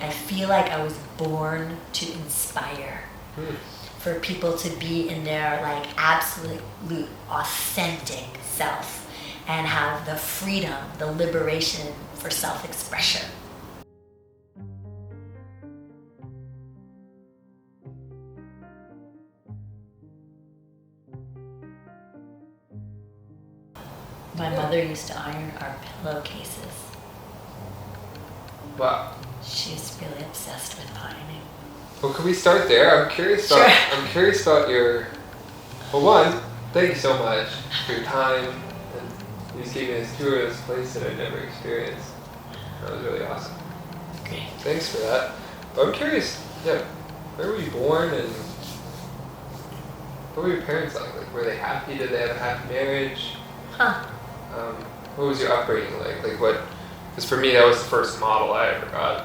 I feel like I was born to inspire. For people to be in their like absolute authentic self and have the freedom, the liberation for self-expression. My mother used to iron our pillowcases. Wow. She's really obsessed with ironing. Well, can we start there? I'm curious about. Sure. I'm curious about your. Well, one, thank you so much for your time, and you just gave me this tour of this place that I'd never experienced. That was really awesome. Great. Thanks for that. But I'm curious. Yeah, where were you born, and what were your parents like? Like, were they happy? Did they have a happy marriage? What was your upbringing like? Like what? Because for me, that was the first model I ever got.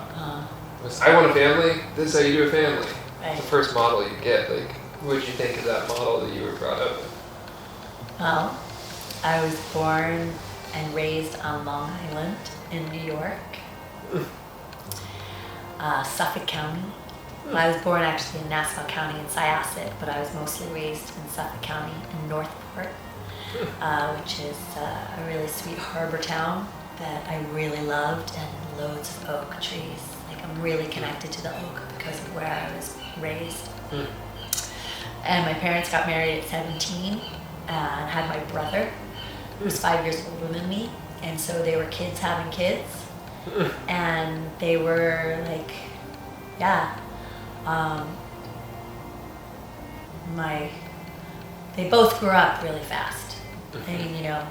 I want a family. This is how you do a family. Right. It's the first model you get. Like, what did you think of that model that you were brought up with? Well, I was born and raised on Long Island in New York, Suffolk County. Well, I was born actually in Nassau County in Syosset, but I was mostly raised in Suffolk County in Northport, which is a really sweet harbor town that I really loved, and loads of oak trees. Like, I'm really connected to the oak because of where I was raised. And my parents got married at 17 and had my brother, who was 5 years older than me. And so they were kids having kids. And they were like, yeah, they both grew up really fast. I mean, you know,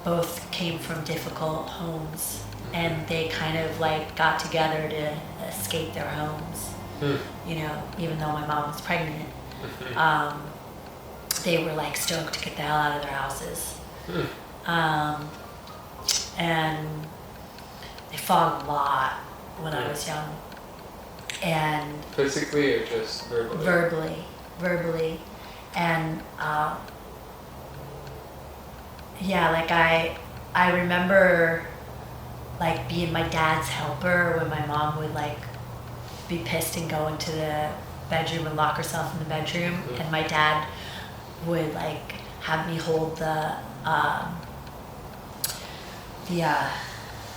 both came from difficult homes, and they kind of like got together to escape their homes. You know, even though my mom was pregnant, they were like stoked to get the hell out of their houses. And they fought a lot when I was young. And physically or just verbally? Verbally. And yeah, like I remember like being my dad's helper when my mom would like be pissed and go into the bedroom and lock herself in the bedroom, and my dad would like have me hold the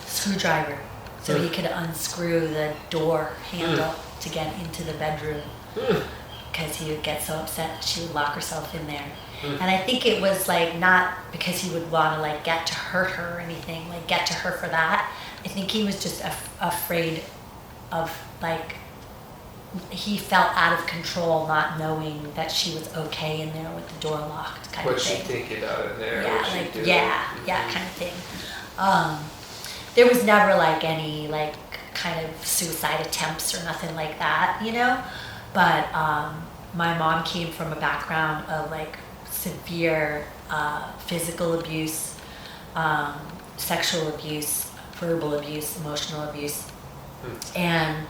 screwdriver so he could unscrew the door handle to get into the bedroom, because he would get so upset that she would lock herself in there. And I think it was like not because he would want to like get to hurt her or anything, like get to her for that. I think he was just afraid of like, he felt out of control not knowing that she was okay in there with the door locked kind of thing. What'd she think about in there? Yeah, like, yeah, kind of thing. There was never like any like kind of suicide attempts or nothing like that, you know? But my mom came from a background of like severe physical abuse, sexual abuse, verbal abuse, emotional abuse, and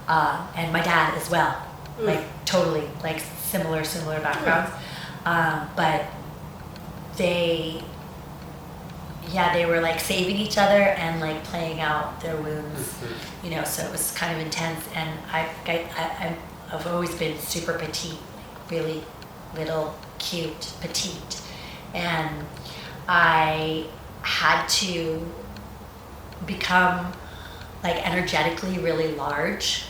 my dad as well, like totally like similar backgrounds, but they were like saving each other and like playing out their wounds, you know. So it was kind of intense, and I've always been super petite, like really little, cute, petite, and I had to become like energetically really large.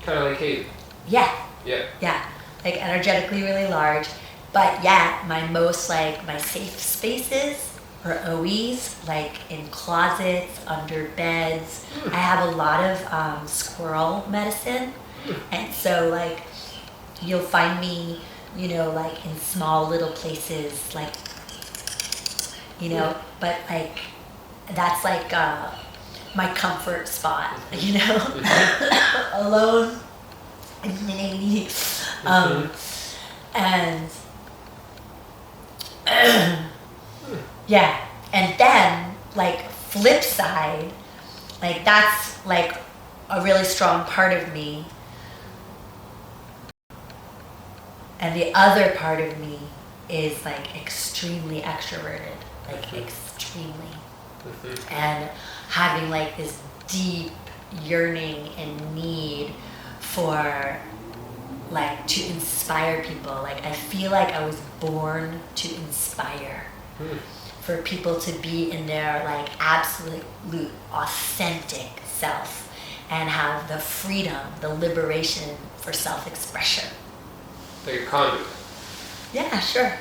Kind of like Kate. Yeah, like energetically really large, but yeah, my safe spaces or OEs, like in closets, under beds. I have a lot of squirrel medicine, and so like you'll find me, you know, like in small little places, like, you know, but like that's like my comfort spot, you know, alone in the navy, and yeah, and then like flip side, like that's like a really strong part of me, and the other part of me is like extremely extroverted, like extremely, and having like this deep yearning and need for like to inspire people. Like I feel like I was born to inspire. For people to be in their like absolute authentic self and have the freedom, the liberation for self-expression. Like a conduit. Yeah, sure.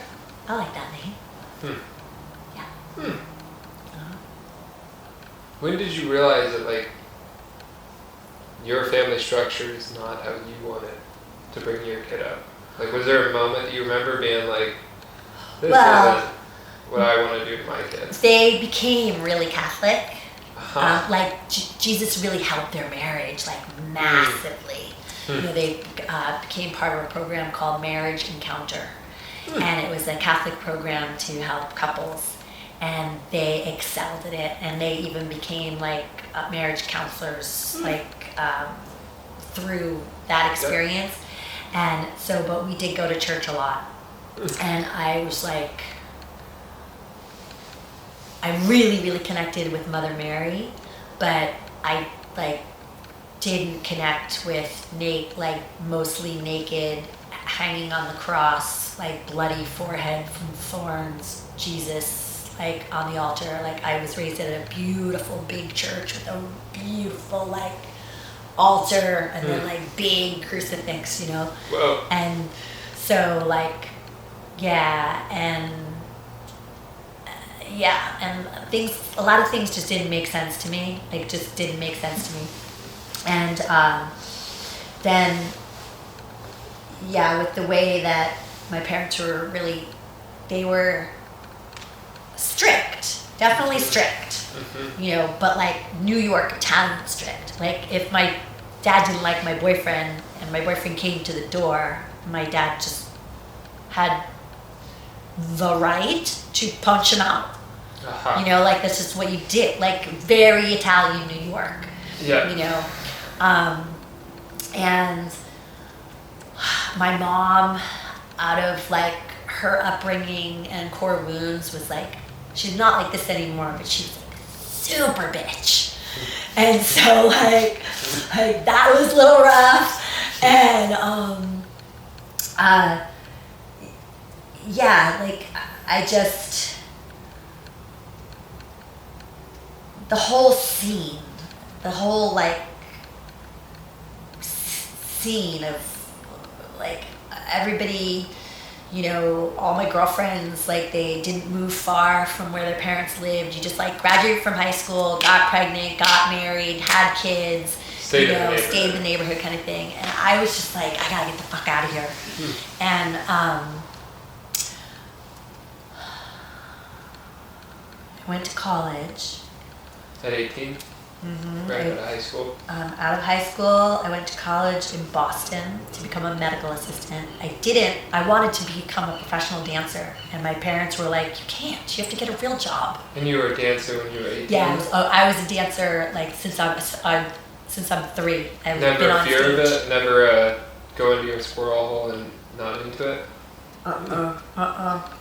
I like that name. Yeah. When did you realize that like your family structure is not how you wanted to bring your kid up? Like, was there a moment that you remember being like, this isn't what I want to do to my kids? They became really Catholic. Like Jesus really helped their marriage, like massively. You know, they became part of a program called Marriage Encounter, and it was a Catholic program to help couples, and they excelled at it, and they even became like marriage counselors, like through that experience. And so, but we did go to church a lot, and I was like, I really, really connected with Mother Mary, but I like didn't connect with like mostly naked, hanging on the cross, like bloody forehead from thorns, Jesus, like on the altar. Like I was raised at a beautiful big church with a beautiful like altar and then like big crucifix, you know. Whoa. And so like, and a lot of things just didn't make sense to me. Like just didn't make sense to me. And then, with the way that my parents were really, they were strict, definitely strict, you know, but like New York Italian strict. Like if my dad didn't like my boyfriend and my boyfriend came to the door, my dad just had the right to punch him out. You know, like that's just what you did, like very Italian New York. Yeah. You know, and my mom, out of like her upbringing and core wounds, was like, she's not like this anymore, but she's like super bitch. And so like that was a little rough. And like I just, the whole scene, like scene of like everybody, you know, all my girlfriends, like they didn't move far from where their parents lived. You just like graduated from high school, got pregnant, got married, had kids, stayed in the neighborhood kind of thing. And I was just like, I gotta get the fuck out of here. And I went to college. At 18? Right out of high school? Out of high school, I went to college in Boston to become a medical assistant. I wanted to become a professional dancer, and my parents were like, you can't, you have to get a real job. And you were a dancer when you were 18? Yeah, I was a dancer like since I'm 3. I've never been on fear stage. of it? Never go into your squirrel hole and not into it?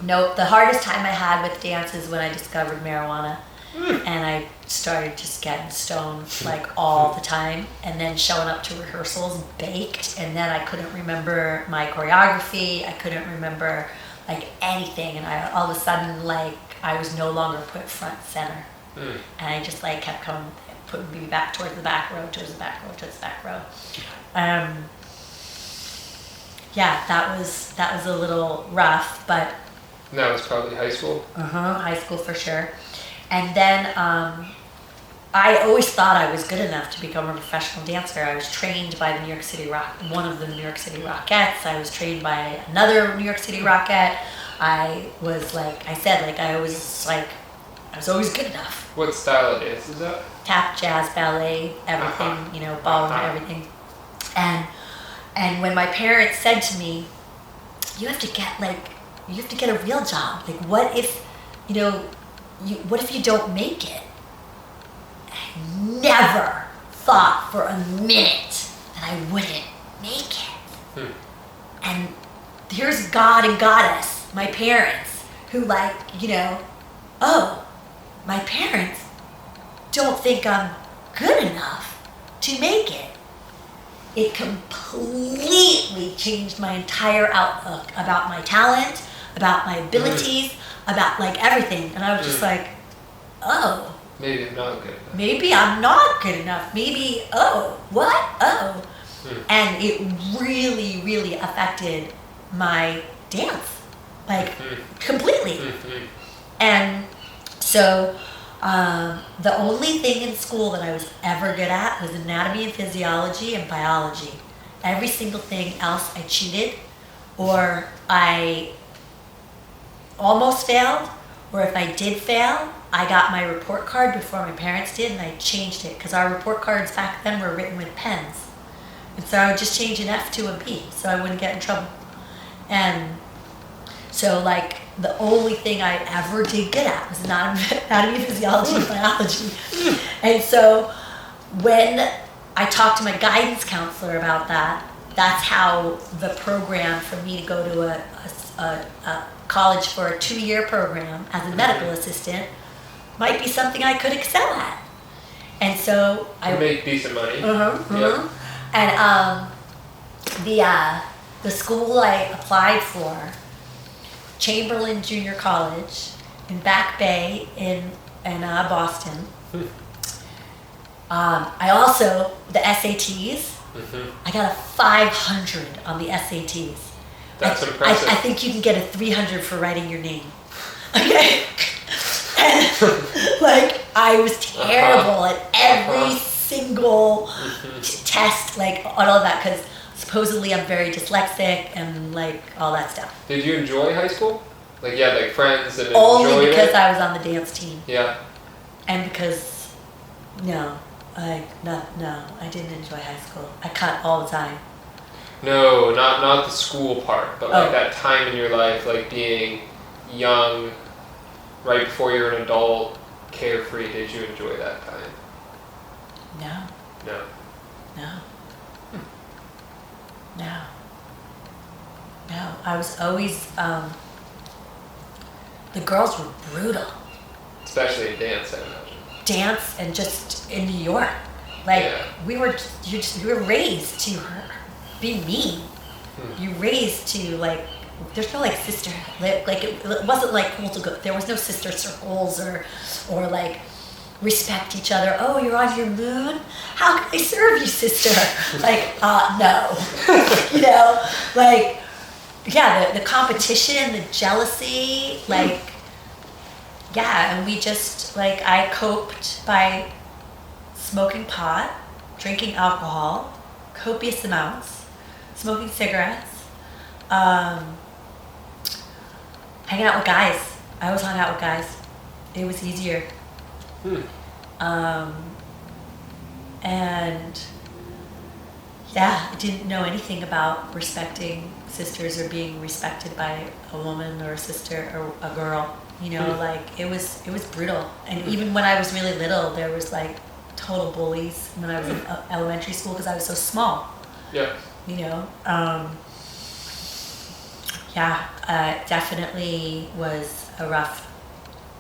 Nope, the hardest time I had with dance is when I discovered marijuana. And I started just getting stoned like all the time, and then showing up to rehearsals baked, and then I couldn't remember my choreography, I couldn't remember like anything, and I all of a sudden like I was no longer put front center. And I just like kept coming, putting me back towards the back row. That was a little rough, but And that was probably high school? High school for sure. And then I always thought I was good enough to become a professional dancer. I was trained by the New York City one of the New York City Rockettes. I was trained by another New York City Rockette. I was like, I said, like I was always good enough. What style of dance is that? Tap, jazz, ballet, everything, you know, ballroom, everything. And when my parents said to me, you have to get a real job. Like what if, you know, what if you don't make it? I never thought for a minute that I wouldn't make it. And here's God and Goddess, my parents, who like, you know, my parents don't think I'm good enough to make it, it completely changed my entire outlook about my talent, about my abilities, about like everything. And I was just like, oh. Maybe I'm not good enough. Maybe I'm not good enough. Maybe, oh, what? Oh. And it really, really affected my dance. Like, completely. And so, the only thing in school that I was ever good at was anatomy and physiology and biology. Every single thing else I cheated, or I almost failed, or if I did fail, I got my report card before my parents did, and I changed it, because our report cards back then were written with pens. And so I would just change an F to a B, so I wouldn't get in trouble. And so, like, the only thing I ever did good at was anatomy, physiology, and biology. And so when I talked to my guidance counselor about that, that's how the program for me to go to a college for a 2-year program as a medical assistant might be something I could excel at. And so I make decent money. Yep. And the school I applied for, Chamberlain Junior College in Back Bay in Boston. I also, the SATs, I got a 500 on the SATs. That's impressive. I think you can get a 300 for writing your name. Okay? And, like, I was terrible at every single test, like, on all of that, because supposedly I'm very dyslexic and, like, all that stuff. Did you enjoy high school? Like, you had, like, friends and only because I was on the dance team. Yeah. And because, no, I didn't enjoy high school. I cut all the time. No, not the school part, but like that time in your life, like being young, right before you're an adult, carefree. Did you enjoy that time? No. No. No. No. No. I was always, the girls were brutal. Especially in dance, I imagine. Dance and just in New York. Like, we were raised to be mean. You raised to, like, there's no, like, sister, like, it wasn't, like, cool to go, there was no sister circles or like, respect each other. Oh, you're on your moon? How can I serve you, sister? Like, no. You know, like, yeah, the competition, the jealousy, like, yeah, and we just, like, I coped by smoking pot, drinking alcohol, copious amounts, smoking cigarettes, hanging out with guys. I always hung out with guys. It was easier. And yeah, I didn't know anything about respecting sisters or being respected by a woman or a sister or a girl. You know, like, it was brutal. And even when I was really little, there was, like, total bullies when I was in elementary school because I was so small. Yeah. You know, definitely was a rough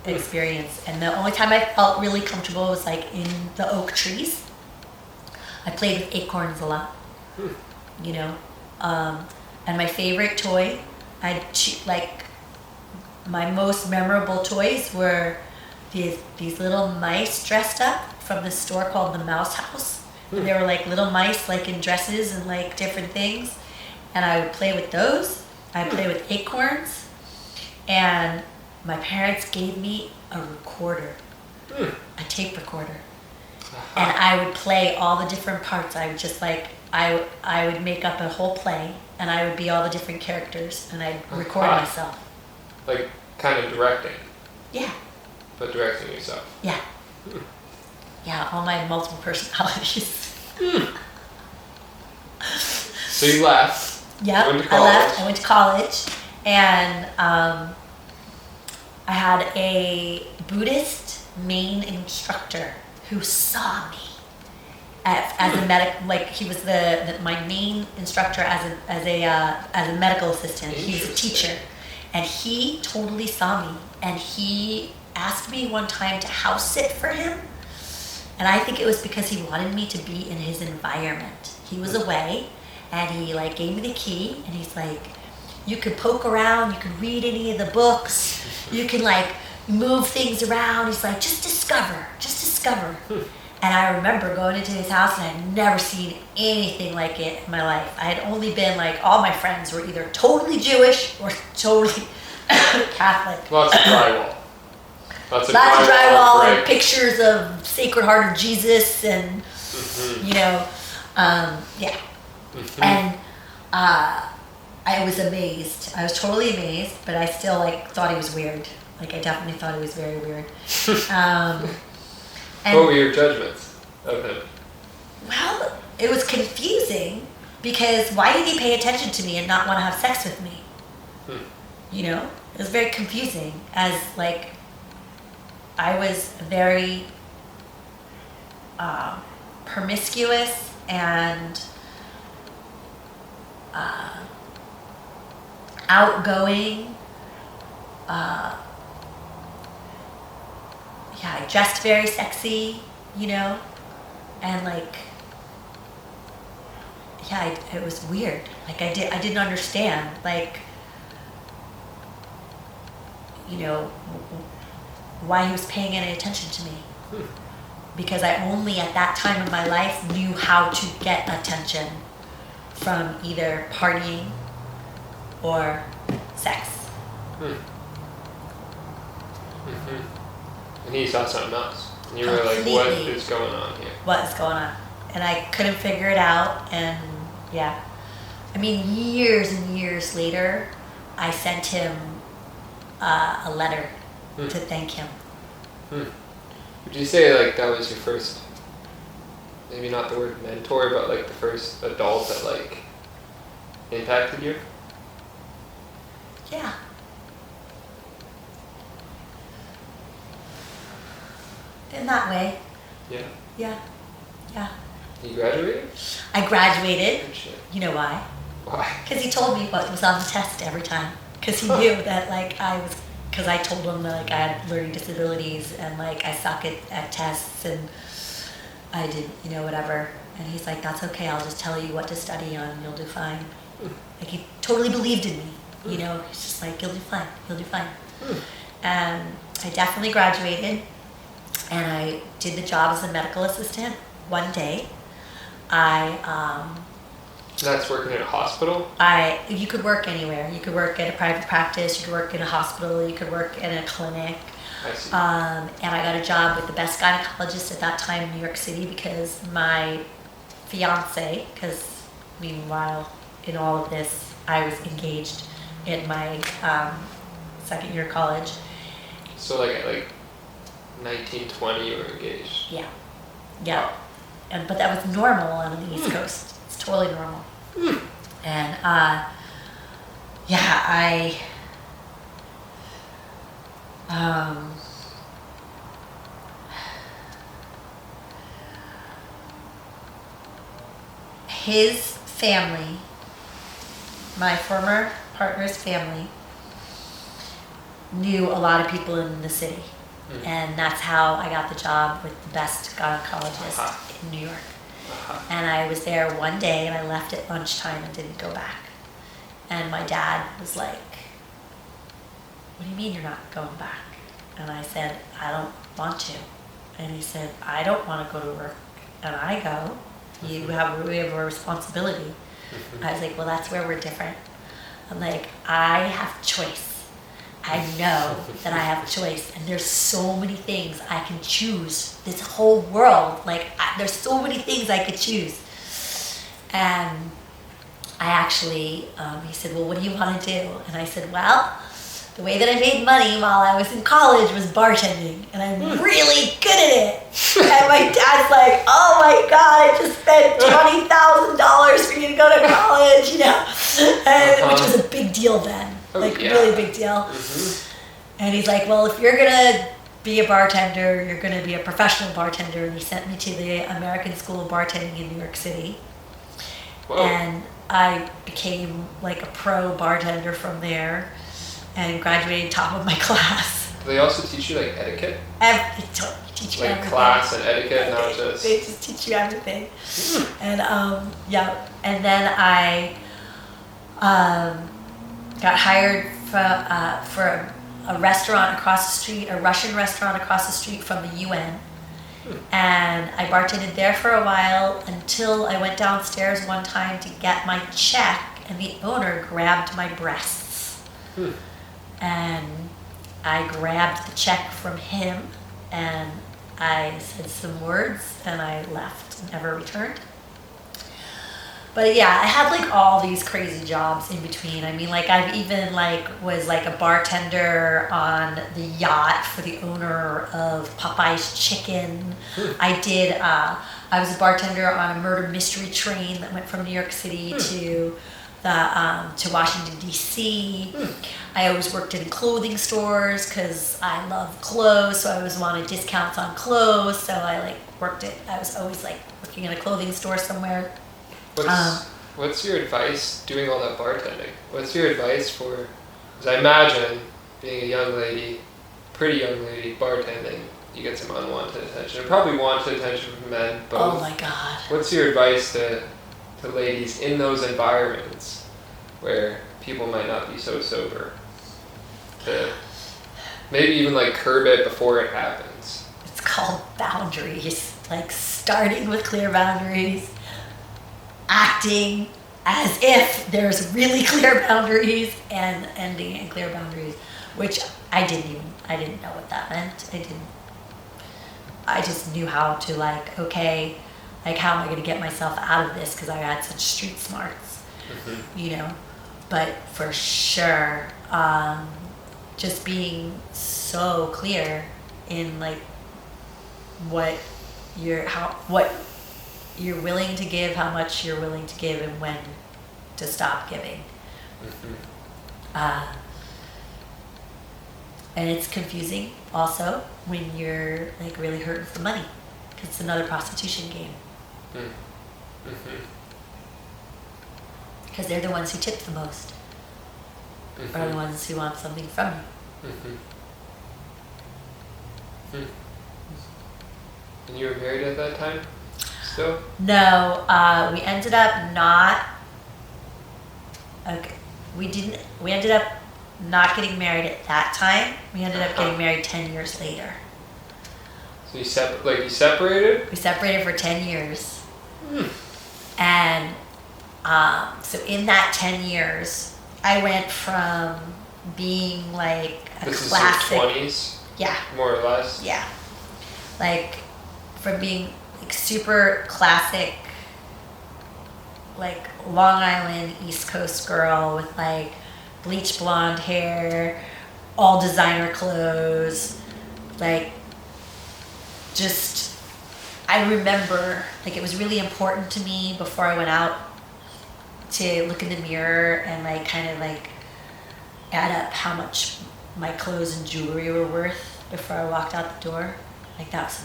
experience. And the only time I felt really comfortable was, like, in the oak trees. I played with acorns a lot. You know, and my favorite toy, my most memorable toys were these little mice dressed up from this store called the Mouse House. And they were, like, little mice, like, in dresses and, like, different things. And I would play with those. I'd play with acorns. And my parents gave me a recorder, a tape recorder. And I would play all the different parts. I would just, like, I would make up a whole play, and I would be all the different characters, and I'd record myself. Like, kind of directing. Yeah. But directing yourself. Yeah. Yeah, all my multiple personalities. So you left. Yeah, I left. I went to college, and I had a Buddhist main instructor who saw me as a like, he was my main instructor as a medical assistant. He was a teacher, and he totally saw me, and he asked me one time to house sit for him. And I think it was because he wanted me to be in his environment. He was away, and he like gave me the key, and he's like, you could poke around, you could read any of the books, you can like move things around. He's like, just discover. And I remember going into his house, and I'd never seen anything like it in my life. I had only been like, all my friends were either totally Jewish or totally Catholic. Lots of drywall. Lots of drywall and pictures of Sacred Heart of Jesus, and you know, yeah. And I was amazed. I was totally amazed, but I still like thought he was weird. Like I definitely thought he was very weird. What were your judgments of him? Well, it was confusing because why did he pay attention to me and not want to have sex with me? You know, it was very confusing, as like I was very promiscuous and outgoing. Yeah, I dressed very sexy, you know, and like, yeah, it was weird. Like I didn't understand, like, you know, why he was paying any attention to me. Because I only at that time in my life knew how to get attention from either partying or sex. And he saw something else. And you were like, what is going on here? What is going on? And I couldn't figure it out. And yeah. I mean, years and years later, I sent him a letter to thank him. Would you say like that was your first, maybe not the word mentor, but like the first adult that like impacted you? Yeah. In that way. Yeah. Yeah. Yeah. You graduated? I graduated. Good shit. You know why? Why? Because he told me what was on the test every time. Because he knew that like because I told him that like I had learning disabilities and like I suck at tests and I did, you know, whatever. And he's like, that's okay, I'll just tell you what to study on and you'll do fine. Like he totally believed in me. You know, he's just like, you'll do fine. And I definitely graduated. And I did the job as a medical assistant one day. That's working in a hospital? You could work anywhere. You could work at a private practice, you could work in a hospital, you could work in a clinic. I see. And I got a job with the best gynecologist at that time in New York City because my fiance, because meanwhile in all of this, I was engaged in my second year of college. So like at like 19, 20 you were engaged? Yeah. Yeah. But that was normal on the East Coast. It's totally normal. And yeah, his family, my former partner's family, knew a lot of people in the city. And that's how I got the job with the best gynecologist in New York. And I was there one day and I left at lunchtime and didn't go back. And my dad was like, what do you mean you're not going back? And I said, I don't want to. And he said, I don't want to go to work. And I go. We have a responsibility. I was like, well, that's where we're different. I'm like, I have choice. I know that I have a choice, and there's so many things I can choose. This whole world, like, there's so many things I could choose. And I actually, he said, well, what do you want to do? And I said, well, the way that I made money while I was in college was bartending, and I'm really good at it. And my dad's like, oh my God, I just spent $20,000 for you to go to college, you know, and, which was a big deal then. Like, really big deal. And he's like, well, if you're going to be a bartender, you're going to be a professional bartender. And he sent me to the American School of Bartending in New York City. Whoa. And I became like a pro bartender from there and graduated top of my class. Do they also teach you like etiquette? He teach you like everything. class and etiquette, not just. They just teach you everything. And and then I got hired for a restaurant across the street, a Russian restaurant across the street from the UN. And I bartended there for a while until I went downstairs one time to get my check, and the owner grabbed my breasts. And I grabbed the check from him, and I said some words, and I left and never returned. But yeah, I had like all these crazy jobs in between. I mean, like I've even was like a bartender on the yacht for the owner of Popeye's Chicken. I was a bartender on a murder mystery train that went from New York City to Washington D.C. I always worked in clothing stores because I love clothes, so I always wanted discounts on clothes. So I was always like working in a clothing store somewhere. What's your advice doing all that bartending? What's your advice for, because I imagine being a young lady, pretty young lady, bartending, you get some unwanted attention, and probably wanted attention from men, both. Oh my God. What's your advice to ladies in those environments where people might not be so sober? To maybe even like curb it before it happens. It's called boundaries, like starting with clear boundaries, acting as if there's really clear boundaries, and ending in clear boundaries, which I didn't know what that meant. I just knew how to okay, like how am I going to get myself out of this, because I had such street smarts, but for sure, just being so clear in like what you're willing to give, how much you're willing to give, and when to stop giving. And it's confusing also when you're like really hurting for money, because it's another prostitution game. Because they're the ones who tip the most, are the ones who want something from you. And you were married at that time? Still? No, we ended up not. Okay, we ended up not getting married at that time. We ended up getting married 10 years later. So you separated? We separated for 10 years. And so in that 10 years, I went from being like a this classic. This is your 20s? Yeah. More or less? Yeah. Like from being like super classic, like Long Island East Coast girl with like bleach blonde hair, all designer clothes, like just, I remember like it was really important to me before I went out to look in the mirror and like kind of like add up how much my clothes and jewelry were worth before I walked out the door. Like that was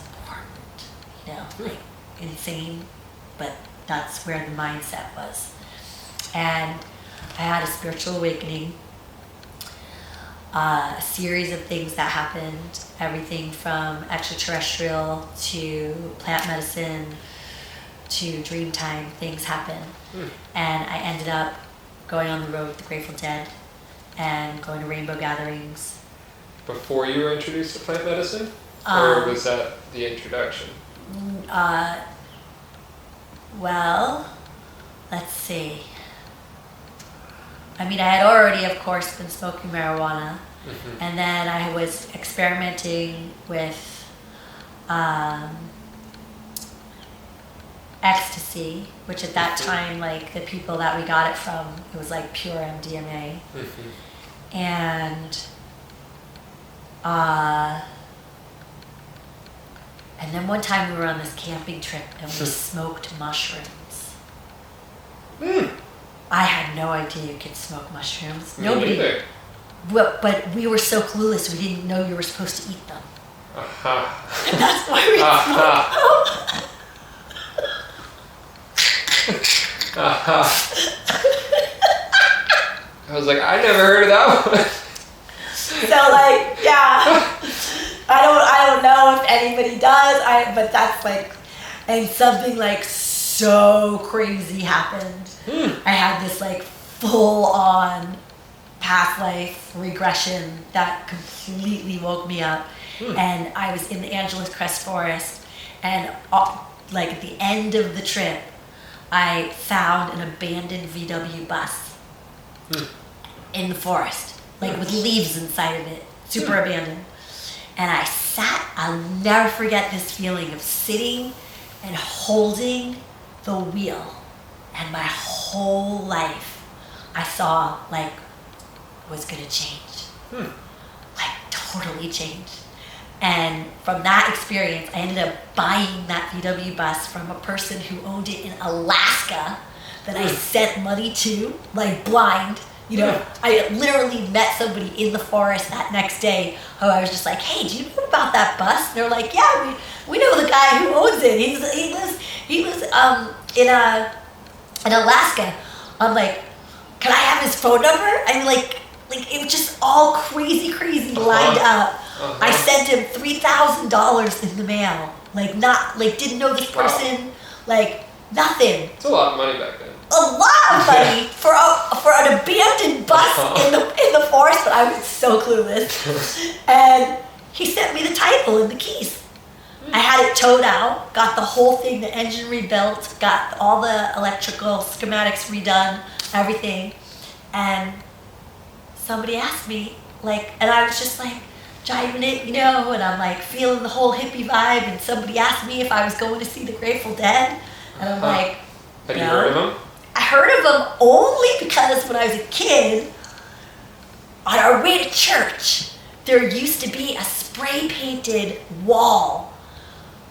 important, like insane, but that's where the mindset was. And I had a spiritual awakening, a series of things that happened, everything from extraterrestrial to plant medicine to dream time, things happened. And I ended up going on the road with the Grateful Dead and going to rainbow gatherings. Before you were introduced to plant medicine? Or was that the introduction? Well, let's see. I mean, I had already, of course, been smoking marijuana. And then I was experimenting with ecstasy, which at that time, like the people that we got it from, it was like pure MDMA. And then one time we were on this camping trip and we smoked mushrooms. I had no idea you could smoke mushrooms. Nobody. Neither. But we were so clueless, we didn't know you were supposed to eat them. And that's why we smoked I was like, I never heard of that one. So like, yeah. I I don't know if anybody does. But that's like, and something like so crazy happened. I had this like full on past life regression that completely woke me up. And I was in the Angeles Crest Forest, and like at the end of the trip, I found an abandoned VW bus in the forest, like with leaves inside of it, super abandoned. And I'll never forget this feeling of sitting and holding the wheel, and my whole life I saw like was gonna change, like totally change. And from that experience, I ended up buying that VW bus from a person who owned it in Alaska that I sent money to, like blind. You know, I literally met somebody in the forest that next day who I was just like, hey, do you know about that bus? And they're like, yeah, we know the guy who owns it. He lives in Alaska. I'm like, can I have his phone number? And like it was just all crazy lined up. I sent him $3,000 in the mail. Didn't know this person, like nothing. It's a lot of money back then. A lot of money for an abandoned bus in the forest, but I was so clueless. And he sent me the title and the keys. I had it towed out, got the whole thing, the engine rebuilt, got all the electrical schematics redone, everything. And somebody asked me, and I was just like jiving it, and I'm like feeling the whole hippie vibe, and somebody asked me if I was going to see the Grateful Dead, and I'm like, Have you heard of them? I heard of them only because when I was a kid, on our way to church, there used to be a spray painted wall,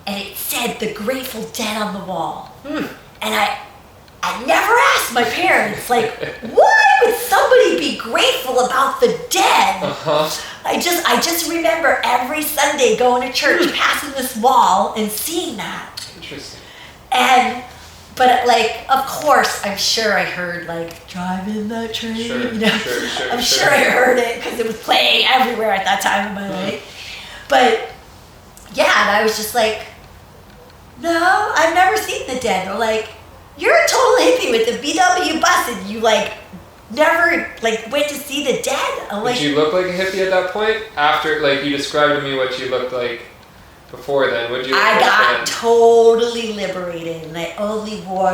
and it said the Grateful Dead on the wall. And I never asked my parents, why would somebody be grateful about the dead? I just remember every Sunday going to church, passing this wall and seeing that. Interesting. But of course, I'm sure I heard driving that train. Sure, I'm sure I heard it because it was playing everywhere at that time in my life. But yeah, and I was just like, no, I've never seen the dead. They're like, you're a total hippie with the VW bus, and you never went to see the dead. I'm Did you look like a hippie at that point? After you described to me what you looked like before then, would you? I got totally liberated, and I only wore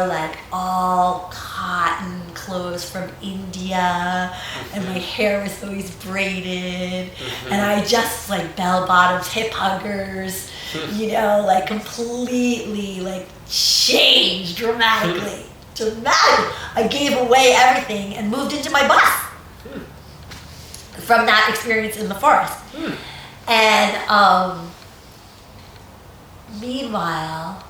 all cotton clothes from India, and my hair was always braided, and I just bell bottoms, hip huggers, completely changed dramatically. I gave away everything and moved into my bus from that experience in the forest. And meanwhile,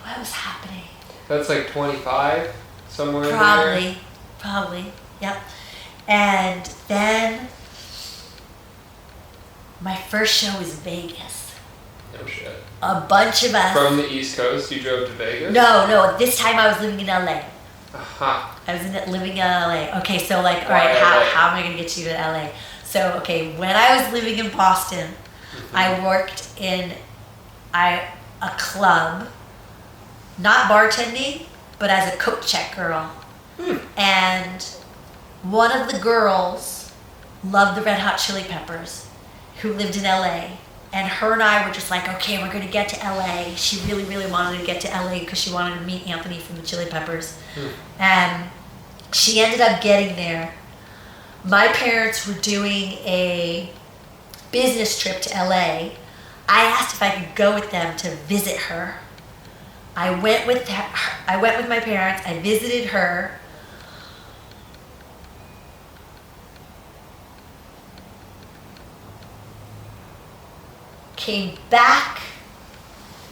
what was happening? That's 25, somewhere in there? Probably, yep. And then my first show was Vegas. No shit. A bunch of us. From the East Coast, you drove to Vegas? No, this time I was living in LA. I was living in LA. Okay, so all right, how am I going to get you to LA? So, okay, when I was living in Boston, I worked in a club, not bartending, but as a coat check girl. And one of the girls loved the Red Hot Chili Peppers, who lived in LA. And her and I were just okay, we're going to get to LA. She really, really wanted to get to LA because she wanted to meet Anthony from the Chili Peppers. And she ended up getting there. My parents were doing a business trip to LA. I asked if I could go with them to visit her. I went with my parents. I visited her. Came back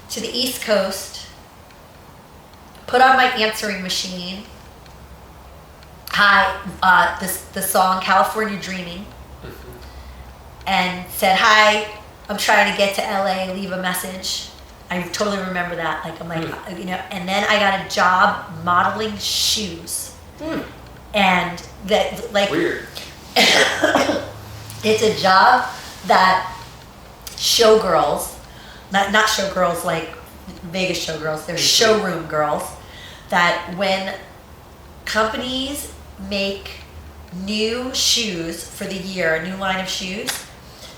to the East Coast, put on my answering machine, the song California Dreaming, and said, hi, I'm trying to get to LA, leave a message. I totally remember that. And then I got a job modeling shoes. And that, Weird. it's a job that showgirls, not showgirls like Vegas showgirls, they're showroom girls, that when companies make new shoes for the year, a new line of shoes,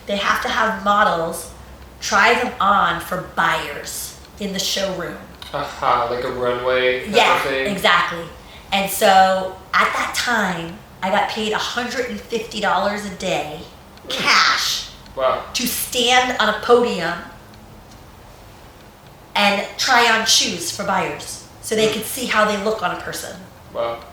they have to have models try them on for buyers in the showroom. Like a runway kind of thing? Exactly. And so at that time, I got paid $150 a day, cash, to stand on a podium and try on shoes for buyers so they could see how they look on a person. Wow.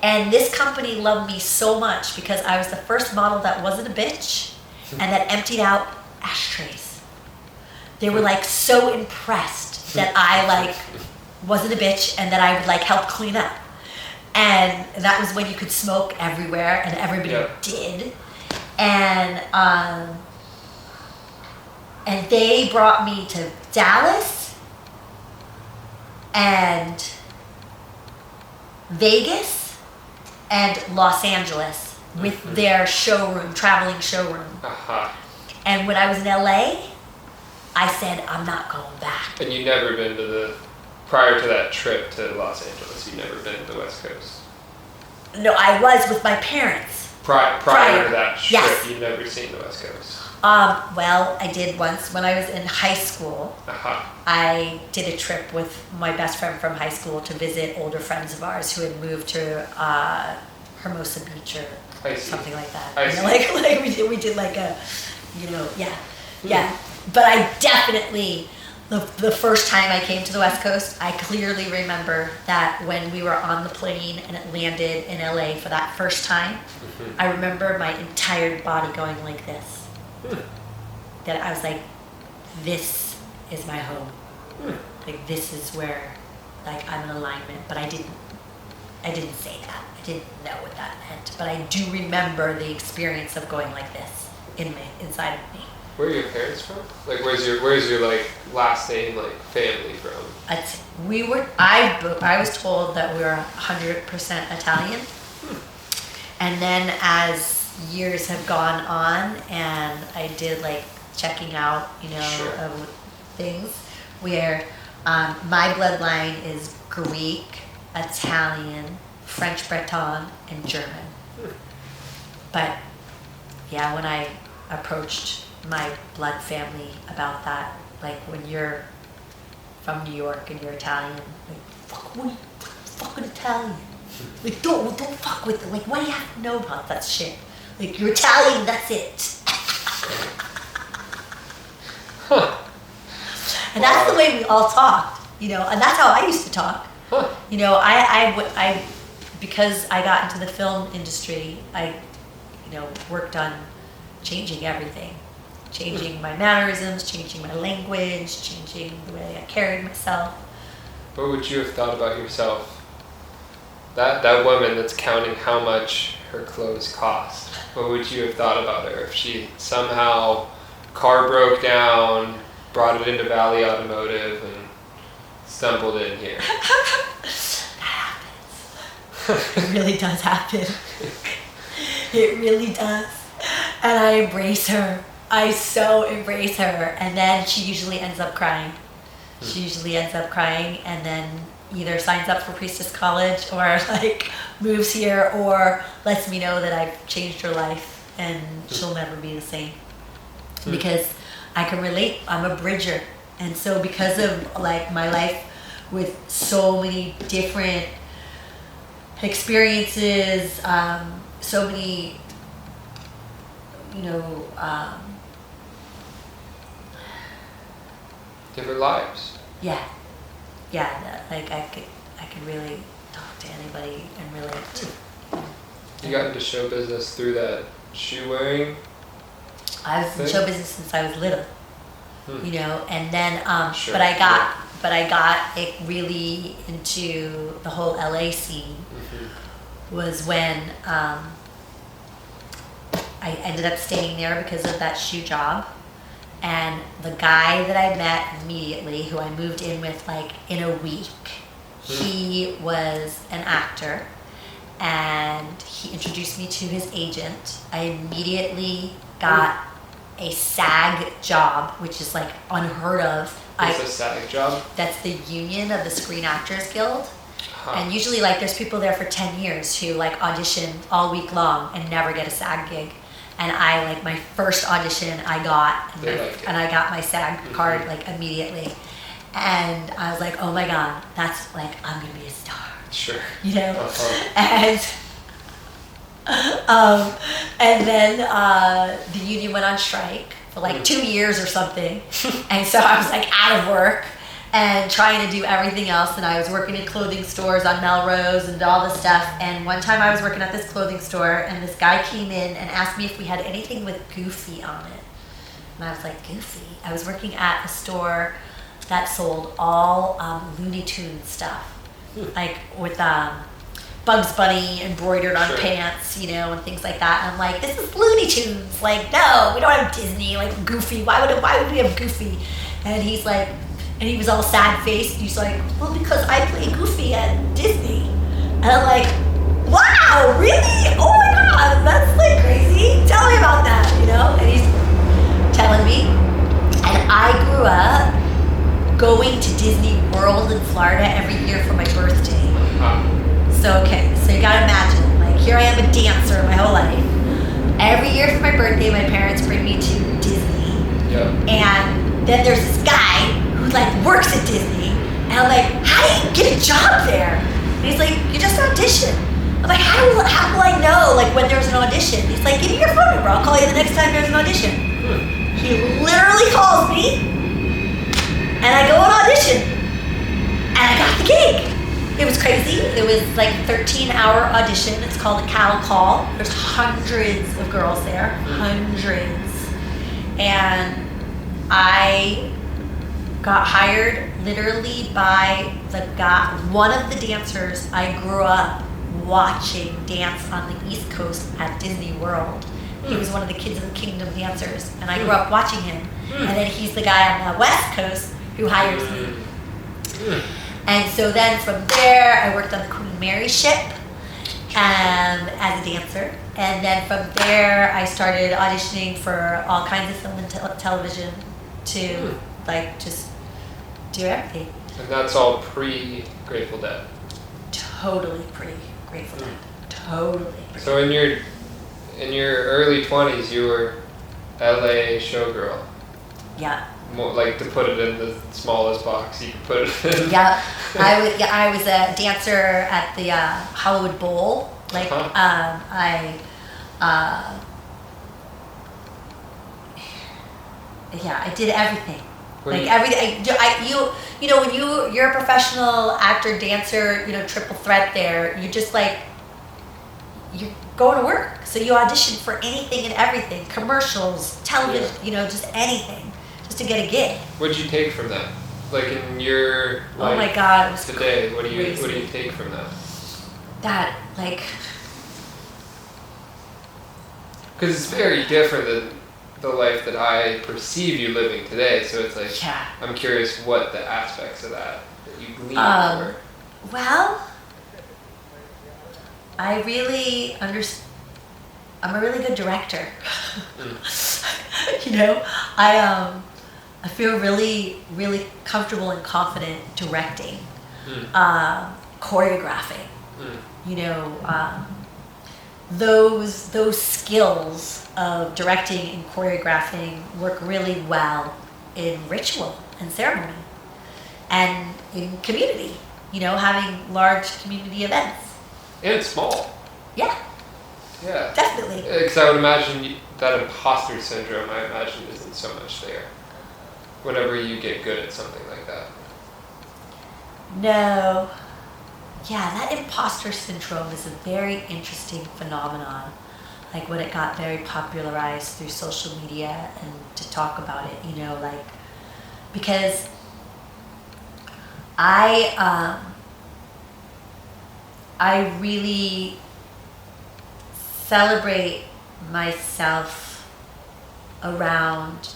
And this company loved me so much because I was the first model that wasn't a bitch and that emptied out ashtrays. They were like so impressed that I like wasn't a bitch and that I would like help clean up. And that was when you could smoke everywhere and everybody did. And they brought me to Dallas and Vegas and Los Angeles with their showroom, traveling showroom. And when I was in LA, I said, I'm not going back. And you'd never been to prior to that trip to Los Angeles, you'd never been to the West Coast? No, I was with my parents. Prior to that trip, you'd never seen the West Coast? Well, I did once when I was in high school. I did a trip with my best friend from high school to visit older friends of ours who had moved to Hermosa Beach or something like that. Like we did like a, But I definitely, the first time I came to the West Coast, I clearly remember that when we were on the plane and it landed in LA for that first time, I remember my entire body going like this. That I was like, this is my home. Like this is where, like I'm in alignment. But I didn't say that. I didn't know what that meant. But I do remember the experience of going like this inside of me. Where are your parents from? Like, where's your like last name, like family from? I was told that we were 100% Italian, and then as years have gone on, and I did like checking out, of things where my bloodline is Greek, Italian, French Breton, and German. But yeah, when I approached my blood family about that, like when you're from New York and you're Italian, like fucking Italian, like don't fuck with it. Like why do you have to know about that shit? Like you're Italian, that's it. And that's the way we all talked, and that's how I used to talk. I because I got into the film industry, I worked on changing everything. Changing my mannerisms, changing my language, changing the way I carried myself. What would you have thought about yourself? That woman that's counting how much her clothes cost. What would you have thought about her if she somehow car broke down, brought it into Valley Automotive, and stumbled in here? That happens. It really does happen. It really does. And I embrace her. I so embrace her, and then she usually ends up crying. And then either signs up for Priestess College or like moves here or lets me know that I've changed her life and she'll never be the same. Because I can relate. I'm a bridger, and so because of like my life with so many different experiences, so many different lives. Yeah. Like I could really talk to anybody and relate. You got into show business through that shoe wearing? I was in show business since I was little, and then Sure. but I got it really into the whole LA scene was when I ended up staying there because of that shoe job. And the guy that I met immediately, who I moved in with like in a week, he was an actor, and he introduced me to his agent. I immediately got a SAG job, which is like unheard of. What's a SAG job? That's the union of the Screen Actors Guild. Huh. And usually like there's people there for 10 years who like audition all week long and never get a SAG gig. And I like my first audition I got, and I got my SAG card like immediately. And I was like, oh my God, that's like, I'm gonna be a star. Sure. You know? And then the union went on strike for like 2 years or something. And so I was like out of work and trying to do everything else. And I was working in clothing stores on Melrose and all this stuff. And one time I was working at this clothing store and this guy came in and asked me if we had anything with Goofy on it. And I was like, Goofy? I was working at a store that sold all Looney Tunes stuff. Like with Bugs Bunny embroidered on pants, you know, and things like that. And I'm like, this is Looney Tunes. Like, no, we don't have Disney. Like Goofy. Why would we have Goofy? And he's like, and he was all sad faced. He's like, well, because I play Goofy at Disney. And I'm like, wow, really? Oh my God, that's like crazy. Tell me about that, you know? And he's telling me. And I grew up going to Disney World in Florida every year for my birthday. So you gotta imagine, like here I am a dancer my whole life. Every year for my birthday, my parents bring me to Disney. Yep. And then there's this guy who like works at Disney. And I'm like, how do you get a job there? And he's like, you just audition. I'm like, how will I know like when there's an audition? He's like, give me your phone number, I'll call you the next time there's an audition. He literally calls me and I go on audition. And I got the gig. It was crazy. It was like a 13-hour audition. It's called a cattle call. There's hundreds of girls there, hundreds. And I got hired literally by one of the dancers I grew up watching dance on the East Coast at Disney World. He was one of the Kids of the Kingdom dancers, and I grew up watching him. And then he's the guy on the West Coast who hires me. And so then from there, I worked on the Queen Mary ship as a dancer. And then from there, I started auditioning for all kinds of film and television to like just do everything. And that's all pre-Grateful Dead? Totally pre-Grateful Dead. Totally. So in your early 20s, you were LA showgirl. Yeah. More, like to put it in the smallest box you could put it in. Yeah, I was a dancer at the Hollywood Bowl. Like I did everything. Like everything. You know when you're a professional actor, dancer, you know, triple threat there. You just like you're going to work, so you audition for anything and everything, commercials, television, you know, just anything. To get a gig. What did you take from that? Like in your life oh my God, it was today, what do you take from that? Because it's very different than the life that I perceive you living today. So it's like I'm curious what the aspects of that you gleaned were. Well, I really understand. I'm a really good director. You know, I feel really, really comfortable and confident directing, choreographing. You know, those skills of directing and choreographing work really well in ritual and ceremony, and in community. You know, having large community events. And small. Yeah. Yeah. Definitely. Because I would imagine that imposter syndrome, I imagine, isn't so much there. Whenever you get good at something like that. No. Yeah, that imposter syndrome is a very interesting phenomenon. Like when it got very popularized through social media and to talk about it, you know, like, because I really celebrate myself around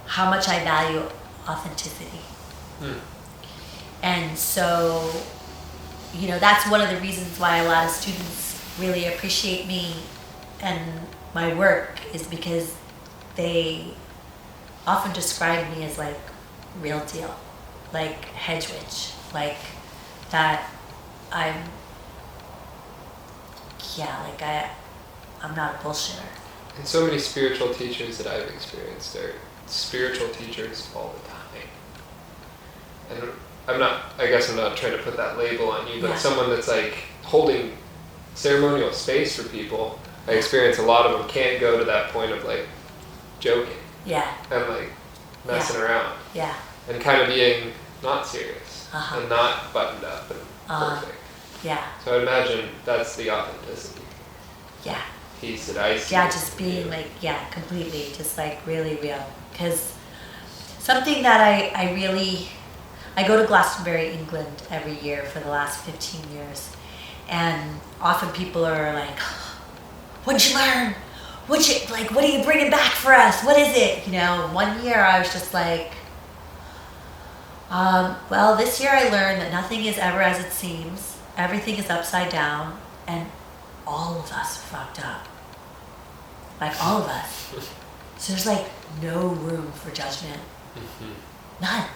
how much I value authenticity. And so, you know, that's one of the reasons why a lot of students really appreciate me and my work is because they often describe me as like real deal, like hedge witch, like that I'm not a bullshitter. And so many spiritual teachers that I've experienced are spiritual teachers all the time. And I guess I'm not trying to put that label on you, but someone that's like holding ceremonial space for people, I experience a lot of them can't go to that point of like joking. Yeah. And like messing around. Yeah. And kind of being not serious. And not buttoned up and perfect. Yeah. So I imagine that's the authenticity. Yeah. Piece that I see. Yeah, just being like, completely, just like really real. Because something that I go to Glastonbury, England every year for the last 15 years. And often people are like, what'd you learn? What are you bringing back for us? What is it? You know, one year I was just like, well, this year I learned that nothing is ever as it seems. Everything is upside down, and all of us are fucked up. Like, all of us. So there's like no room for judgment. None.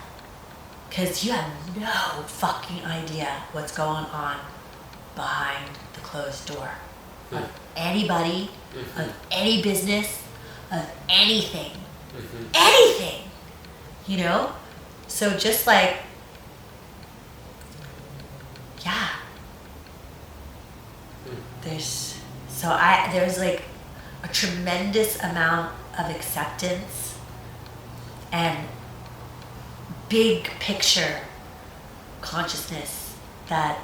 Because you have no fucking idea what's going on behind the closed door of anybody, of any business, of anything. Anything! You know? So just like, there's like a tremendous amount of acceptance and big picture consciousness that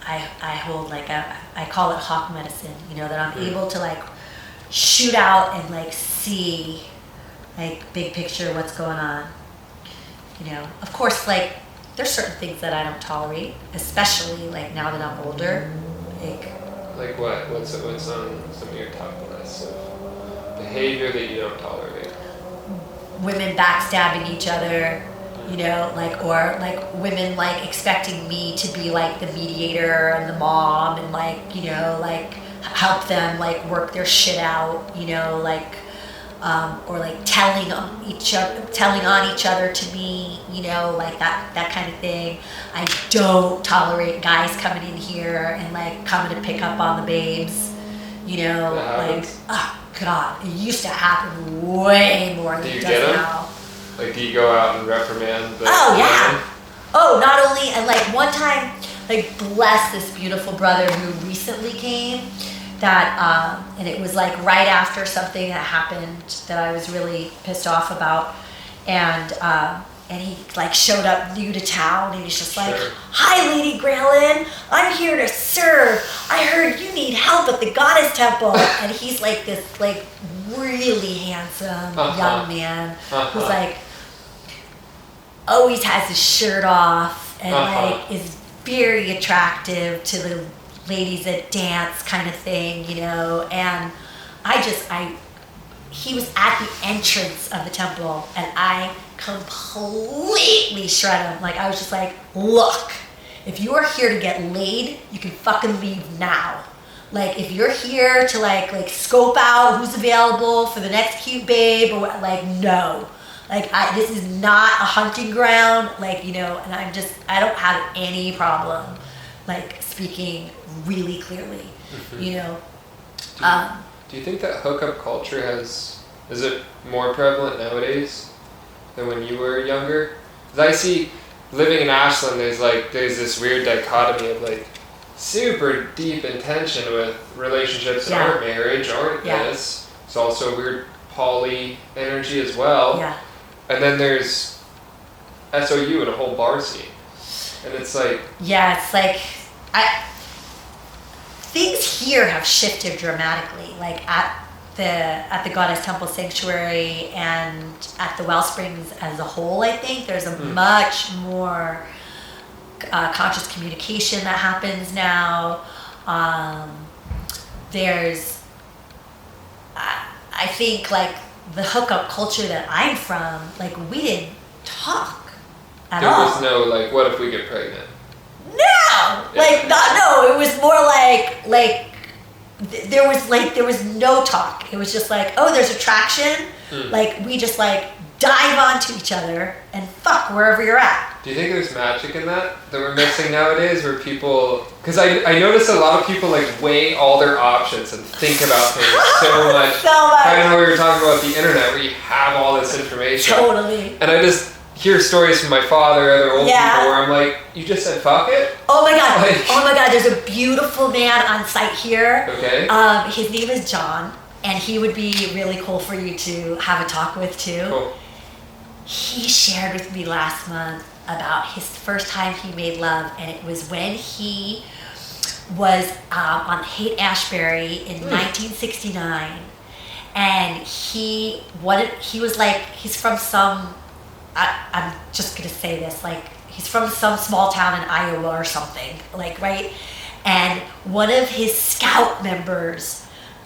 I hold, like I call it hawk medicine, you know, that I'm able to like shoot out and like see like big picture what's going on. You know, of course, like there's certain things that I don't tolerate, especially like now that I'm older. Like what? What's on some of your top lists of behavior that you don't tolerate? Women backstabbing each other, you know, or women like expecting me to be like the mediator and the mom and like, you know, like help them like work their shit out, you know, like, or like telling on each other to me, you know, like that kind of thing. I don't tolerate guys coming in here and like coming to pick up on the babes, you know, like, oh God, it used to happen way more than it does now. Like, do you go out and reprimand the women? Oh, not only, and like one time, like bless this beautiful brother who recently came, that, and it was like right after something that happened that I was really pissed off about, and he like showed up new to town and he's just like, hi Lady Graelynn, I'm here to serve. I heard you need help at the Goddess Temple. And he's like this like really handsome young man who's like always has his shirt off and like is very attractive to the ladies that dance kind of thing, you know. And he was at the entrance of the temple and I completely shred him. Like I was just like, look, if you are here to get laid, you can fucking leave now. Like if you're here to like scope out who's available for the next cute babe or what, like no. Like this is not a hunting ground, like, you know, and I don't have any problem like speaking really clearly, you know. Do you think that hookup culture is it more prevalent nowadays than when you were younger? Because I see living in Ashland, there's this weird dichotomy of like super deep intention with relationships that aren't marriage, aren't this. It's also a weird poly energy as well. Yeah. And then there's SOU and a whole bar scene. And it's like... Yeah, it's like... Things here have shifted dramatically. Like at the Goddess Temple Sanctuary and at the Wellsprings as a whole, I think there's a much more conscious communication that happens now. I think like the hookup culture that I'm from, like we didn't talk at all. There was no like, what if we get pregnant? No, like not no. It was more like there was no talk. It was just like, oh, there's attraction. Like we just like dive onto each other and fuck wherever you're at. Do you think there's magic in that we're missing nowadays, where people? Because I notice a lot of people like weigh all their options and think about things so much. Kind of how we were talking about the internet, where you have all this information. Totally. And I just hear stories from my father, other old people, where I'm like, you just said fuck it? Oh my god, there's a beautiful man on site here. Okay. His name is John, and he would be really cool for you to have a talk with too. Cool. He shared with me last month about his first time he made love, and it was when he was on Haight-Ashbury in 1969, and he was like, he's from some, I'm just gonna say this, like he's from some small town in Iowa or something, like, right? And one of his scout members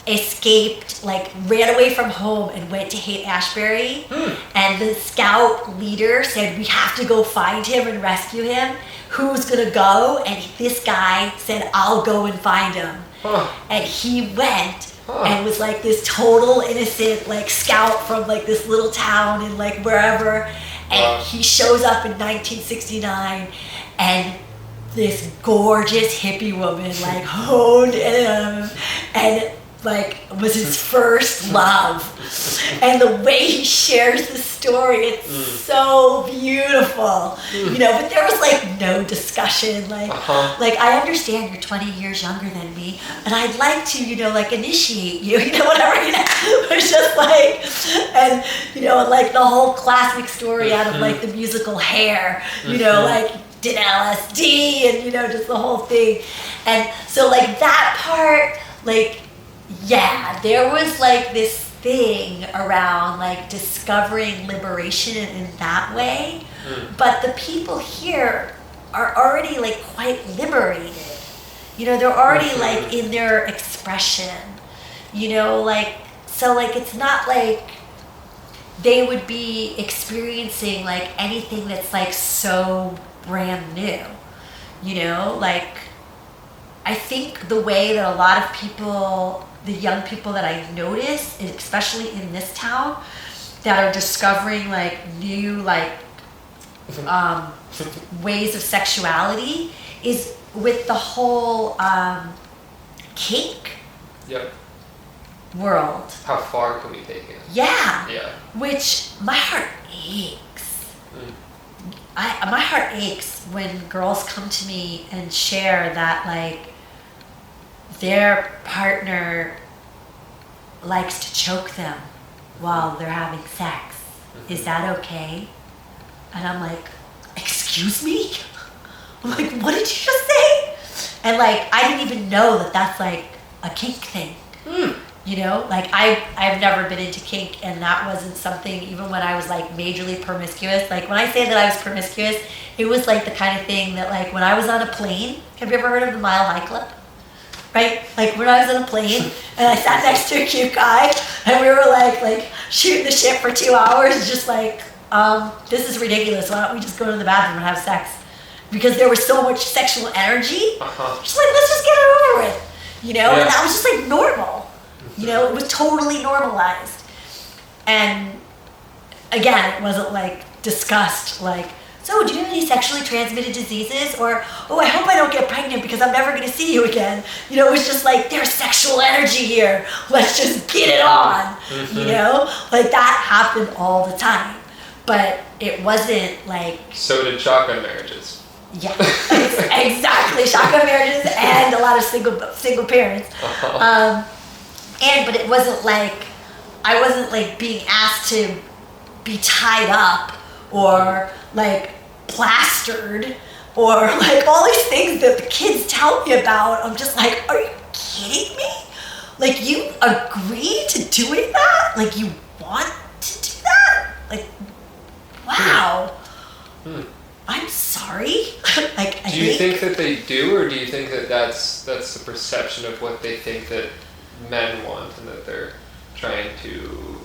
escaped, like ran away from home and went to Haight-Ashbury, and the scout leader said, we have to go find him and rescue him. Who's gonna go? And this guy said, I'll go and find him. And he went and was like this total innocent like scout from like this little town in like wherever, and he shows up in 1969, and this gorgeous hippie woman like honed him and like was his first love. And the way he shares the story, it's so beautiful. You know, but there was like no discussion, like like I understand you're 20 years younger than me, and I'd like to, you know, like initiate you, you know, whatever, you know. It was just like, and you know, and like the whole classic story out of like the musical Hair, you know, like did LSD and you know, just the whole thing. And so like that part, like, yeah, there was like this thing around like discovering liberation in that way, but the people here are already like quite liberated. You know, they're already like in their expression, you know, like, so like it's not like they would be experiencing like anything that's like so brand new, you know, like I think the way that a lot of people, the young people that I notice, especially in this town, that are discovering like new like ways of sexuality is with the whole kink world. How far can we take it? Yeah. Which my heart aches. My heart aches when girls come to me and share that like their partner likes to choke them while they're having sex. Is that okay? And I'm like, excuse me? I'm like, what did you just say? And like, I didn't even know that that's like a kink thing. You know, like I've never been into kink, and that wasn't something, even when I was like majorly promiscuous. Like when I say that I was promiscuous, it was like the kind of thing that like when I was on a plane, have you ever heard of the Mile High Club? Right? Like when I was on a plane and I sat next to a cute guy and we were like shooting the shit for 2 hours, just like, this is ridiculous. Why don't we just go to the bathroom and have sex? Because there was so much sexual energy. Just like, let's just get it over with. You know? And that was just like normal. You know, it was totally normalized. And again, it wasn't like discussed like, so do you have any sexually transmitted diseases? Or, oh, I hope I don't get pregnant because I'm never going to see you again. You know, it was just like, there's sexual energy here. Let's just get it on. You know, like that happened all the time. But it wasn't like... So did shotgun marriages. Yeah, exactly. Shotgun marriages and a lot of single parents. But it wasn't like, I wasn't like being asked to be tied up or like plastered or like all these things that the kids tell me about. I'm just like, are you kidding me? Like you agreed to doing that? Like you want to do that? Like, wow. I'm sorry. Like, do you think that they do, or do you think that that's the perception of what they think that men want and that they're trying to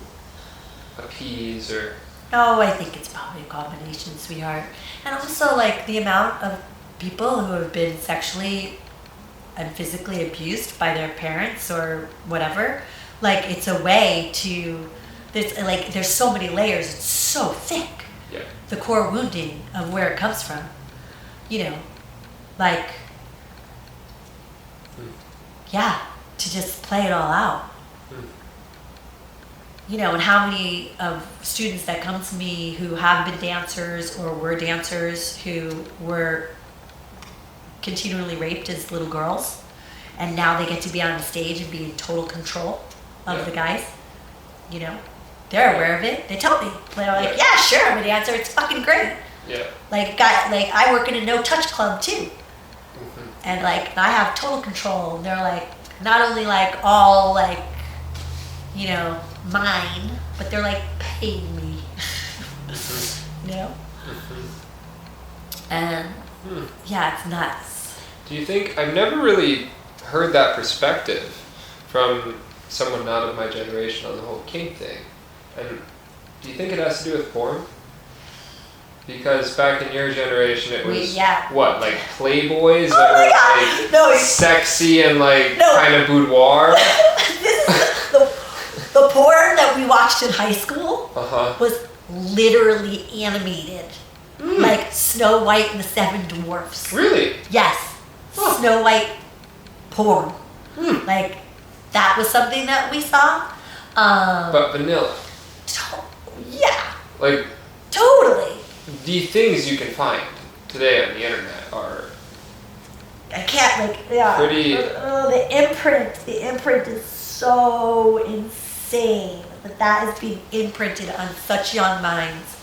appease? Or no, I think it's probably a combination, sweetheart. And also like the amount of people who have been sexually and physically abused by their parents or whatever, like it's a way to, there's so many layers, it's so thick. Yeah. The core wounding of where it comes from, you know, like, yeah, to just play it all out. You know, and how many of students that come to me who have been dancers or were dancers who were continually raped as little girls, and now they get to be on the stage and be in total control of the guys, you know, they're aware of it. They tell me, they're like, yeah, sure, I'm a dancer, it's fucking great. Yeah. Like, I work in a no-touch club too. And like, I have total control. And they're like, not only like all like, you know, mine, but they're like paying me. You know? And yeah, it's nuts. Do you think, I've never really heard that perspective from someone not of my generation on the whole kink thing. And do you think it has to do with porn? Because back in your generation, it was what, like Playboys that were like sexy and like kind of boudoir. the porn that we watched in high school was literally animated, like Snow White and the Seven Dwarfs. Really? Yes, Snow White porn. Like that was something that we saw. But vanilla. Yeah. Like. Totally. The things you can find today on the internet are. I can't pretty. The imprint is so insane that is being imprinted on such young minds.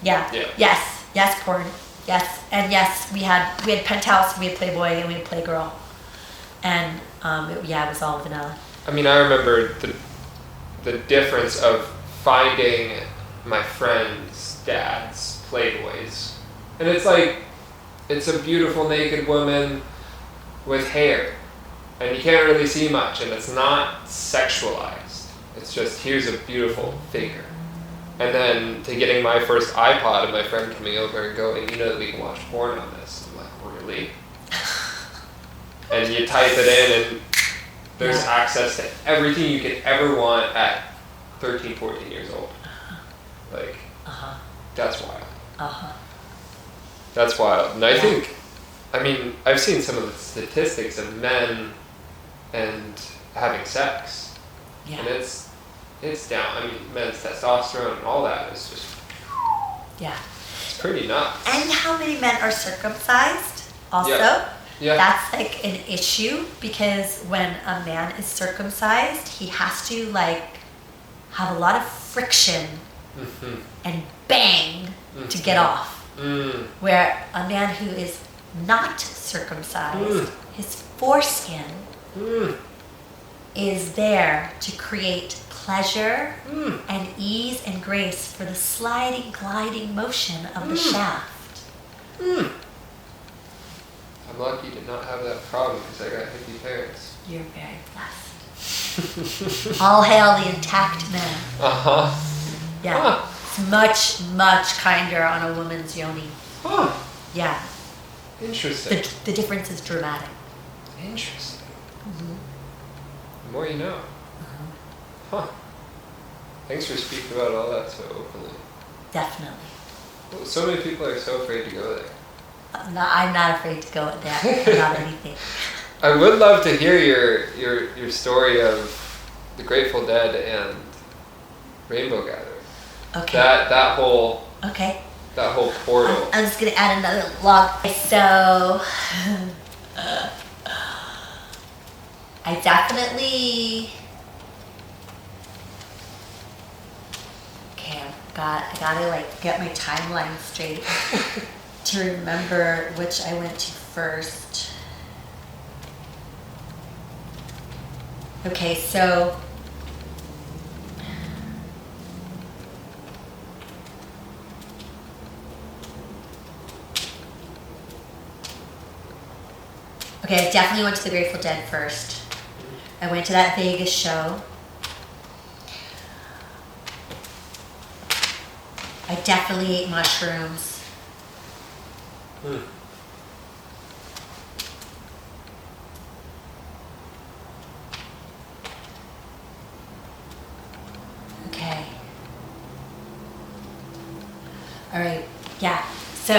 Yeah. Yes, porn. Yes, and yes, we had Penthouse, we had Playboy, and we had Playgirl, and it was all vanilla. I mean, I remember the difference of finding my friends' dads' Playboys. And it's like, it's a beautiful naked woman with hair. And you can't really see much, and it's not sexualized. It's just, here's a beautiful figure. And then to getting my first iPod and my friend coming over and going, you know that we can watch porn on this. I'm like, really? And you type it in and there's access to everything you could ever want at 13, 14 years old. Like, that's wild. That's wild. And I think, I mean, I've seen some of the statistics of men and having sex. Yeah. And it's down. I mean, men's testosterone and all that is just... Yeah. It's pretty nuts. And how many men are circumcised also? Yeah. That's like an issue because when a man is circumcised, he has to like have a lot of friction and bang to get off. Where a man who is not circumcised, his foreskin is there to create pleasure and ease and grace for the sliding, gliding motion of the shaft. I'm lucky to not have that problem because I got hippie parents. You're very blessed. All hail the intact man. Yeah. It's much, much kinder on a woman's yoni. Yeah. Interesting. The difference is dramatic. Interesting. The more you know. Thanks for speaking about all that so openly. Definitely. Well, so many people are so afraid to go there. I'm not afraid to go there about anything. I would love to hear your story of the Grateful Dead and Rainbow Gathering. Okay. That whole portal. I'm just gonna add another log. So I definitely I gotta like get my timeline straight to remember which I went to first. Okay, so I definitely went to the Grateful Dead first. I went to that Vegas show. I definitely ate mushrooms. So,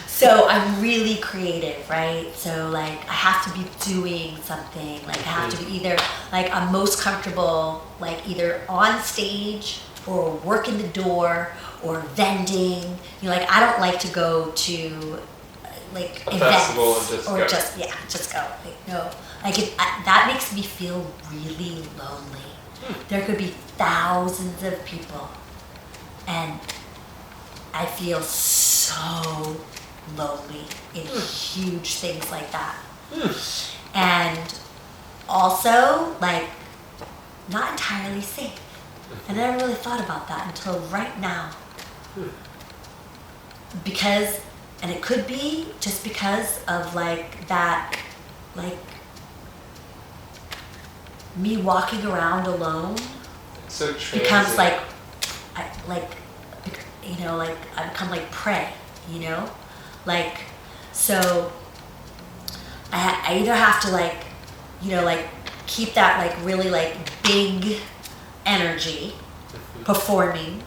so I'm really creative, right? So like I have to be doing something. Like I have to be either like I'm most comfortable like either on stage or working the door or vending. You know, like I don't like to go to like a events festival and just or go. just go. Like, no, like that makes me feel really lonely. There could be thousands of people, and I feel so lonely in huge things like that. And also, like, not entirely safe. And I never really thought about that until right now. Because, and it could be just because of like that, like, me walking around alone So becomes transient. like, you know, like I become like prey, you know, like, so I either have to like, you know, like keep that like really like big energy performing,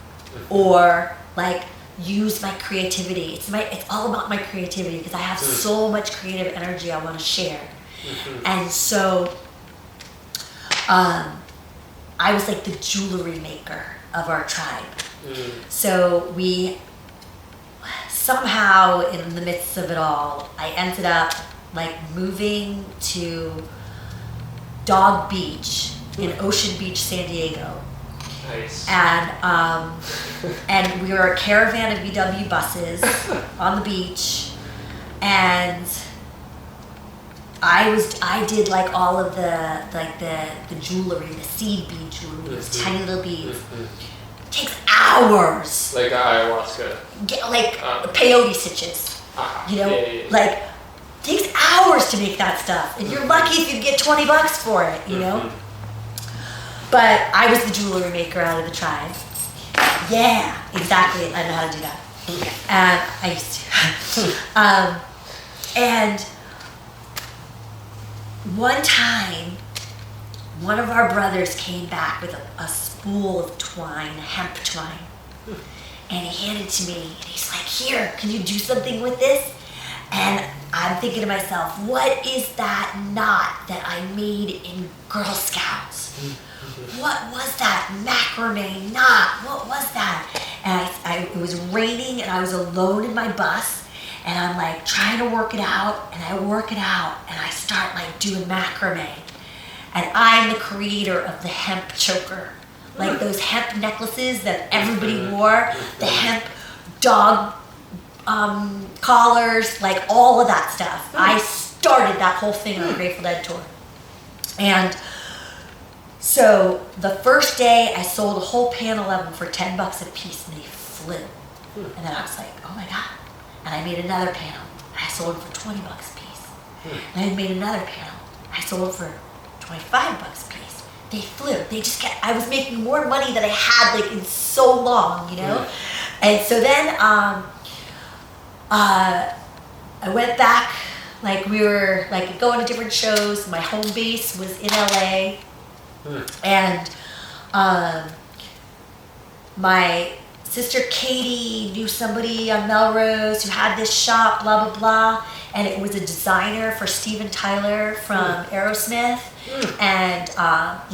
or like use my creativity. It's all about my creativity because I have so much creative energy I want to share. And so I was like the jewelry maker of our tribe. So we somehow in the midst of it all, I ended up like moving to Dog Beach in Ocean Beach, San Diego. Nice. And we were a caravan of VW buses on the beach, and I did like all of the jewelry, the seed bead jewelry, those tiny little beads. It takes hours. Like ayahuasca. Like peyote stitches. You know, like takes hours to make that stuff, and you're lucky if you get $20 for it. You know. But I was the jewelry maker out of the tribe. Yeah, exactly. I know how to do that. And I used to. And one time, one of our brothers came back with a spool of twine, hemp twine. And he handed it to me, and he's like, "Here, can you do something with this?" And I'm thinking to myself, what is that knot that I made in Girl Scouts? What was that macrame knot? What was that? And it was raining, and I was alone in my bus, and I'm like trying to work it out, and I work it out, and I start like doing macrame. And I'm the creator of the hemp choker. Like those hemp necklaces that everybody wore, the hemp dog collars, like all of that stuff. I started that whole thing on the Grateful Dead tour. And so the first day I sold a whole panel of them for $10 a piece, and they flew. And then I was like, oh my God. And I made another panel, and I sold it for $20 a piece. And I made another panel, I sold it for $25 a piece. They flew. They just kept, I was making more money than I had like in so long, you know? And so then I went back, like we were like going to different shows. My home base was in LA. And my sister Katie knew somebody on Melrose who had this shop, blah, blah, blah. And it was a designer for Steven Tyler from Aerosmith and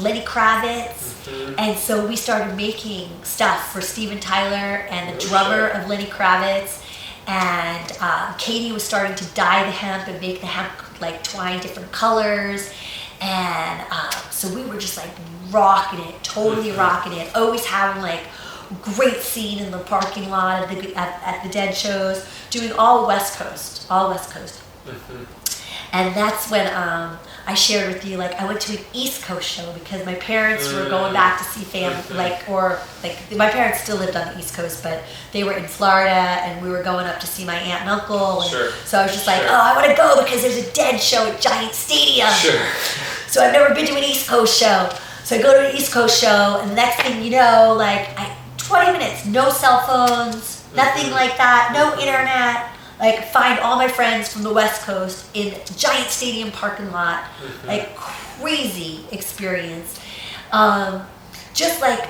Lenny Kravitz. And so we started making stuff for Steven Tyler and the drummer of Lenny Kravitz. And Katie was starting to dye the hemp and make the hemp like twine different colors. And so we were just like rocking it, totally rocking it, always having like great scene in the parking lot at the Dead shows, doing all West Coast. And that's when I shared with you, like I went to an East Coast show because my parents were going back to see family, my parents still lived on the East Coast, but they were in Florida, and we were going up to see my aunt and uncle. And so I was just like, oh, I want to go because there's a Dead show at Giant Stadium. So I've never been to an East Coast show. So I go to an East Coast show, and the next thing you know, like 20 minutes, no cell phones, nothing like that, no internet. Like find all my friends from the West Coast in Giant Stadium parking lot, like crazy experience. Just like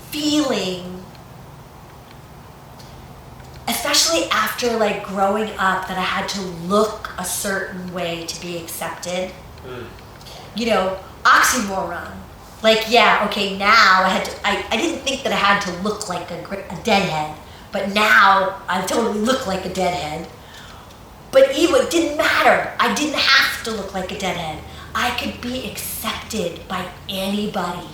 feeling especially after like growing up that I had to look a certain way to be accepted. You know, oxymoron. Like, yeah, okay, now I didn't think that I had to look like a deadhead, but now I totally look like a deadhead. But it didn't matter. I didn't have to look like a deadhead. I could be accepted by anybody,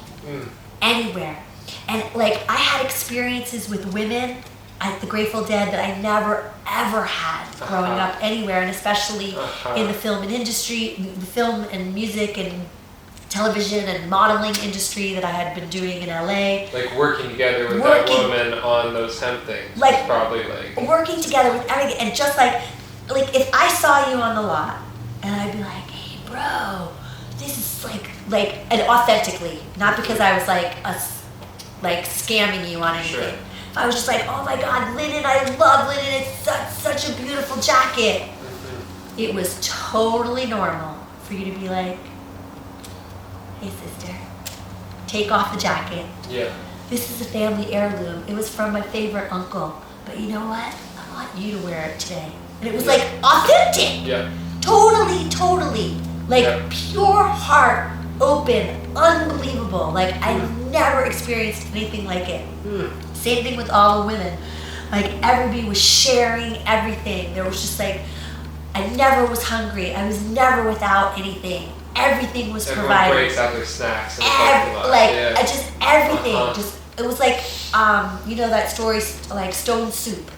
anywhere. And like, I had experiences with women at the Grateful Dead that I never ever had growing up anywhere, and especially in the film and industry, the film and music and television and modeling industry that I had been doing in LA. Like working together with that woman on those hemp things. Like probably like working together with everything, and just like if I saw you on the lot and I'd be like, hey bro, this is like and authentically, not because I was like scamming you on anything. Sure. I was just like, oh my God, linen, I love linen, it's such a beautiful jacket. It was totally normal for you to be like, hey sister, take off the jacket. Yeah. This is a family heirloom. It was from my favorite uncle. But you know what? I want you to wear it today. And it was like authentic. Yeah. Totally. Like pure heart, open, unbelievable. Like I never experienced anything like it. Same thing with all the women. Like everybody was sharing everything. There was just like, I never was hungry. I was never without anything. Everything was provided. Everyone breaks out their snacks in the parking lot. I just everything. Just it was like you know that story like stone soup.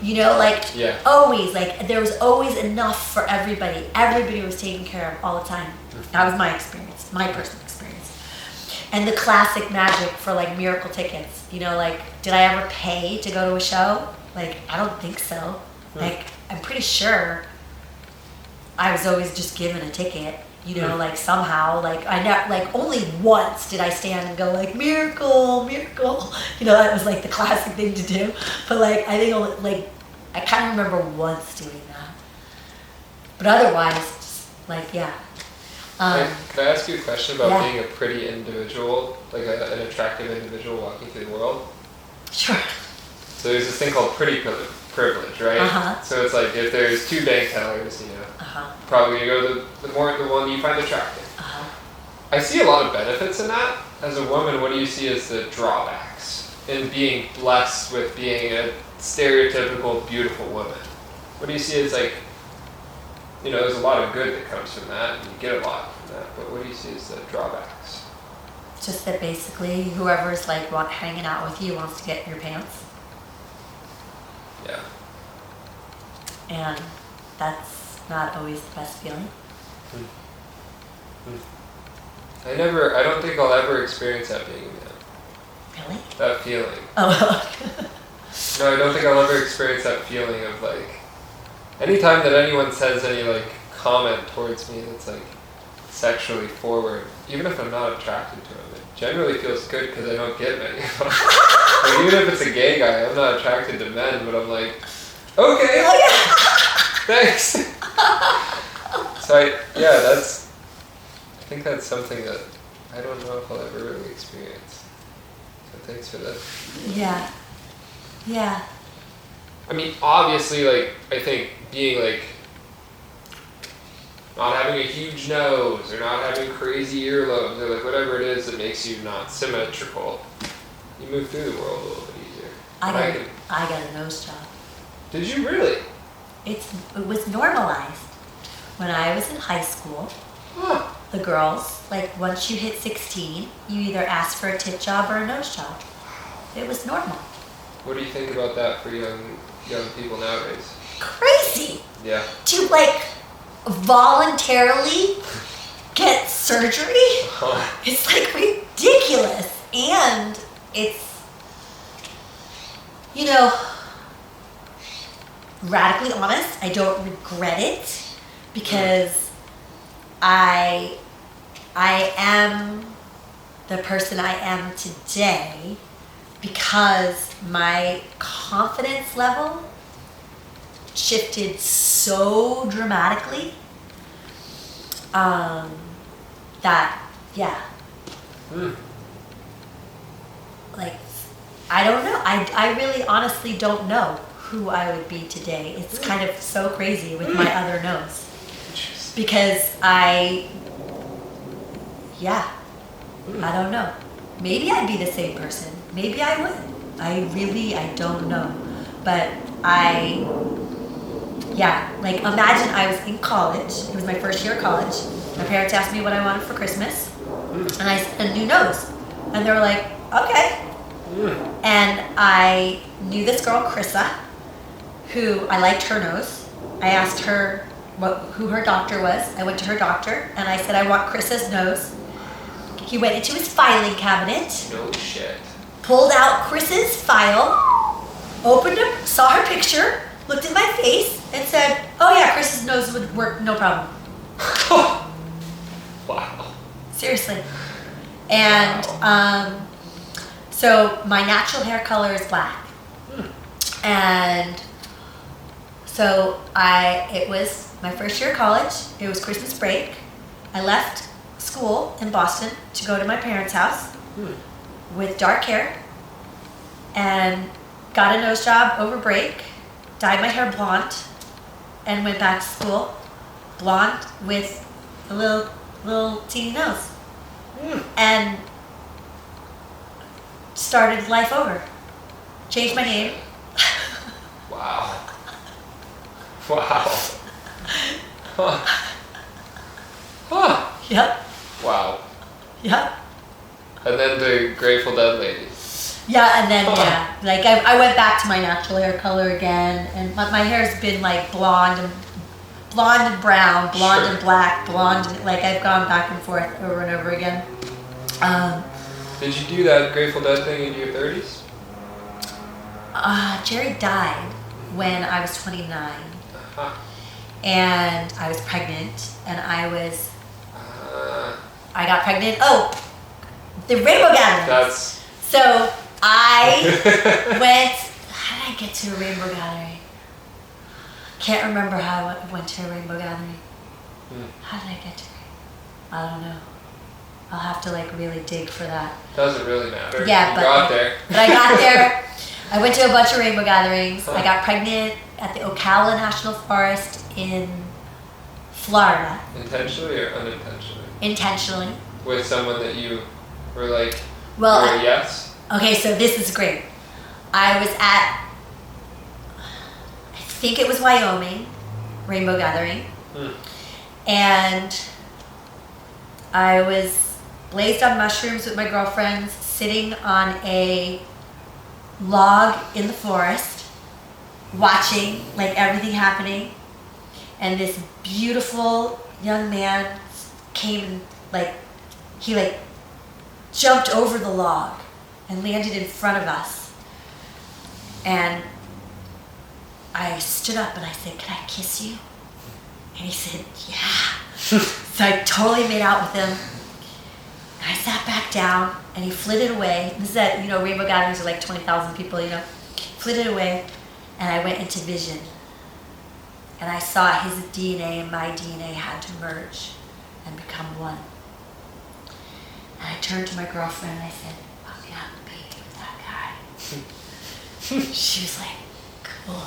You know, like always like there was always enough for everybody. Everybody was taken care of all the time. That was my experience, my personal experience. And the classic magic for like miracle tickets. You know, like did I ever pay to go to a show? Like I don't think so. Like I'm pretty sure I was always just given a ticket. You know, like somehow, like I never, like only once did I stand and go like miracle. You know, that was like the classic thing to do. But like I think like I kind of remember once doing that. But otherwise, just, like yeah. Can I ask you a question about being a pretty individual, like an attractive individual walking through the world? Sure. So there's this thing called pretty privilege, right? So it's like if there's two bank tellers, you know, probably you go the one you find attractive. I see a lot of benefits in that. As a woman, what do you see as the drawbacks in being blessed with being a stereotypical beautiful woman? What do you see as like, you know, there's a lot of good that comes from that, and you get a lot from that, but what do you see as the drawbacks? Just that basically whoever's like hanging out with you wants to get in your pants. Yeah. And that's not always the best feeling. I don't think I'll ever experience that being a man. Really? That feeling. Oh. No, I don't think I'll ever experience that feeling of like, anytime that anyone says any like comment towards me that's like sexually forward, even if I'm not attracted to him, it generally feels good because I don't get many of them. Like, even if it's a gay guy, I'm not attracted to men, but I'm like, okay, thanks. So I think that's something that I don't know if I'll ever really experience. So thanks for that. Yeah. I mean, obviously, like, I think being like, not having a huge nose, or not having crazy earlobes, or like whatever it is that makes you not symmetrical, you move through the world a little bit easier. I got a nose job. Did you really? It was normalized. When I was in high school, the girls, like once you hit 16, you either ask for a tit job or a nose job. It was normal. What do you think about that for young people nowadays? Crazy! Yeah. To like voluntarily get surgery? It's like ridiculous. And it's, you know, radically honest, I don't regret it because I am the person I am today because my confidence level shifted so dramatically that, like, I don't know. I really honestly don't know who I would be today. It's kind of so crazy with my other nose. Because I don't know. Maybe I'd be the same person. Maybe I would. I don't know. But like imagine I was in college. It was my first year of college. My parents asked me what I wanted for Christmas. And I said a new nose. And they were like, okay. And I knew this girl, Krissa, who I liked her nose. I asked her who her doctor was. I went to her doctor and I said, I want Krissa's nose. He went into his filing cabinet. No shit. Pulled out Krissa's file, opened it, saw her picture, looked at my face, and said, oh yeah, Krissa's nose would work, no problem. Wow. Seriously. And so my natural hair color is black. And so it was my first year of college. It was Christmas break. I left school in Boston to go to my parents' house with dark hair and got a nose job over break, dyed my hair blonde, and went back to school blonde with a little teeny nose. And started life over. Changed my name. Wow. Wow. Huh. Huh. Yep. Wow. Yep. And then the Grateful Dead lady. Yeah, and then like I went back to my natural hair color again, and my hair's been like blonde and brown, blonde and black, blonde, and like I've gone back and forth over and over again. Did you do that Grateful Dead thing in your 30s? Jerry died when I was 29, and I was pregnant, and I got pregnant. Oh, the Rainbow Gathering. So I went. How did I get to a Rainbow Gathering? Can't remember how I went to a Rainbow Gathering. How did I get to it? I don't know. I'll have to like really dig for that. Doesn't really matter. Yeah, you got there. But I got there. I went to a bunch of Rainbow Gatherings. I got pregnant at the Ocala National Forest in Florida. Intentionally or unintentionally? Intentionally. With someone that you were like, yes? Okay, so this is great. I was at, I think it was Wyoming, Rainbow Gathering. And I was blazed on mushrooms with my girlfriends, sitting on a log in the forest, watching like everything happening. And this beautiful young man came and he jumped over the log and landed in front of us. And I stood up and I said, "Can I kiss you?" And he said, "Yeah." So I totally made out with him. And I sat back down and he flitted away. This is at, Rainbow Gatherings are like 20,000 people, Flitted away, and I went into vision. And I saw his DNA and my DNA had to merge and become one. And I turned to my girlfriend and I said, "I'm gonna have to be with that guy." She was like, "Cool."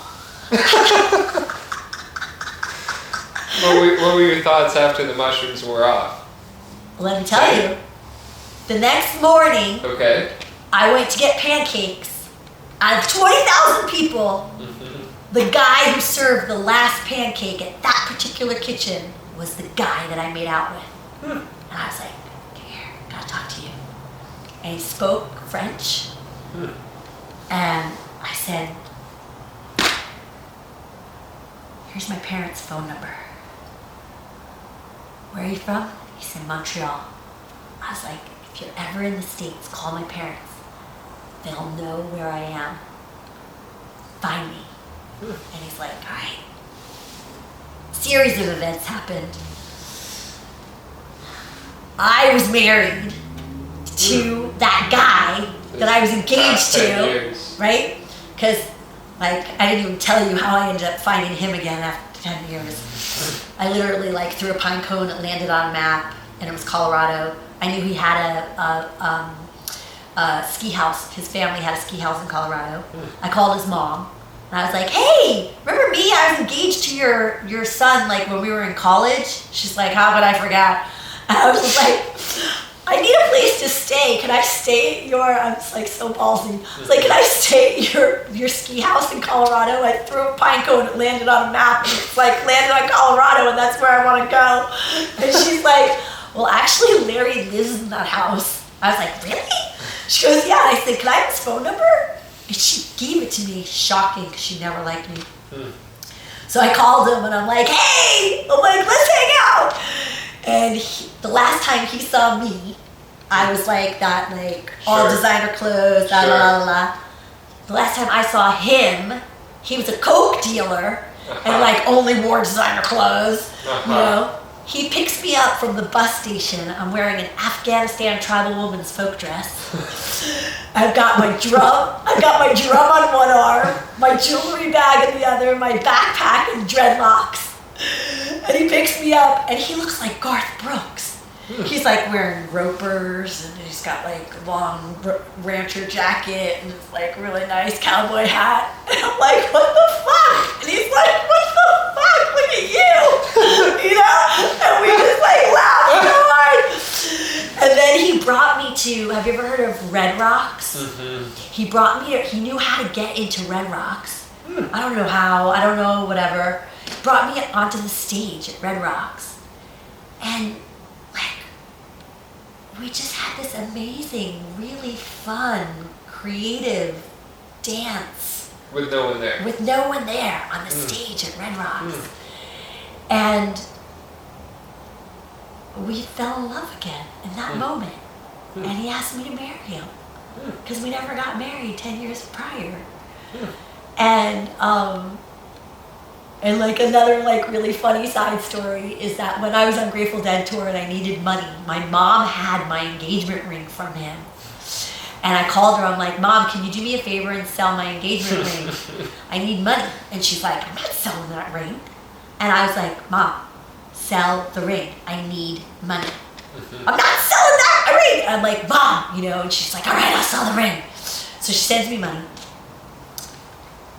What were your thoughts after the mushrooms wore off? Let me tell you. The next morning, I went to get pancakes. Out of 20,000 people, the guy who served the last pancake at that particular kitchen was the guy that I made out with. And I was like, "Come here, gotta talk to you." And he spoke French. And I said, "Here's my parents' phone number." "Where are you from?" He said, "Montreal." I was like, "If you're ever in the States, call my parents. They'll know where I am. Find me." And he's like, "All right." Series of events happened. I was married to that guy that I was engaged to, right? Because, I didn't even tell you how I ended up finding him again after 10 years. I literally, threw a pine cone, it landed on a map, and it was Colorado. I knew he had a ski house. His family had a ski house in Colorado. I called his mom, And I was like, hey, remember me? I was engaged to your son, like, when we were in college. She's like, how could I forget? And I was just like, I need a place to stay. Can I stay at your, I was like so ballsy. I was like, can I stay at your ski house in Colorado? I threw a pine cone, it landed on a map, and it's like landed on Colorado, and that's where I want to go. And she's like, well, actually, Larry lives in that house. I was like, really? She goes, yeah. I said, can I have his phone number? And she gave it to me. Shocking, because she never liked me. So I called him, and I'm like, hey, I'm like, let's hang out. And the last time he saw me, I was like that, like, all designer clothes, la la la la. The last time I saw him, he was a coke dealer and like only wore designer clothes, you know. He picks me up from the bus station. I'm wearing an Afghanistan tribal woman's folk dress. I've got my drum on one arm, my jewelry bag in the other, my backpack and dreadlocks. And he picks me up, and he looks like Garth Brooks. He's like wearing ropers, and he's got like long rancher jacket, and it's like really nice cowboy hat. And I'm like, what the fuck? And he's like, what the fuck? Look at you, you know? And we just like laughed so hard. And then he brought me to. Have you ever heard of Red Rocks? He brought me. He knew how to get into Red Rocks. I don't know how. I don't know. Whatever. Brought me onto the stage at Red Rocks, and like we just had this amazing, really fun, creative dance with no one there. With no one there on the stage at Red Rocks, and we fell in love again in that moment. And he asked me to marry him because we never got married 10 years prior, And like another like really funny side story is that when I was on Grateful Dead tour and I needed money, my mom had my engagement ring from him. And I called her, I'm like, Mom, can you do me a favor and sell my engagement ring? I need money. And she's like, I'm not selling that ring. And I was like, Mom, sell the ring. I need money. I'm not selling that ring. And I'm like, Mom, you know, and she's like, all right, I'll sell the ring. So she sends me money.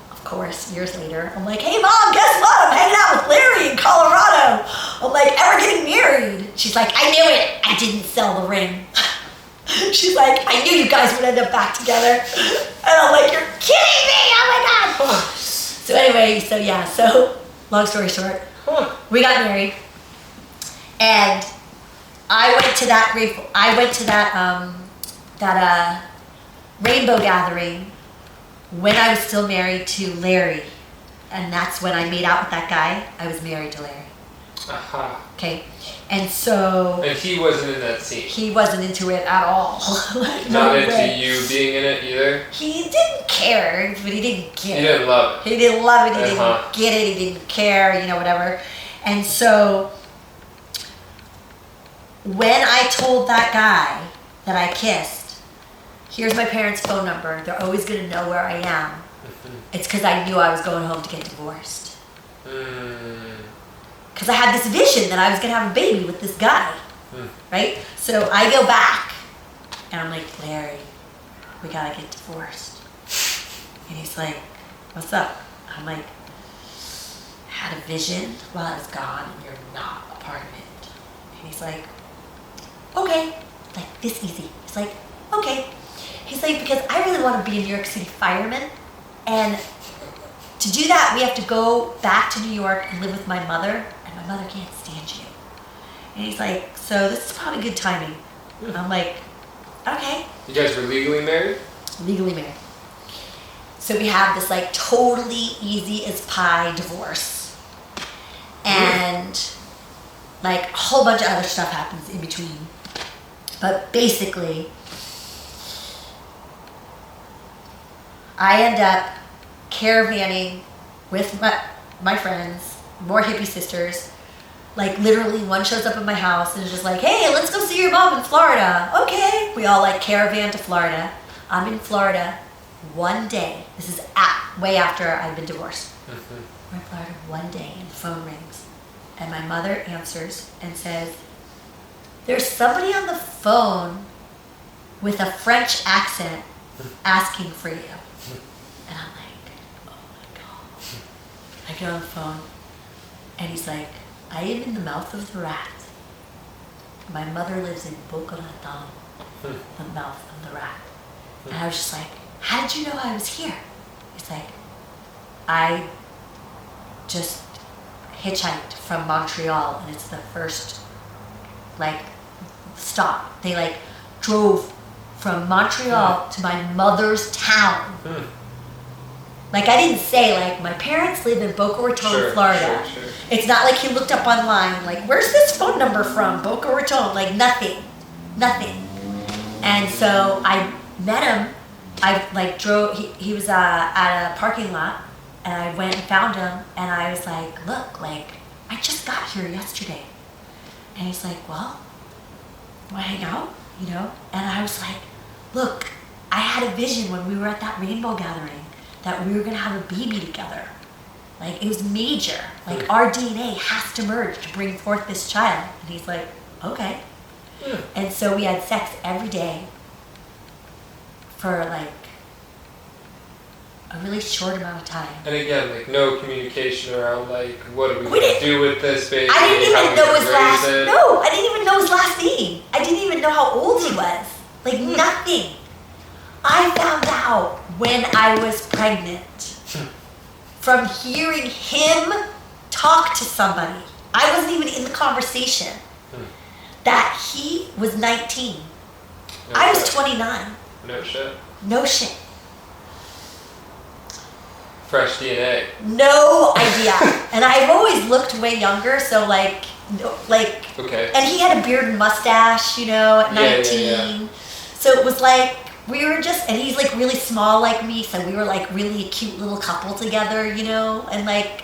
Of course, years later, I'm like, hey Mom, guess what? I'm hanging out with Larry in Colorado. I'm like, ever getting married? She's like, I knew it. I didn't sell the ring. She's like, I knew you guys would end up back together. And I'm like, you're kidding me. Oh my God. So anyway, so long story short, we got married. And I went to that rainbow gathering when I was still married to Larry, and that's when I made out with that guy. I was married to Larry. Okay, and so. And he wasn't in that scene. He wasn't into it at all. Not into you being in it either. He didn't care, but he didn't get it. He didn't love it. He didn't love it. He didn't get it. He didn't care. You know, whatever. And so, when I told that guy that I kissed, here's my parents' phone number. They're always going to know where I am. It's because I knew I was going home to get divorced. Because I had this vision that I was going to have a baby with this guy. Right? So I go back, and I'm like, Larry, we got to get divorced. And he's like, what's up? I'm like, I had a vision while I was gone, and you're not a part of it. And he's like, okay. Like, this easy. He's like, okay. He's like, because I really want to be a New York City fireman, and to do that, we have to go back to New York and live with my mother, and my mother can't stand you. And he's like, so this is probably good timing. I'm like, okay. You guys were legally married? Legally married. So we have this like totally easy as pie divorce. And like a whole bunch of other stuff happens in between. But basically, I end up caravanning with my friends, more hippie sisters. Like literally one shows up at my house and is just like, hey, let's go see your mom in Florida. Okay. We all like caravan to Florida. I'm in Florida one day. This is way after I've been divorced. We're in Florida one day and the phone rings. And my mother answers and says, there's somebody on the phone with a French accent asking for you. And I'm like, oh my God. I get on the phone, and he's like, I am in the mouth of the rat. My mother lives in Boca Raton, the mouth of the rat. And I was just like, how did you know I was here? He's like, I just hitchhiked from Montreal, and it's the first, like, stop. They, like, drove from Montreal to my mother's town. Like, I didn't say, like, my parents live in Boca Raton, Florida. Sure. It's not like he looked up online, like, where's this phone number from? Boca Raton. Like, nothing. And so I met him. I, like, drove, he was at a parking lot, and I went and found him, and I was like, look, like, I just got here yesterday. And he's like, well, wanna hang out? You know? And I was like, look, I had a vision when we were at that rainbow gathering that we were gonna have a baby together. Like, it was major. Like, our DNA has to merge to bring forth this child. And he's like, okay. And so we had sex every day for, like, a really short amount of time. And again, like, no communication around, like, what are we going to do with this baby? I didn't even know his last name. No, I didn't even know his last name. I didn't even know how old he was. Like, nothing. I found out when I was pregnant from hearing him talk to somebody. I wasn't even in the conversation. That he was 19. I was 29. No shit. No shit. Fresh DNA. No idea. And I've always looked way younger, so like, Okay. And he had a beard and mustache, you know, at 19. Yeah. So it was like, we were just, and he's like really small like me, so we were like really a cute little couple together, you know, and like,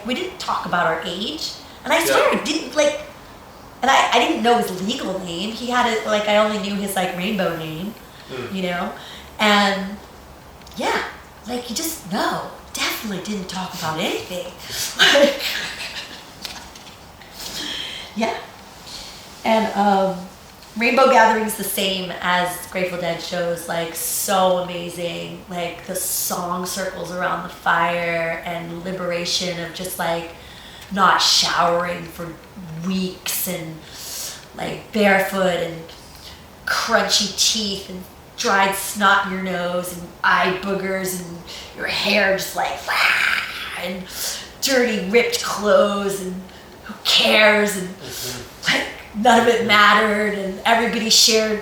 we didn't talk about our age. And I swear, I didn't like, and I didn't know his legal name. He had it, like, I only knew his like rainbow name, you know, and yeah, like, you just know. Definitely didn't talk about anything. Yeah. And Rainbow Gathering's the same as Grateful Dead shows, like, so amazing. Like, the song circles around the fire and liberation of just like not showering for weeks and like barefoot and crunchy teeth and dried snot in your nose and eye boogers and your hair just like and dirty ripped clothes and who cares and like none of it mattered and everybody shared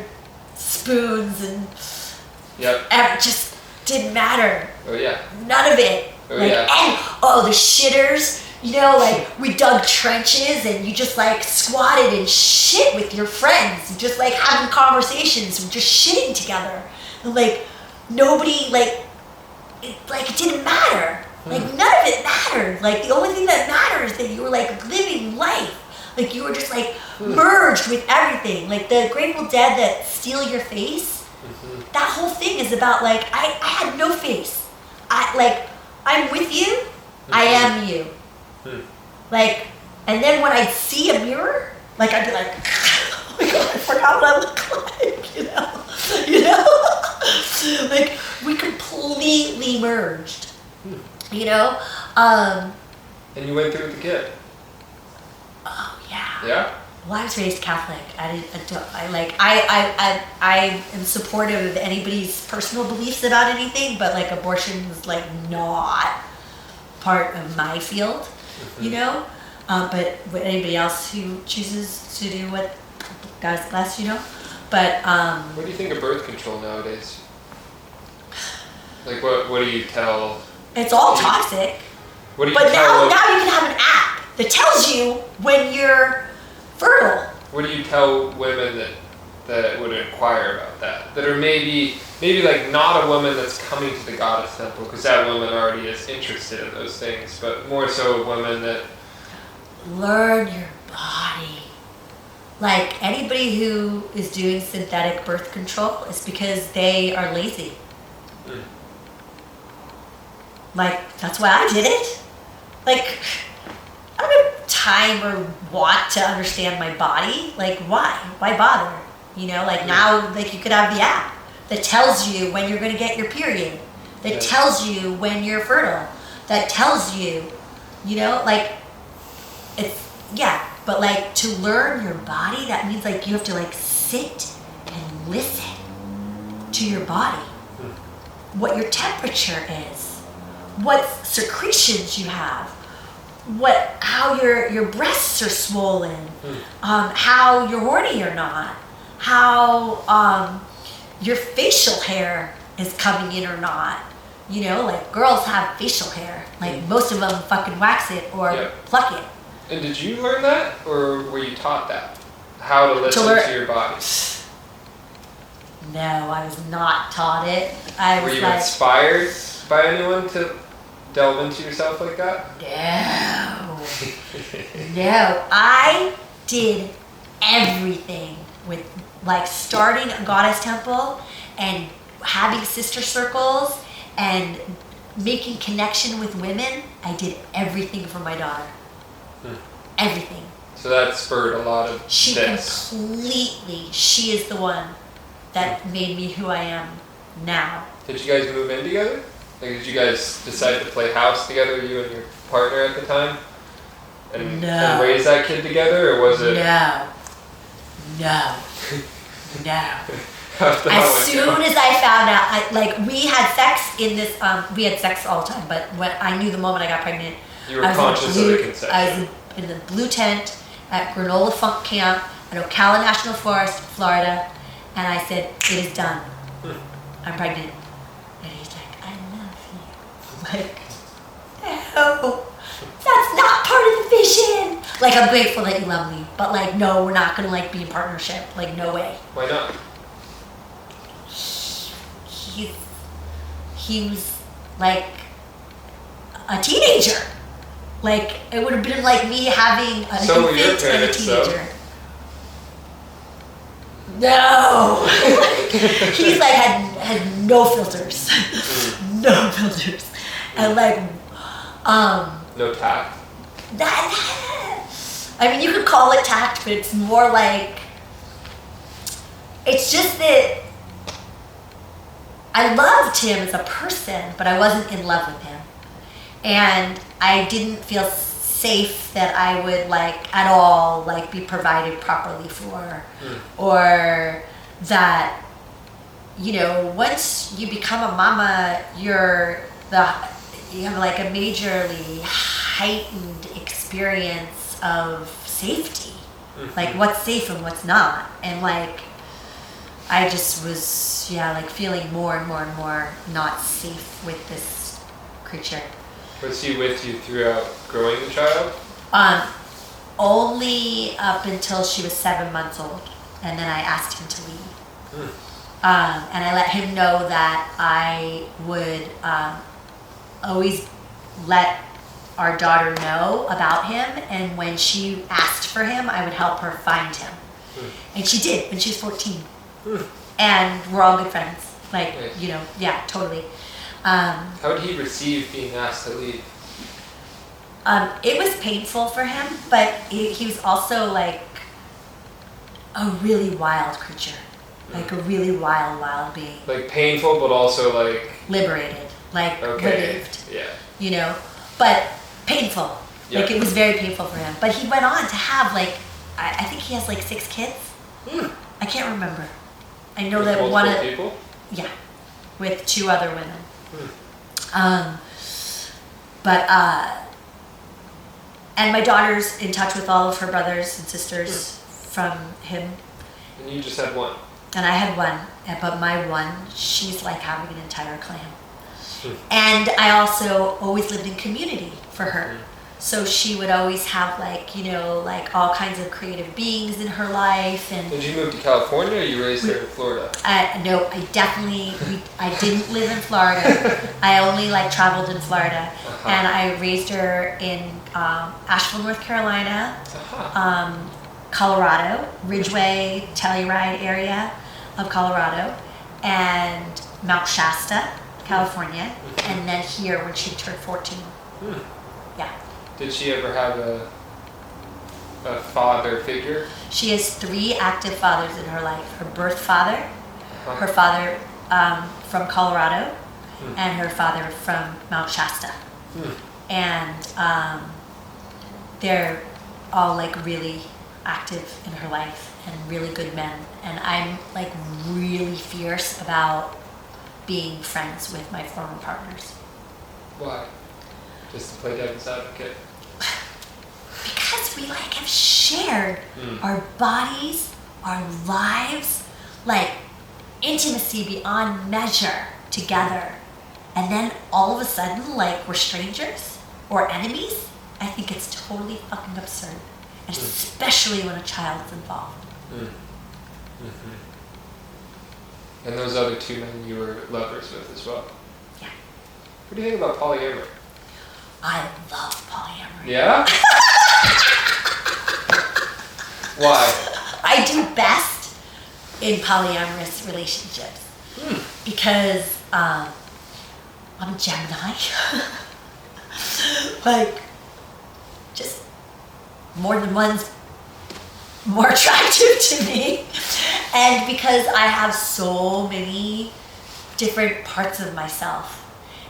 spoons and it just didn't matter. Oh yeah. None of it. Oh like, yeah. And the shitters, you know, like we dug trenches and you just like squatted and shit with your friends and just like having conversations and just shitting together. And like nobody it didn't matter. Like none of it mattered. Like the only thing that mattered is that you were like living life. Like you were just like merged with everything. Like the Grateful Dead that steal your face. That whole thing is about like I had no face. I'm with you. I am you. Like, and then when I'd see a mirror, like I'd be like, oh my god, I forgot what I look like, you know? Like we completely merged, you know? And you went through with the kid. Oh yeah. Yeah? Well, I was raised Catholic. I am supportive of anybody's personal beliefs about anything, but like abortion is like not part of my field, you know. But with anybody else who chooses to do what God's blessed, you know. But what do you think of birth control nowadays? Like what do you tell? It's all toxic. What do you but tell? now you can have an app that tells you when you're fertile. What do you tell women that would inquire about that are maybe like not a woman that's coming to the Goddess Temple, because that woman already is interested in those things, but more so a woman that learn your body. Like anybody who is doing synthetic birth control is because they are lazy. Like that's why I did it. Like I don't have time or want to understand my body. Like why bother? You know, like now, like you could have the app that tells you when you're going to get your period, that tells you when you're fertile, that tells you, like, but like to learn your body, that means like you have to like sit and listen to your body, what your temperature is, what secretions you have, how your breasts are swollen, how you're horny or not, how your facial hair is coming in or not. Like girls have facial hair, like most of them fucking wax it or pluck it. And did you learn that, or were you taught that? How to listen to your body? No, I was not taught it. Were you inspired by anyone to delve into yourself like that? No. I did everything with like starting a Goddess Temple and having sister circles and making connection with women. I did everything for my daughter. Everything. So that spurred a lot of she is the one that made me who I am now. Did you guys move in together? Like, did you guys decide to play house together, you and your partner at the time? And raise that kid together, or was it? No. As soon as I found out, we had sex in this, we had sex all the time, but when I knew the moment I got pregnant, you were conscious of the conception. I was in the blue tent at Granola Funk Camp at Ocala National Forest, Florida, and I said, it is done. I'm pregnant. And he's like, I love you. Like, no, that's not part of the vision. Like, I'm grateful that you love me, but like, no, we're not gonna like be in partnership. Like, no way. Why not? He was like a teenager. Like, it would have been like me having an infant and a teenager. No. He's like had no filters. No filters. And like no tact. I mean, you could call it tact, but it's more like, it's just that I loved him as a person, but I wasn't in love with him. And I didn't feel safe that I would like at all like be provided properly for, or that, once you become a mama, you have like a majorly heightened experience of safety, like what's safe and what's not. And like, I just was, like feeling more and more and more not safe with this creature. Was he with you throughout growing the child? Only up until she was 7 months old, and then I asked him to leave. And I let him know that I would always let our daughter know about him, and when she asked for him, I would help her find him. And she did when she was 14. And we're all good friends. Like, nice. Totally. How did he receive being asked to leave? It was painful for him, but he was also like a really wild creature. Like a really wild being. Like painful, but also like... liberated. Like relieved. Yeah. But painful. Yep. Like it was very painful for him. But he went on to have like, I think he has like 6 kids. I can't remember. I know that one of... people? Yeah. With 2 other women. And my daughter's in touch with all of her brothers and sisters from him. And you just had one? And I had one, but my one, she's like having an entire clan. And I also always lived in community for her. So she would always have like, like all kinds of creative beings in her life. And did you move to California, or you raised her in Florida? No, I didn't live in Florida. I only like traveled in Florida. And I raised her in Ashland, North Carolina, Colorado, Ridgeway, Telluride area of Colorado, and Mount Shasta, California, and then here when she turned 14. Yeah. Did she ever have a father figure? She has 3 active fathers in her life. Her birth father, her father from Colorado, and her father from Mount Shasta. And they're all like really active in her life and really good men. And I'm like really fierce about being friends with my former partners. Why? Just to play devil's advocate? Because we like have shared our bodies, our lives, like intimacy beyond measure together. And then all of a sudden, like, we're strangers or enemies. I think it's totally fucking absurd. And especially when a child's involved. And those other two men you were lovers with as well? Yeah. What do you think about polyamory? I love polyamory. Yeah? Why? I do best in polyamorous relationships. Because I'm a Gemini. Like, just more than one's more attractive to me. And because I have so many different parts of myself.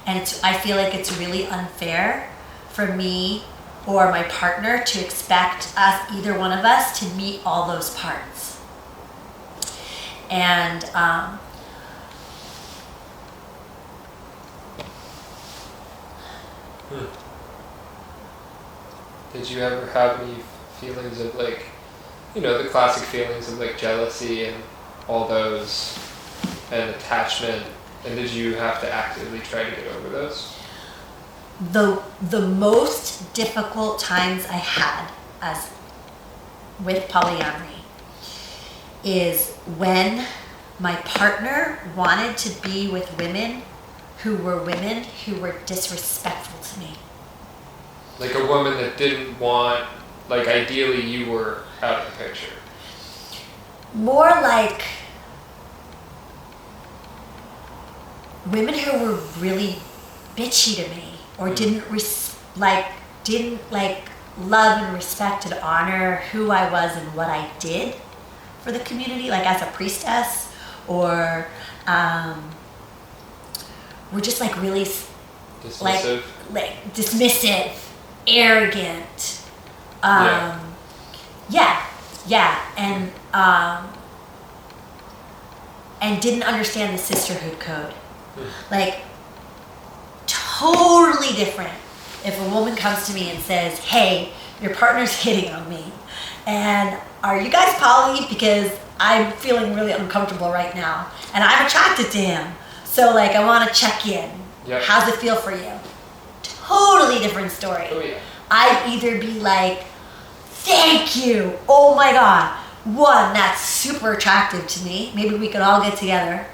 And I feel like it's really unfair for me or my partner to expect us, either one of us, to meet all those parts. And Did you ever have any feelings of like, you know, the classic feelings of like jealousy and all those, and attachment, and did you have to actively try to get over those? The most difficult times I had as with polyamory is when my partner wanted to be with women who were disrespectful to me. Like a woman that didn't want, like ideally you were out of the picture. More like women who were really bitchy to me, or didn't love and respect and honor who I was and what I did for the community, like as a priestess, or were just like really Dismissive. like dismissive, arrogant. And didn't understand the sisterhood code. Like, totally different if a woman comes to me and says, hey, your partner's hitting on me, and are you guys poly? Because I'm feeling really uncomfortable right now, and I'm attracted to him, so like I want to check in. Yep. How's it feel for you? Totally different story. Oh yeah. I'd either be like, thank you, oh my god, one, that's super attractive to me, maybe we could all get together.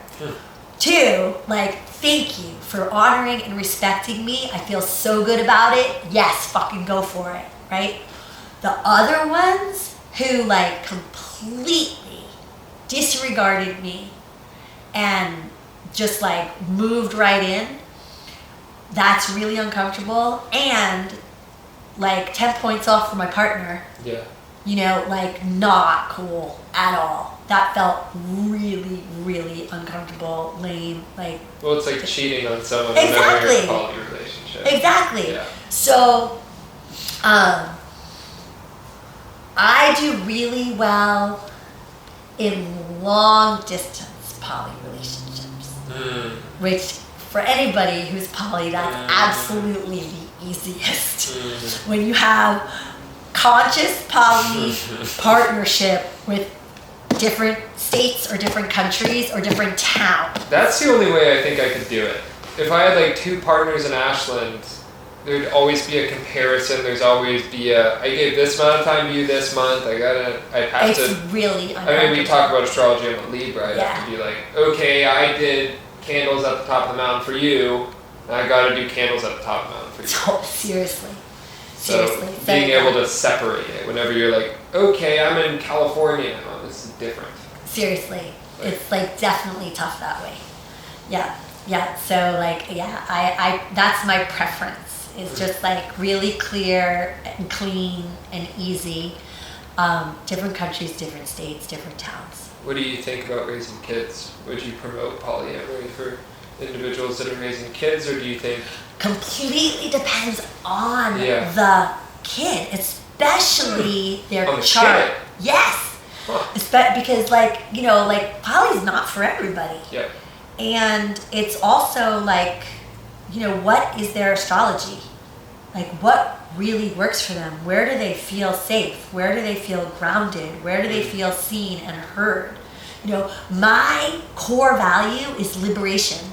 Two, like, thank you for honoring and respecting me, I feel so good about it, yes, fucking go for it, right? The other ones who like completely disregarded me and just like moved right in, that's really uncomfortable, and like 10 points off for my partner. Yeah. You know, like not cool at all. That felt really, really uncomfortable, lame, like. Well, it's like cheating on someone Exactly. whenever you're in a poly relationship. Exactly. Yeah. So, I do really well in long distance poly relationships, which for anybody who's poly, that's absolutely the easiest. When you have conscious poly partnership with different states or different countries or different towns. That's the only way I think I could do it. If I had like two partners in Ashland, there'd always be a comparison. There's always be I gave this amount of time to you this month. I'd have It's to. really I mean, we talk about astrology. I'm a Libra. I'd Yeah. have to be like, okay, I did candles at the top of the mountain for you, and I got to do candles at the top of the mountain for you. So, seriously. So being able to separate it whenever you're like, okay, I'm in California now. This is different. Seriously, it's like definitely tough that way. Yeah. So like, yeah, I that's my preference. It's just like really clear and clean and easy. Different countries, different states, different towns. What do you think about raising kids? Would you promote polyamory for individuals that are raising kids, or do you think? Completely depends on Yeah. the kid, especially their On the chart. kid? Yes. Huh. Because like, you know, like poly's not for everybody. Yeah. And it's also like, you know, what is their astrology? Like what really works for them? Where do they feel safe? Where do they feel grounded? Where do they feel seen and heard? You know, my core value is liberation.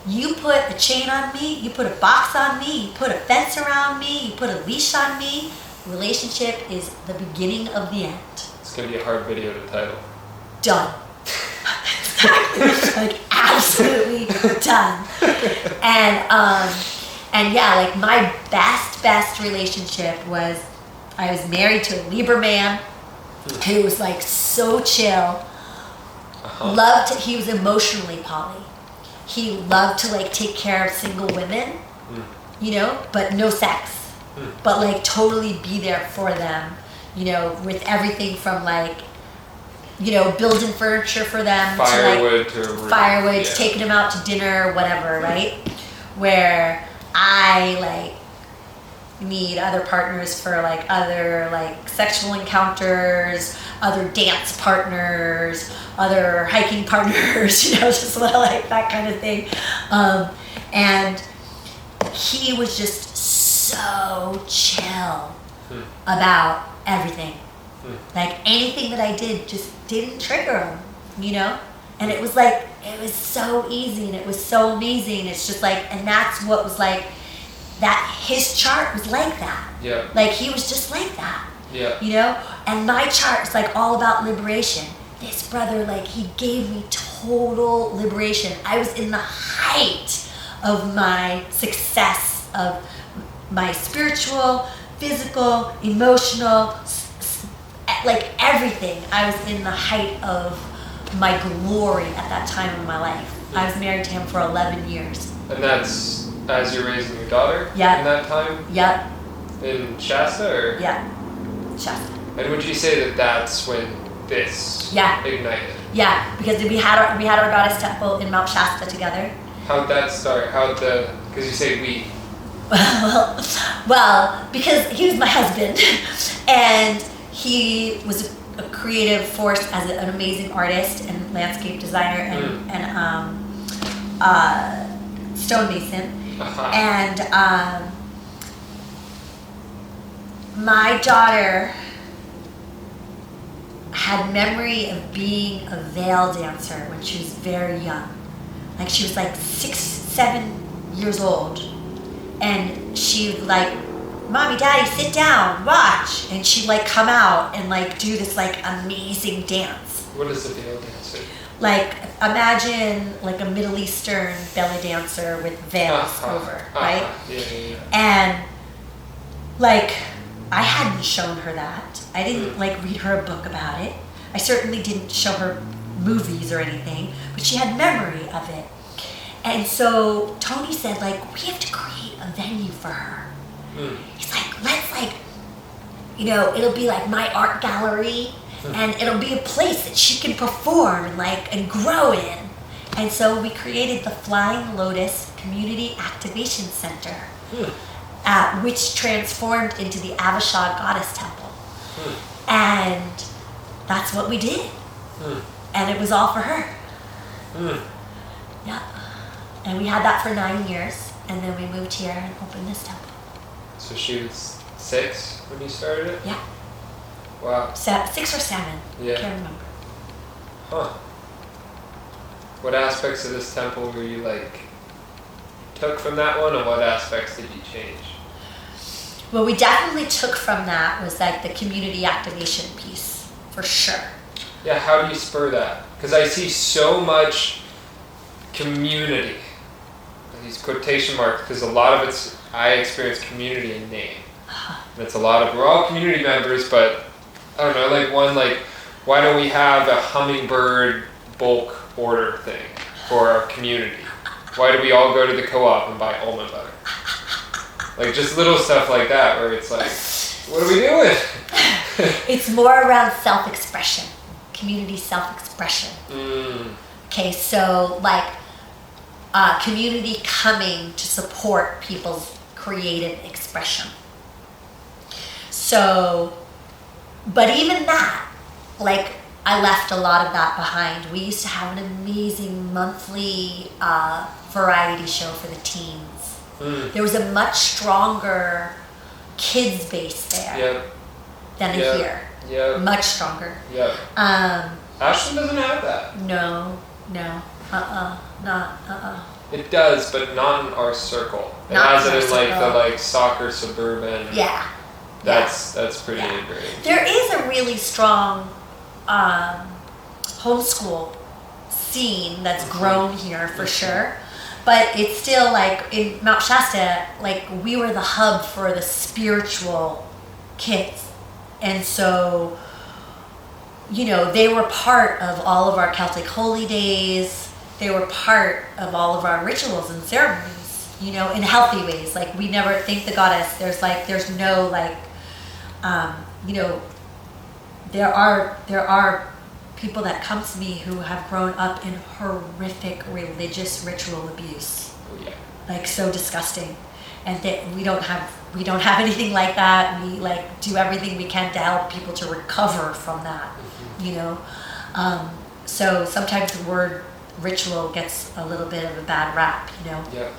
You put a chain on me, you put a box on me, you put a fence around me, you put a leash on me, relationship is the beginning of the end. It's going to be a hard video to title. Done. Like absolutely done. And yeah, like my best relationship was, I was married to a Libra man who was like so chill. He was emotionally poly. He loved to like take care of single women, you know, but no sex. But like totally be there for them, you know, with everything from like, you know, building furniture for them, Firewood to taking them out to dinner, whatever, right? Where I like need other partners for like other like sexual encounters, other dance partners, other hiking partners, you know, just like that kind of thing. And he was just so chill about everything. Like anything that I did just didn't trigger him, you know? And it was like, it was so easy and it was so amazing. It's just like, and that's what was like, that his chart was like that. Yeah. Like he was just like that. Yeah. You know? And my chart is like all about liberation. This brother, like he gave me total liberation. I was in the height of my success, of my spiritual, physical, emotional, like everything. I was in the height of my glory at that time of my life. I was married to him for 11 years. And that's as you're raising your daughter? Yeah. In that time? Yep. In Shasta, or? Yeah. Shasta. And would you say that that's when this ignited? Yeah, because we had our Goddess Temple in Mount Shasta together. How'd that start? Because you say we. Well, because he was my husband, and he was a creative force as an amazing artist and landscape designer and stonemason. And my daughter had memory of being a veil dancer when she was very young. Like she was like 6, 7 years old. And she would like, Mommy, Daddy, sit down, watch. And she'd like come out and like do this like amazing dance. What is a veil dancer? Like imagine like a Middle Eastern belly dancer with veils over, right? Yeah. And like I hadn't shown her that. I didn't like read her a book about it. I certainly didn't show her movies or anything, but she had memory of it. And so Tony said like, we have to create a venue for her. He's like, let's like, you know, it'll be like my art gallery and it'll be a place that she can perform and like, and grow in. And so we created the Flying Lotus Community Activation Center, which transformed into the Avishad Goddess Temple. And that's what we did. And it was all for her. Yeah. And we had that for 9 years. And then we moved here and opened this temple. So she was 6 when you started it? Yeah. Wow. 6 or 7. Yeah. I can't remember. Huh. What aspects of this temple were you like took from that one, and what aspects did you change? What we definitely took from that was like the community activation piece, for sure. Yeah, how do you spur that? Because I see so much community, these quotation marks, because a lot of it's, I experience community in name. And it's a lot of, we're all community members, but I don't know, like one, like, why don't we have a hummingbird bulk order thing for our community? Why do we all go to the co-op and buy almond butter? Like just little stuff like that where it's like, what are we doing? It's more around self-expression, community self-expression. Okay, so like community coming to support people's creative expression. So, but even that, like, I left a lot of that behind. We used to have an amazing monthly variety show for the teens. There was a much stronger kids base there than here. Yeah. Much stronger. Yeah. Ashland doesn't have that. No. It does, but not in our circle. It Not has in it our in circle. like the soccer suburban. Yeah. That's pretty ingrained. There is a really strong homeschool scene that's grown here for sure. But it's still like in Mount Shasta, like we were the hub for the spiritual kids. And so, you know, they were part of all of our Celtic holy days. They were part of all of our rituals and ceremonies, you know, in healthy ways. Like we never thank the goddess. There's no like, you know, there are people that come to me who have grown up in horrific religious ritual abuse. Oh, yeah. Like so disgusting. And that we don't have anything like that. We like do everything we can to help people to recover from that, you know. So sometimes the word ritual gets a little bit of a bad rap, you know. Yeah.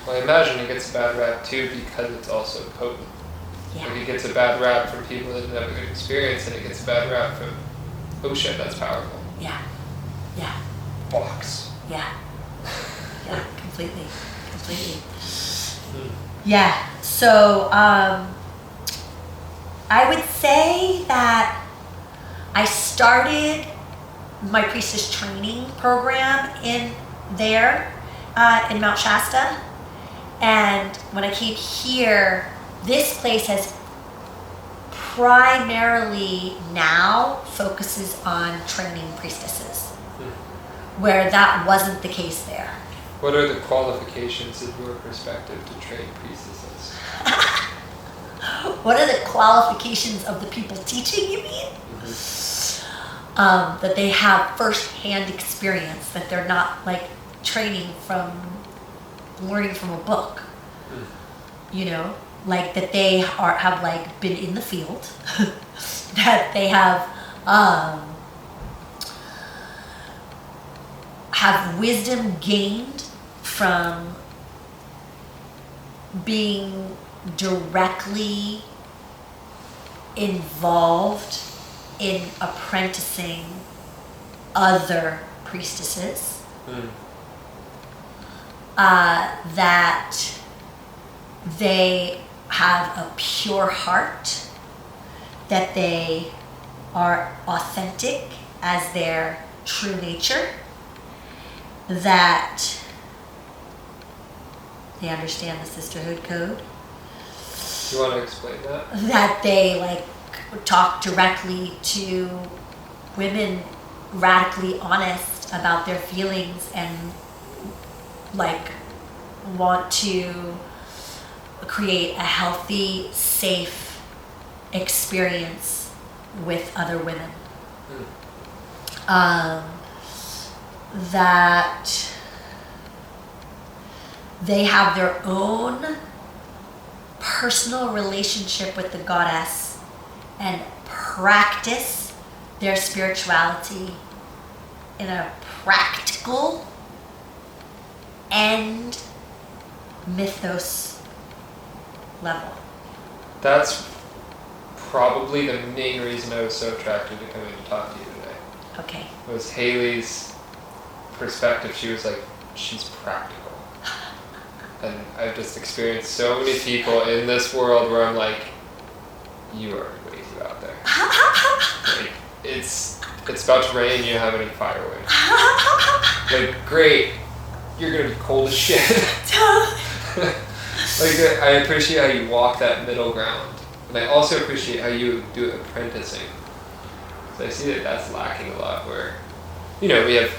Well, I imagine it gets a bad rap too because it's also potent. Yeah. Like it gets a bad rap from people that didn't have a good experience, and it gets a bad rap from, oh shit, that's powerful. Yeah. Yeah. Box. Yeah. Yeah. Completely. Yeah. So I would say that I started my priestess training program in Mount Shasta, and when I came here, this place has primarily now focuses on training priestesses, where that wasn't the case there. What are the qualifications in your perspective to train priestesses? What are the qualifications of the people teaching, you mean? That they have first-hand experience, that they're not like learning from a book, you know? Like that they have like been in the field, that they have wisdom gained from being directly involved in apprenticing other priestesses, that they have a pure heart, that they are authentic as their true nature, that they understand the sisterhood code. Do you want to explain that? That they like talk directly to women, radically honest about their feelings, and like want to create a healthy, safe experience with other women. That they have their own personal relationship with the goddess and practice their spirituality in a practical and mythos level. That's probably the main reason I was so attracted to coming to talk to you today. Okay. It was Haley's perspective. She was like, she's practical. And I've just experienced so many people in this world where I'm like, you are way too out there. Like, it's about to rain, you don't have any firewood. Like, great, you're gonna be cold as shit. Like, I appreciate how you walk that middle ground. And I also appreciate how you do apprenticing. So I see that that's lacking a lot where, you know, we have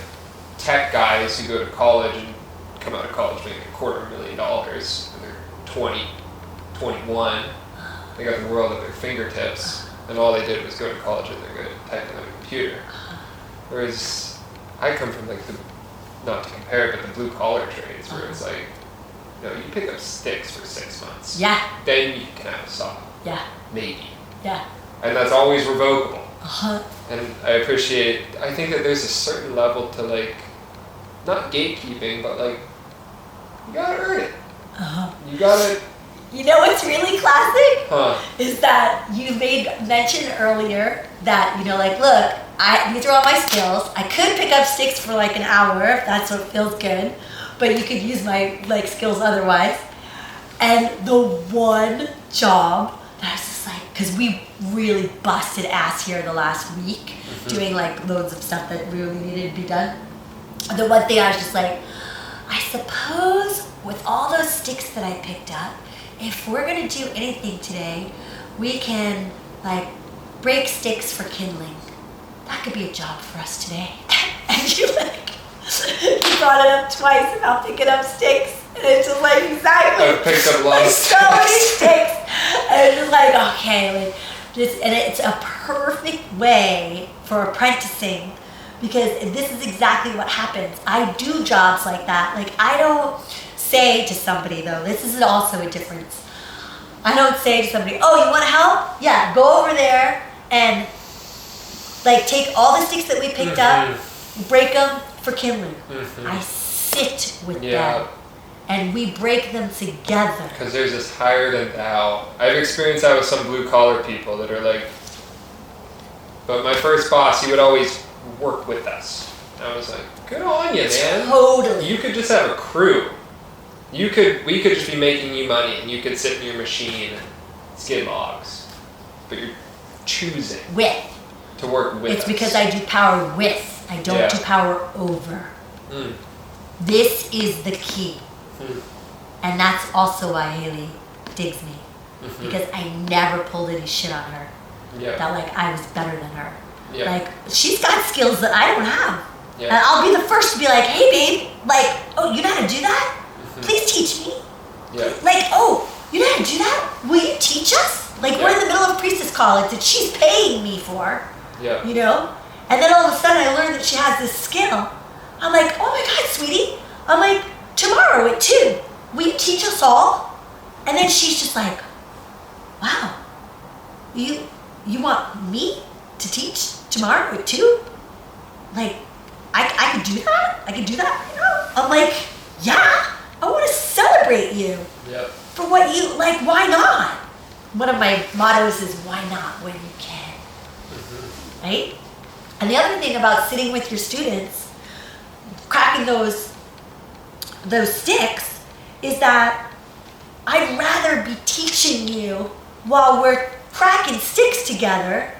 tech guys who go to college and come out of college making $250,000 and they're 20, 21. They got the world at their fingertips and all they did was go to college and they're good at typing on a computer. Whereas I come from like the, not to compare, but the blue collar trades where it's like, no, you pick up sticks for 6 months. Yeah. Then you can have a saw. Yeah. Maybe. Yeah. And that's always revocable. Uh-huh. And I think that there's a certain level to like, not gatekeeping, but like, you gotta earn it. Uh-huh. You gotta. You know what's really classic? Huh. Is that you made mention earlier that, you know, like, look, these are all my skills. I could pick up sticks for like an hour if that's what feels good, but you could use my like skills otherwise. And the one job that I was just like, because we really busted ass here the last week, doing like loads of stuff that really needed to be done. The one thing I was just like, I suppose with all those sticks that I picked up, if we're gonna do anything today, we can like break sticks for kindling. That could be a job for us today. And you brought it up twice about picking up sticks. And it's just like, exactly. I've picked up lots of so many sticks. And it's just like, okay, like, and it's a perfect way for apprenticing, because this is exactly what happens. I do jobs like that. Like, I don't say to somebody, though, this is also a difference. I don't say to somebody, oh, you want to help? Yeah, go over there and like take all the sticks that we picked up, break them for kindling. I sit with them and we break them together. Because there's this higher than thou. I've experienced that with some blue collar people that are like, but my first boss, he would always work with us. And I was like, good on you, man. Totally. You could just have a crew. We could just be making you money and you could sit in your machine and skid logs. But you're choosing to work with It's us. because I do power with. I don't do power over. This is the key. And that's also why Haley digs me. Because I never pulled any shit on her. That like I was better than her. Like, she's got skills that I don't have. And I'll be the first to be like, hey babe, like, oh, you know how to do that? Please teach me. Like, oh, you know how to do that? Will you teach us? Like, we're in the middle of Priestess college that she's paying me for. You know? And then all of a sudden I learned that she has this skill. I'm like, oh my God, sweetie. I'm like, tomorrow at 2, will you teach us all? And then she's just like, wow, you want me to teach tomorrow at 2? Like, I could do that? I could do that right now? I'm like, yeah, I want to celebrate you for what you, like, why not? One of my mottos is, why not when you can, right? And the other thing about sitting with your students, cracking those sticks, is that I'd rather be teaching you while we're cracking sticks together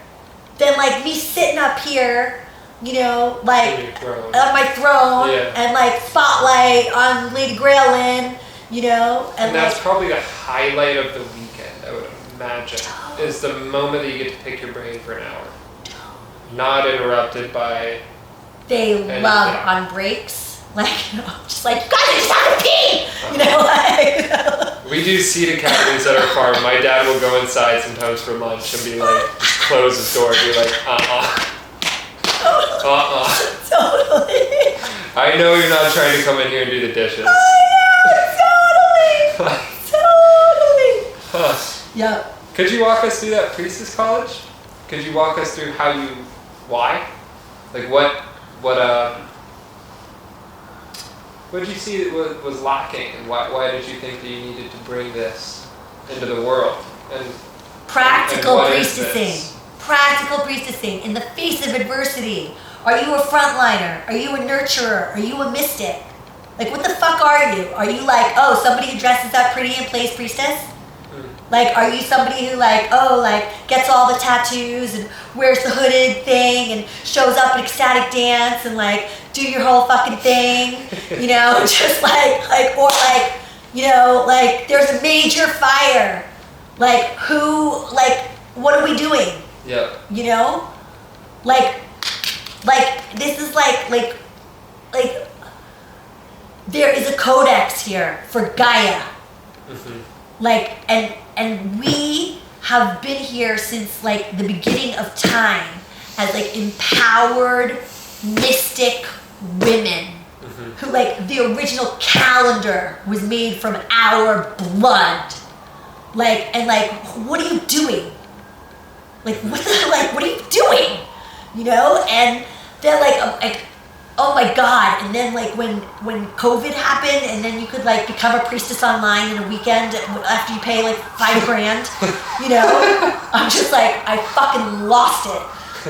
than like me sitting up here, you know, like on my throne and like spotlight on Lady Graelynn, you know. And that's like, probably the highlight of the weekend, I would imagine, is the moment that you get to pick your brain for an hour. Not interrupted by anything. Love on breaks, like, you know, just like, you guys just have to pee, you know, like. We do seed academies at our farm. My dad will go inside sometimes for lunch and be like, just close his door and be like, Totally. I know you're not trying to come in here and do the dishes. I know, totally. Huh. Could you walk us through that Priestess college? Could you walk us through why? Like what did you see that was lacking, and why did you think that you needed to bring this into the world? And practical priestessing. Practical priestessing in the face of adversity. Are you a frontliner? Are you a nurturer? Are you a mystic? Like, what the fuck are you? Are you like, oh, somebody who dresses up pretty and plays priestess? Like, are you somebody who like, oh, like gets all the tattoos and wears the hooded thing and shows up at ecstatic dance and like do your whole fucking thing, you know, just like, or like, you know, like there's a major fire. Like, who, like, what are we doing? You know? Like this is like there is a codex here for Gaia. Like, and we have been here since like the beginning of time as like empowered, mystic women who, like, the original calendar was made from our blood. Like, and like, what are you doing? Like, what are you doing? You know? And they're like, oh my God. And then like when COVID happened and then you could like become a priestess online in a weekend after you pay like $5,000, you know? I'm just like, I fucking lost it.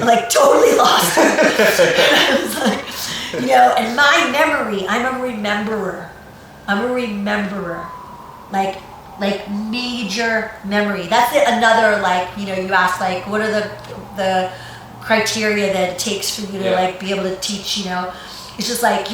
Like totally lost it. I was like, you know, and my memory, I'm a rememberer. Like major memory. That's it. Another, like, you know, you ask like, what are the criteria that it takes for you to like be able to teach, you know? It's just like,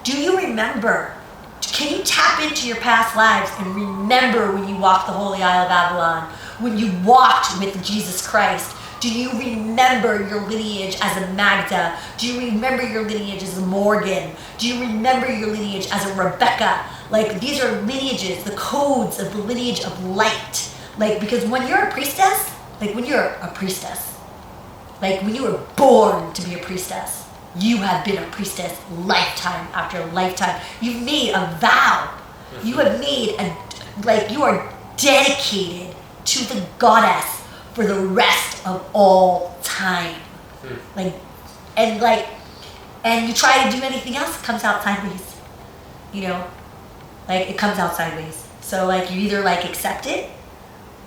do you remember? Can you tap into your past lives and remember when you walked the Holy Isle of Babylon, when you walked with Jesus Christ? Do you remember your lineage as a Magda? Do you remember your lineage as a Morgan? Do you remember your lineage as a Rebecca? Like, these are lineages, the codes of the lineage of light. Like, because when you're a priestess, like when you were born to be a priestess, you have been a priestess lifetime after lifetime. You've made a vow. You have made you are dedicated to the goddess for the rest of all time. And you try to do anything else, it comes out sideways. You know? Like, it comes out sideways. So, like, you either, like, accept it,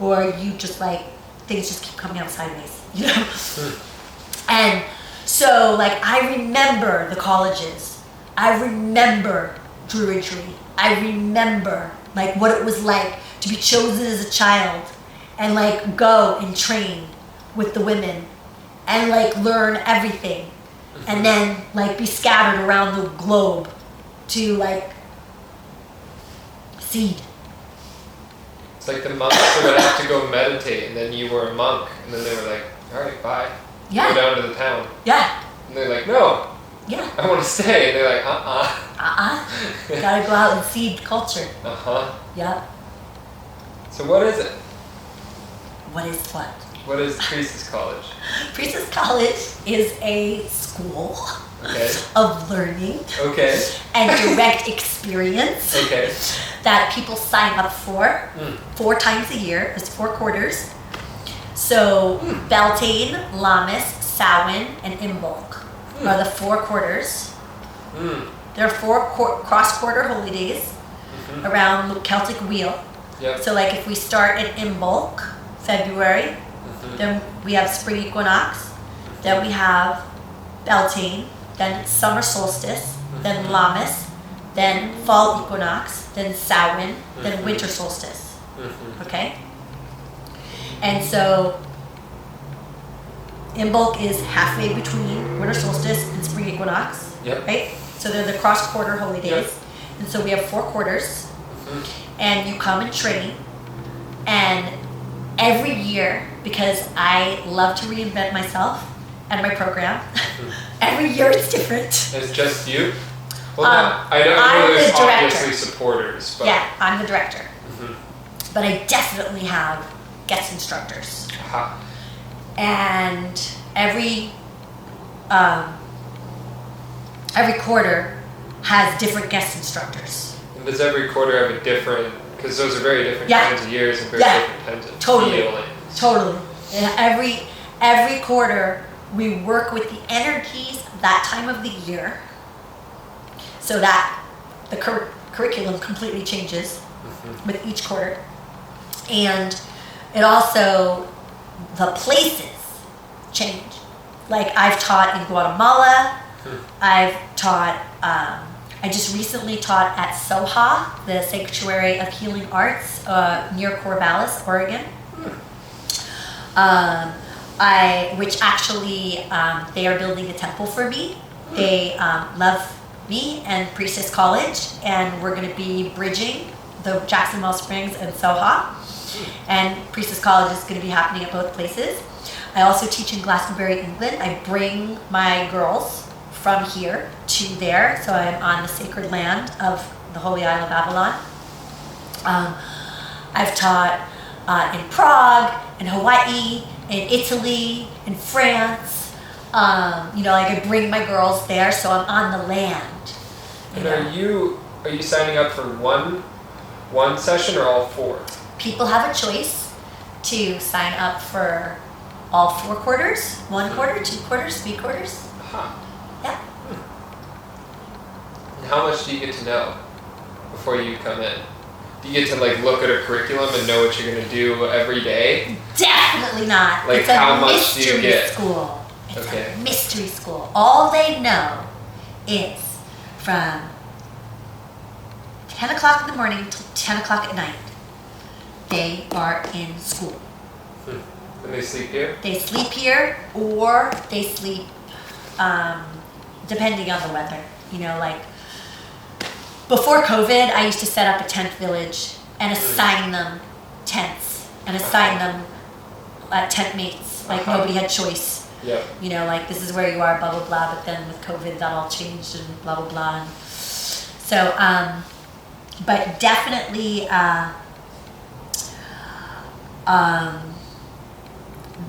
or you just, like, things just keep coming out sideways, you know? And so, like, I remember the colleges. I remember Druidry. I remember, like, what it was like to be chosen as a child and, like, go and train with the women and, like, learn everything. And then, like, be scattered around the globe to, like, seed. It's like the monks would have to go meditate, and then you were a monk, and then they were like, all right, bye. Yeah. Go down to the town. Yeah. And they're like, no. Yeah. I want to stay. And they're like, Gotta go out and seed culture. Yep. So what is it? What is what? What is Priestess College? Priestess College is a school of learning and direct experience that people sign up for 4 times a year. There's 4 quarters. So Beltane, Lammas, Samhain, and Imbolc are the 4 quarters. There are 4 cross-quarter holy days around the Celtic wheel. So like if we start at Imbolc, February, then we have spring equinox, then we have Beltane, then summer solstice, then Lammas, then fall equinox, then Samhain, then winter solstice. Okay? And so Imbolc is halfway between winter solstice and spring equinox. Right? So they're the cross-quarter holy days. And so we have 4 quarters. And you come and train. And every year, because I love to reinvent myself and my program, every year it's different. It's just you? Well, I know there's obviously supporters. But yeah, I'm the director. But I definitely have guest instructors. And every quarter has different guest instructors. And does every quarter have a different, because those are very different kinds of years and very different kinds of feelings. Totally. And every quarter we work with the energies that time of the year so that the curriculum completely changes with each quarter. And it also, the places change. Like I've taught in Guatemala, I've taught, I just recently taught at SOHA, the Sanctuary of Healing Arts, near Corvallis, Oregon. Which actually, they are building a temple for me. They love me and Priestess College, and we're going to be bridging the Jackson Well Springs and SOHA. And Priestess College is going to be happening at both places. I also teach in Glastonbury, England. I bring my girls from here to there, so I'm on the sacred land of the Holy Isle of Babylon. I've taught in Prague, in Hawaii, in Italy, in France, Like I bring my girls there, so I'm on the land. And are you signing up for one session or all 4? People have a choice to sign up for all 4 quarters, 1 quarter, 2 quarters, 3 quarters. Yeah. And how much do you get to know before you come in? Do you get to like look at a curriculum and know what you're going to do every day? Definitely not. Like it's a how much do you get? School. It's Okay. a mystery school. All they know is from 10 o'clock in the morning till 10 o'clock at night, they are in school. And they sleep here? They sleep here, or they sleep, depending on the weather. Like before COVID, I used to set up a tent village and assign them tents and assign them tent mates. Like nobody had choice. Yep. Like this is where you are, blah, blah, blah. But then with COVID, that all changed and blah, blah, blah. And so, but definitely,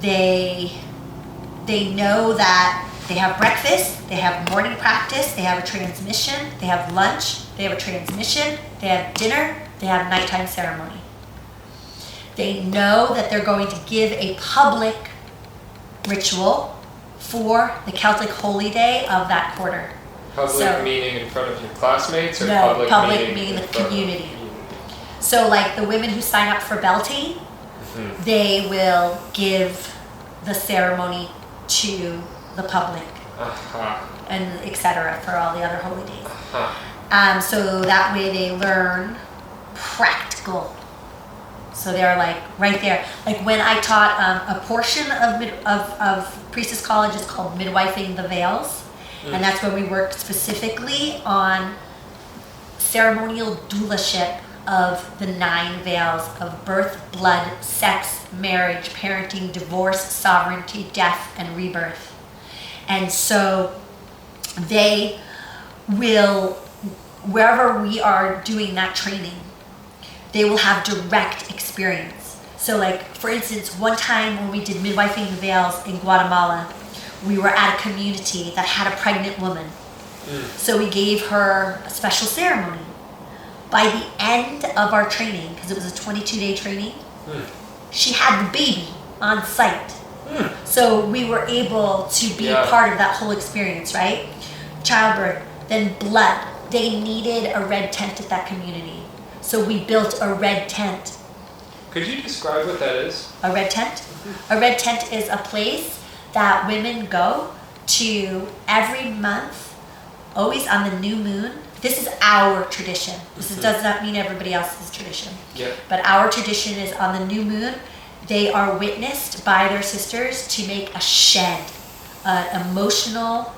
they know that they have breakfast, they have morning practice, they have a transmission, they have lunch, they have a transmission, they have dinner, they have nighttime ceremony. They know that they're going to give a public ritual for the Celtic Holy Day of that quarter. Public meaning in front of your classmates, or no, public meaning the community. So like the women who sign up for belting, they will give the ceremony to the public, and etc. for all the other holy days. So that way they learn practical. So they're like right there. Like when I taught a portion of Priestess College is called Midwifing the Veils, and that's where we worked specifically on ceremonial doulaship of the 9 veils of birth, blood, sex, marriage, parenting, divorce, sovereignty, death, and rebirth. And so they will, wherever we are doing that training, they will have direct experience. So like, for instance, one time when we did Midwifing the Veils in Guatemala, we were at a community that had a pregnant woman. So we gave her a special ceremony. By the end of our training, because it was a 22-day training, she had the baby on site. So we were able to be part of that whole experience, right? Childbirth, then blood. They needed a red tent at that community. So we built a red tent. Could you describe what that is? A red tent? A red tent is a place that women go to every month, always on the new moon. This is our tradition. This does not mean everybody else's tradition. But our tradition is on the new moon, they are witnessed by their sisters to make a shed, an emotional,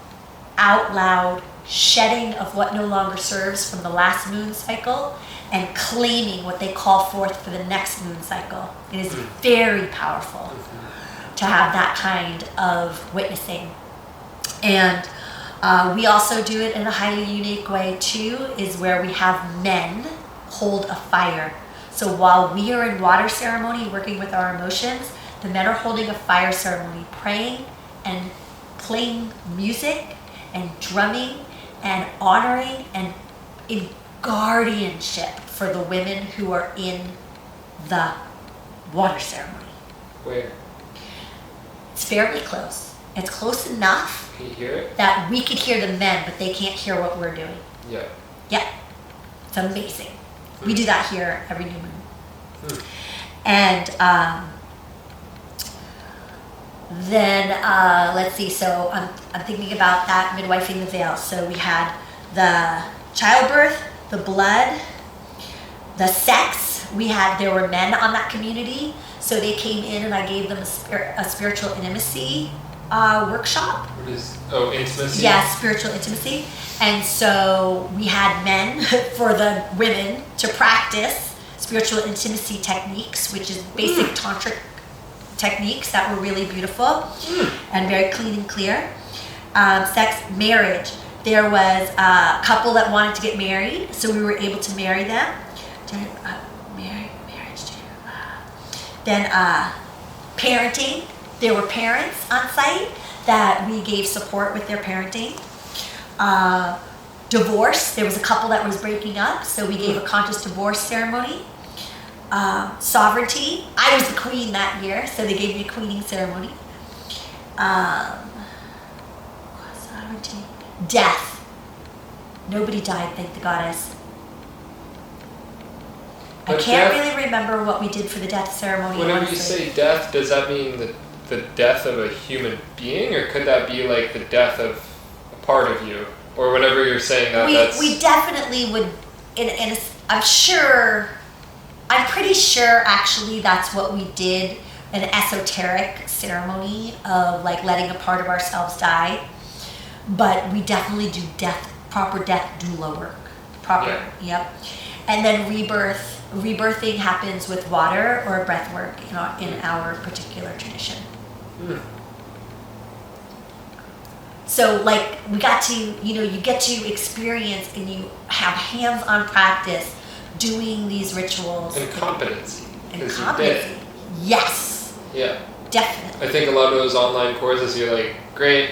out loud shedding of what no longer serves from the last moon cycle, and claiming what they call forth for the next moon cycle. It is very powerful to have that kind of witnessing. And we also do it in a highly unique way too, is where we have men hold a fire. So while we are in water ceremony, working with our emotions, the men are holding a fire ceremony, praying and playing music and drumming and honoring and in guardianship for the women who are in the water ceremony. Where? It's fairly close. It's close enough Can you hear it? that we could hear the men, but they can't hear what we're doing. Yeah. It's amazing. We do that here every new moon. And then let's see, so I'm thinking about that midwifing the veil. So we had the childbirth, the blood, the sex. There were men on that community, so they came in and I gave them a spiritual intimacy workshop. What is, intimacy? Yeah, spiritual intimacy. And so we had men for the women to practice spiritual intimacy techniques, which is basic tantric techniques that were really beautiful and very clean and clear. Sex, marriage. There was a couple that wanted to get married, so we were able to marry them. Then parenting. There were parents on site that we gave support with their parenting. Divorce, there was a couple that was breaking up, so we gave a conscious divorce ceremony. Sovereignty, I was the queen that year, so they gave me a queening ceremony. Sovereignty. Death. Nobody died, thank the goddess. I But can't death- really remember what we did for the death ceremony. Whenever you honestly. say death, does that mean the death of a human being, or could that be like the death of a part of you? Or whenever you're saying that, that's... We definitely would, I'm pretty sure actually that's what we did, an esoteric ceremony of like letting a part of ourselves die. But we definitely do proper death doula work. Yep. And then rebirthing happens with water or breath work in our particular tradition. Mm. So like we got to, you get to experience and you have hands-on practice doing these rituals. And competency. And 'cause you competency. did. Yes. Yeah. Definitely. I think a lot of those online courses, you're like, great,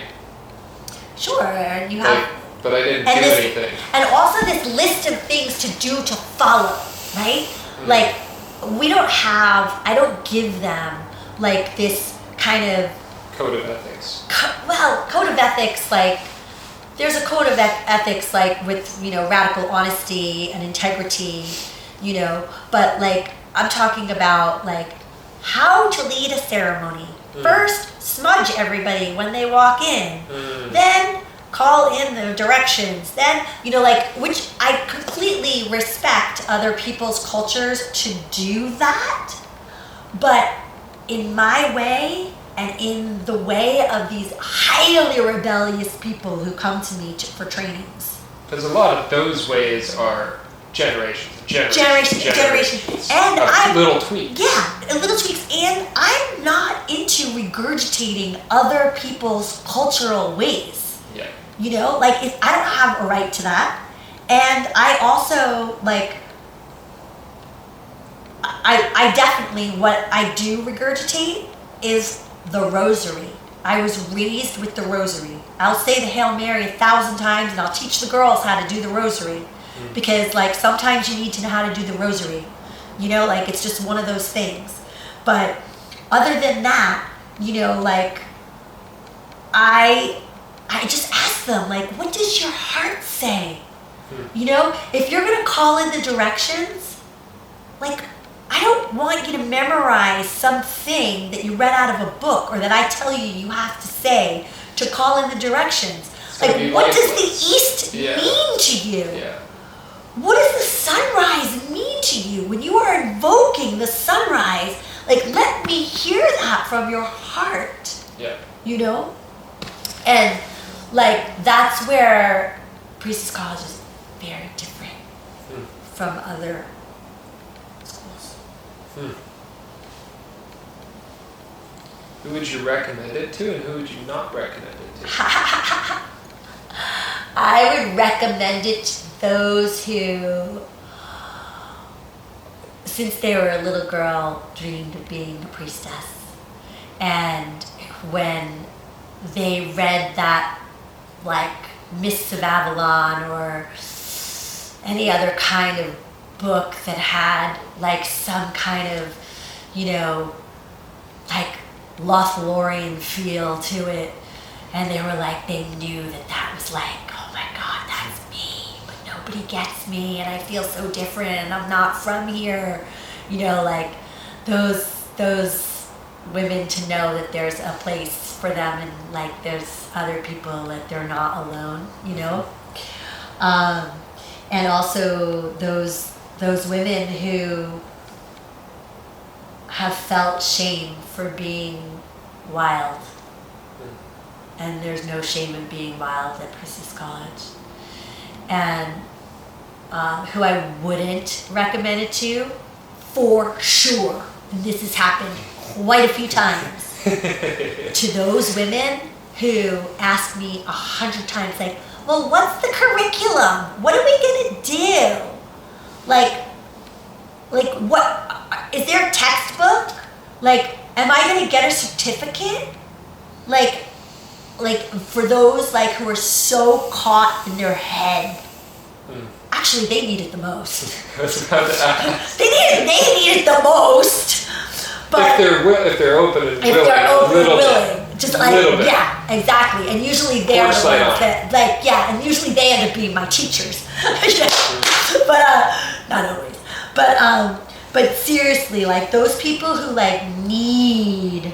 Sure. And you have but I didn't do and anything. And also this list of things to do to follow, right? Mm. Like I don't give them like this kind of Code of ethics. code of ethics, like there's a code of ethics like with radical honesty and integrity, but like I'm talking about like how to lead a ceremony. First, smudge everybody when they walk in. Then call in the directions. Then, which I completely respect other people's cultures to do that. But in my way, and in the way of these highly rebellious people who come to me for trainings. Because a lot of those ways are generations. And little tweaks. Yeah, little tweaks. And I'm not into regurgitating other people's cultural ways. Yeah. If I don't have a right to that. And I also, I definitely, what I do regurgitate is the rosary. I was raised with the rosary. I'll say the Hail Mary 1,000 times and I'll teach the girls how to do the rosary. Because sometimes you need to know how to do the rosary. It's just one of those things. But other than that, I just ask them, what does your heart say? If you're going to call in the directions, I don't want you to memorize something that you read out of a book or that I tell you have to say to call in the directions. What does the east mean to you? Yeah. What does the sunrise mean to you? When you are invoking the sunrise, let me hear that from your heart. Yeah. And that's where Priestess College is very different from other schools. Who would you recommend it to, and who would you not recommend it to? I would recommend it to those who, since they were a little girl, dreamed of being a priestess. And when they read that, Mists of Avalon or any other kind of book that had, some kind of, Lothlorien feel to it, and they were they knew that was oh my God, that's me, but nobody gets me, and I feel so different, and I'm not from here, those women to know that there's a place for them, and there's other people, that they're not alone, and also those women who have felt shame for being wild. And there's no shame in being wild at Priestess College. And who I wouldn't recommend it to, for sure, and this has happened quite a few times, to those women who ask me 100 times, well, what's the curriculum? What are we gonna do? What, is there a textbook? Am I gonna get a certificate? like for those like who are so caught in their head, actually they need it the most. They need it the most. But if they're open and willing, just like yeah, exactly. And usually they're the ones that and usually they end up being my teachers. But not always. But seriously, like those people who like need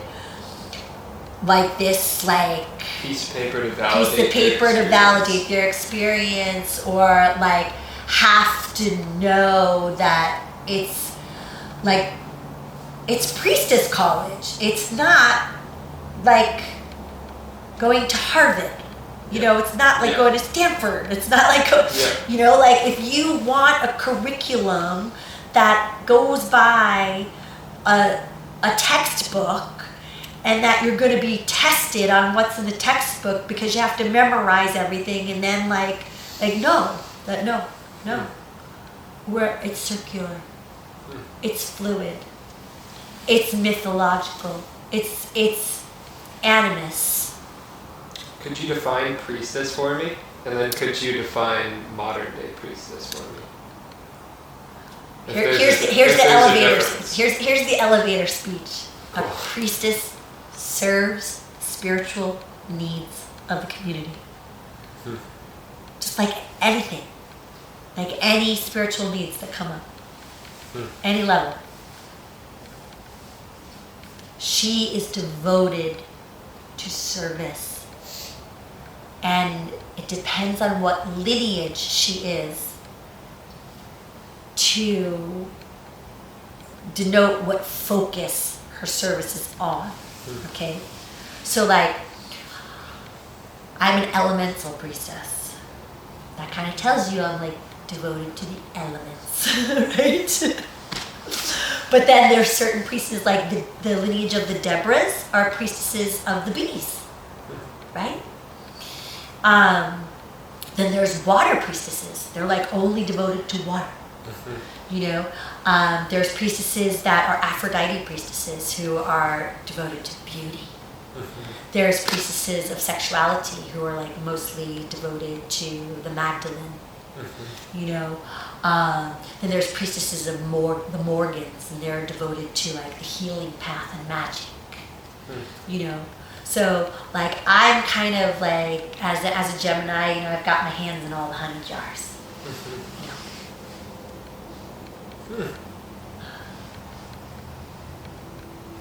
like this like piece of paper to validate their experience, or like have to know that it's like it's priestess college. It's not like going to Harvard. You know, it's not like going to Stanford. It's not like, you know, like if you want a curriculum that goes by a textbook and that you're going to be tested on what's in the textbook because you have to memorize everything and then no. Where it's circular. It's fluid. It's mythological. It's animus. Could you define priestess for me? And then could you define modern day priestess for me? Here's the elevator speech. A priestess serves spiritual needs of the community. Just like anything. Like any spiritual needs that come up. Any level. She is devoted to service. And it depends on what lineage she is to denote what focus her service is on. Okay? So like, I'm an elemental priestess. That kind of tells you I'm like devoted to the elements, right? But then there's certain priestesses, like the lineage of the Deborahs are priestesses of the bees, right? Then there's water priestesses. They're like only devoted to water. You know, there's priestesses that are Aphrodite priestesses who are devoted to beauty. There's priestesses of sexuality who are like mostly devoted to the Magdalene. You know, then there's priestesses of the Morgans, and they're devoted to like the healing path and magic. You know, so like I'm kind of like as a Gemini, you know, I've got my hands in all the honey jars. You know.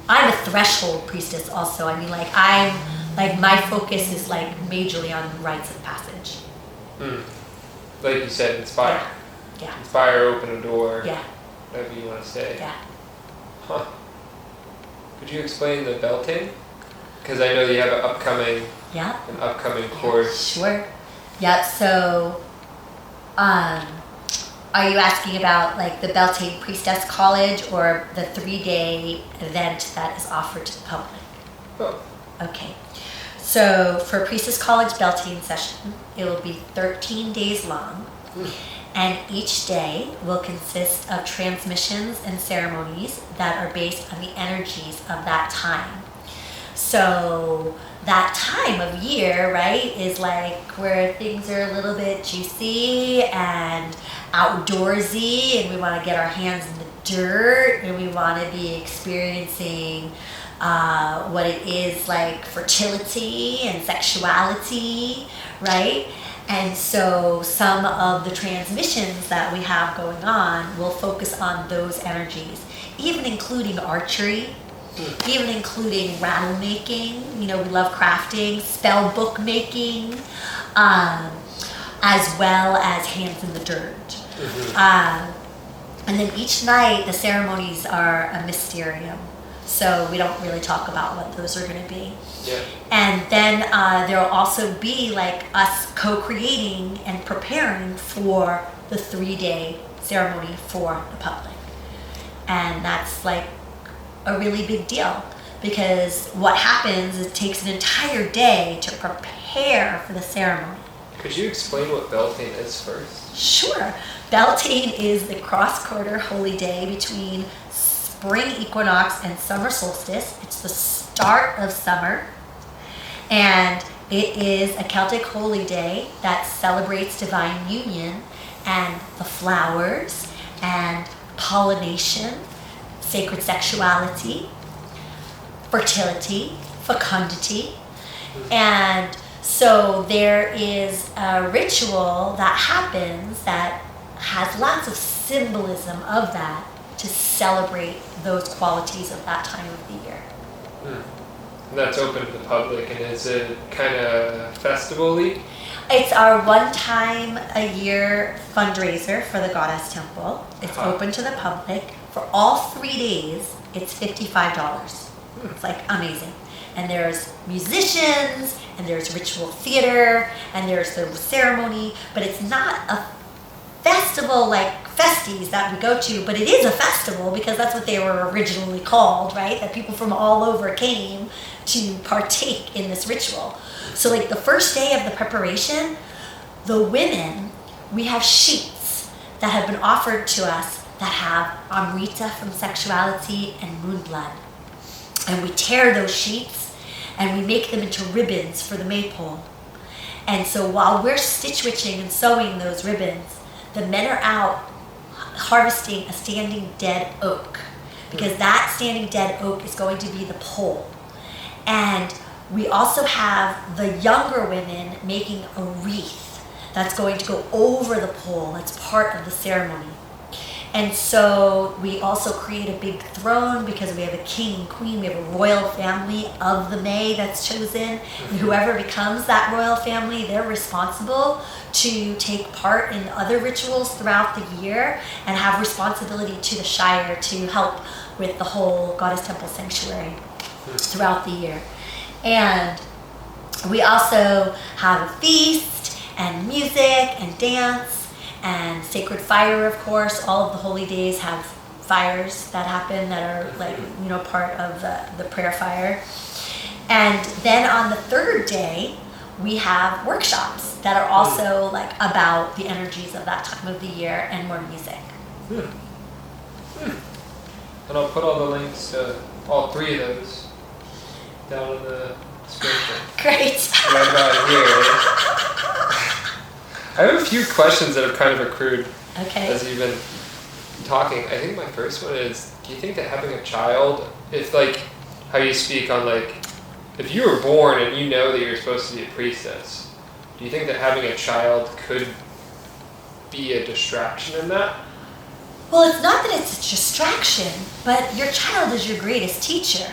I'm a threshold priestess also. I mean, like my focus is like majorly on rites of passage. Like you said, inspire. Yeah. Inspire, open a door. Yeah. Whatever you want to say. Yeah. Huh. Could you explain the belting? Because I know you have an upcoming course. Sure. Yeah. So, are you asking about like the Beltane Priestess College or the 3-day event that is offered to the public? Oh. Okay. So for Priestess College Beltane session, it will be 13 days long, and each day will consist of transmissions and ceremonies that are based on the energies of that time. So that time of year, right, is like where things are a little bit juicy and outdoorsy, and we want to get our hands in the dirt, and we want to be experiencing what it is like fertility and sexuality, right? And so some of the transmissions that we have going on will focus on those energies, even including archery, even including rattle making. You know, we love crafting, spell book making, as well as hands in the dirt. And then each night the ceremonies are a mysterium. So we don't really talk about what those are going to be. Yeah. And then there will also be like us co-creating and preparing for the 3-day ceremony for the public. And that's like a really big deal, because what happens is it takes an entire day to prepare for the ceremony. Could you explain what Beltane is first? Sure. Beltane is the cross-quarter holy day between spring equinox and summer solstice. It's the start of summer, and It is a Celtic holy day that celebrates divine union and the flowers and pollination, sacred sexuality, fertility, fecundity. And so there is a ritual that happens that has lots of symbolism of that to celebrate those qualities of that time of the year. And that's open to the public, and is it kind of festival-y? It's our one time a year fundraiser for the Goddess Temple. It's open to the public. For all 3 days, it's $55. It's like amazing. And there's musicians, and there's ritual theater, and there's the ceremony, but it's not a festival like festies that we go to, but it is a festival because that's what they were originally called, right? That people from all over came to partake in this ritual. So like the first day of the preparation, the women, we have sheets that have been offered to us that have Amrita from sexuality and moon blood. And we tear those sheets and we make them into ribbons for the maypole. And so while we're stitching and sewing those ribbons, the men are out harvesting a standing dead oak, because that standing dead oak is going to be the pole. And we also have the younger women making a wreath that's going to go over the pole. That's part of the ceremony. And so we also create a big throne because we have a king and queen. We have a royal family of the May that's chosen. And whoever becomes that royal family, they're responsible to take part in other rituals throughout the year and have responsibility to the Shire to help with the whole Goddess Temple sanctuary throughout the year. And we also have a feast and music and dance and sacred fire, of course. All of the holy days have fires that happen that are like, you know, part of the prayer fire. And then on the third day, we have workshops that are also like about the energies of that time of the year and more music. And I'll put all the links to all 3 of those down in the description. Great. Right about here. I have a few questions that have kind of accrued as you've been talking. I think my first one is, do you think that having a child, if like how you speak on like, if you were born and you know that you're supposed to be a priestess, do you think that having a child could be a distraction in that? Well, it's not that it's a distraction, but your child is your greatest teacher.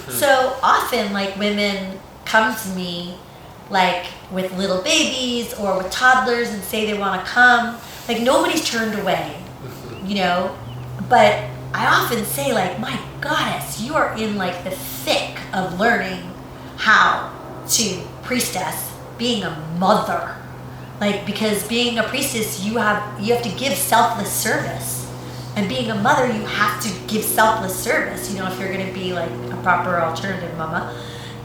So often, like, women come to me like with little babies or with toddlers and say they want to come. Like, nobody's turned away, you know? But I often say, like, my goddess, you are in like the thick of learning how to priestess, being a mother. Like, because being a priestess, you have to give selfless service. And being a mother, you have to give selfless service, you know, if you're going to be like a proper alternative mama.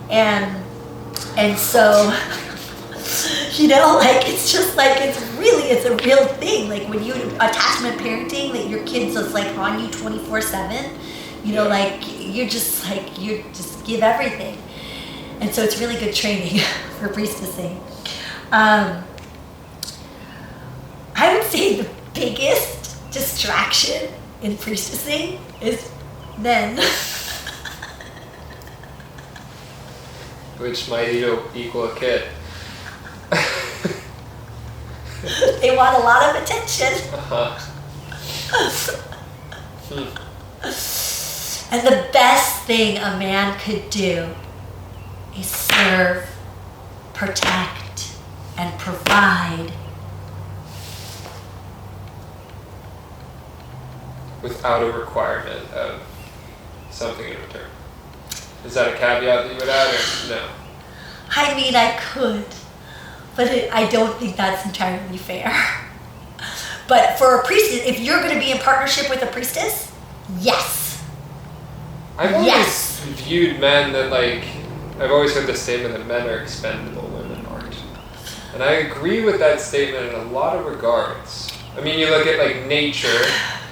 And so, you know, like, it's just like, it's a real thing. Like, when you attachment parenting, that your kids is like on you 24/7, you know, like, you just give everything. And so it's really good training for priestessing. I would say the biggest distraction in priestessing is men. Which might equal a kid. They want a lot of attention. And the best thing a man could do is serve, protect, and provide. Without a requirement of something in return. Is that a caveat that you would add, or no? I mean, I could, but I don't think that's entirely fair. But for a priestess, if you're going to be in partnership with a priestess, yes. I've always viewed men that, like, I've always heard the statement that men are expendable, women aren't. And I agree with that statement in a lot of regards. I mean, you look at, like, nature.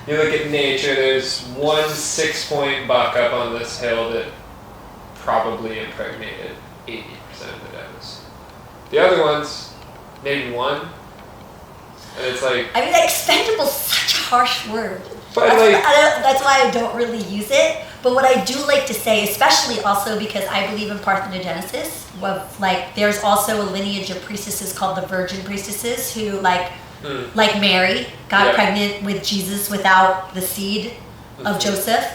There's one 6-point buck up on this hill that probably impregnated 80% of the does. The other ones, maybe one. And it's like... I mean, like, expendable is such a harsh word. But that's why I don't really use it. But what I do like to say, especially also because I believe in parthenogenesis, of like there's also a lineage of priestesses called the virgin priestesses who like Mary got pregnant with Jesus without the seed of Joseph.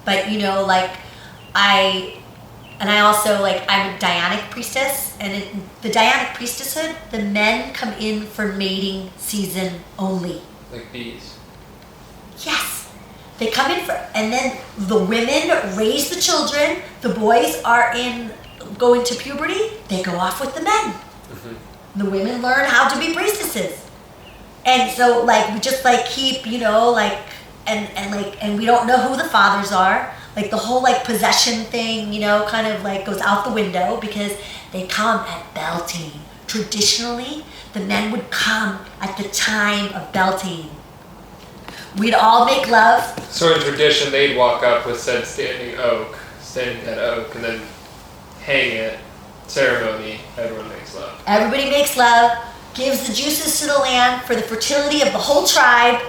But you know, like I also like I'm a Dianic priestess, and in the Dianic priestesshood, the men come in for mating season only. Like bees. Yes. They come in for, and then the women raise the children. The boys are go into puberty. They go off with the men. The women learn how to be priestesses. And so like we just like keep, you know, like and we don't know who the fathers are. Like the whole like possession thing, you know, kind of like goes out the window because they come at belting. Traditionally, the men would come at the time of belting. We'd all make love. So in tradition, they'd walk up with said standing dead oak, and then hang it. Ceremony, everyone makes love. Everybody makes love, gives the juices to the land for the fertility of the whole tribe.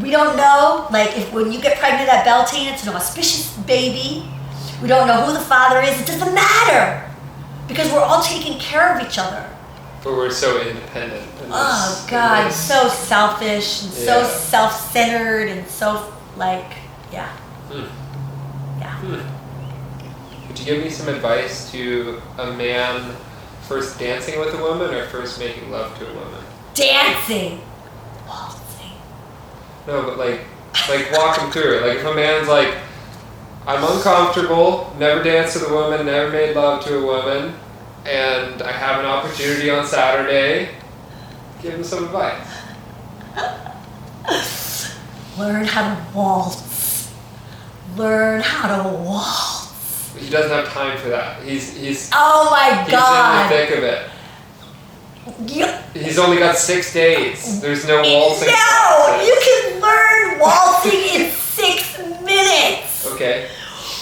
We don't know, like if when you get pregnant at belting, it's an auspicious baby. We don't know who the father is. It doesn't matter because we're all taking care of each other. But we're so independent. Oh God, so selfish and so self-centered and so like, yeah. Would you give me some advice to a man first dancing with a woman or first making love to a woman? Dancing. Waltzing. No, but like walk him through it. Like if a man's like, I'm uncomfortable, never danced with a woman, never made love to a woman, and I have an opportunity on Saturday, give him some advice. Learn how to waltz. Learn how to waltz. He doesn't have time for that. He's oh my God. He's in the thick of it. He's only got 6 days. There's no waltzing. No, you can learn waltzing in 6 minutes. Okay.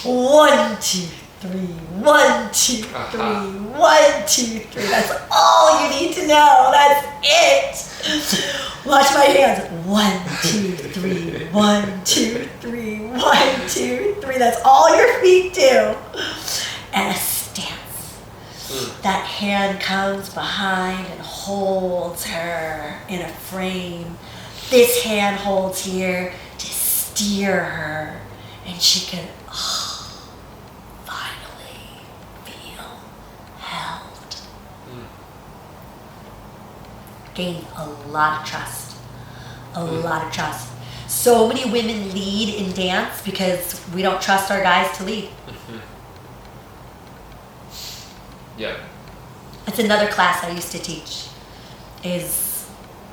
1, 2, 3. 1, 2, 3. 1, 2, 3. That's all you need to know. That's it. Watch my hands. 1, 2, 3. 1, 2, 3. 1, 2, 3. That's all your feet do. And a stance. That hand comes behind and holds her in a frame. This hand holds here to steer her, and she can finally feel held. Gain a lot of trust. A lot of trust. So many women lead in dance because we don't trust our guys to lead. Yeah. It's another class I used to teach, is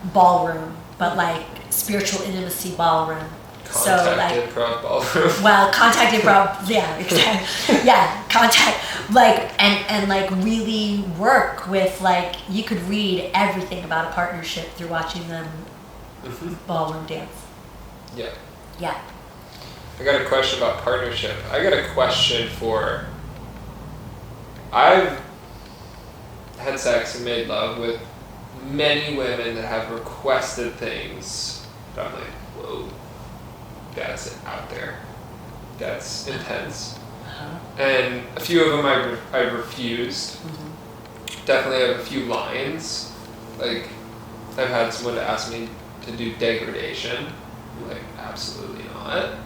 ballroom, but like spiritual intimacy ballroom. Contact improv ballroom. Well, contact improv, yeah, exactly. Yeah, contact, like, and like really work with, like, you could read everything about a partnership through watching them ballroom dance. Yeah. Yeah. I got a question about partnership. I got a question for, I've had sex and made love with many women that have requested things that I'm like, whoa, that's out there. That's intense. And a few of them I've refused. Definitely have a few lines. Like, I've had someone to ask me to do degradation. I'm like, absolutely not.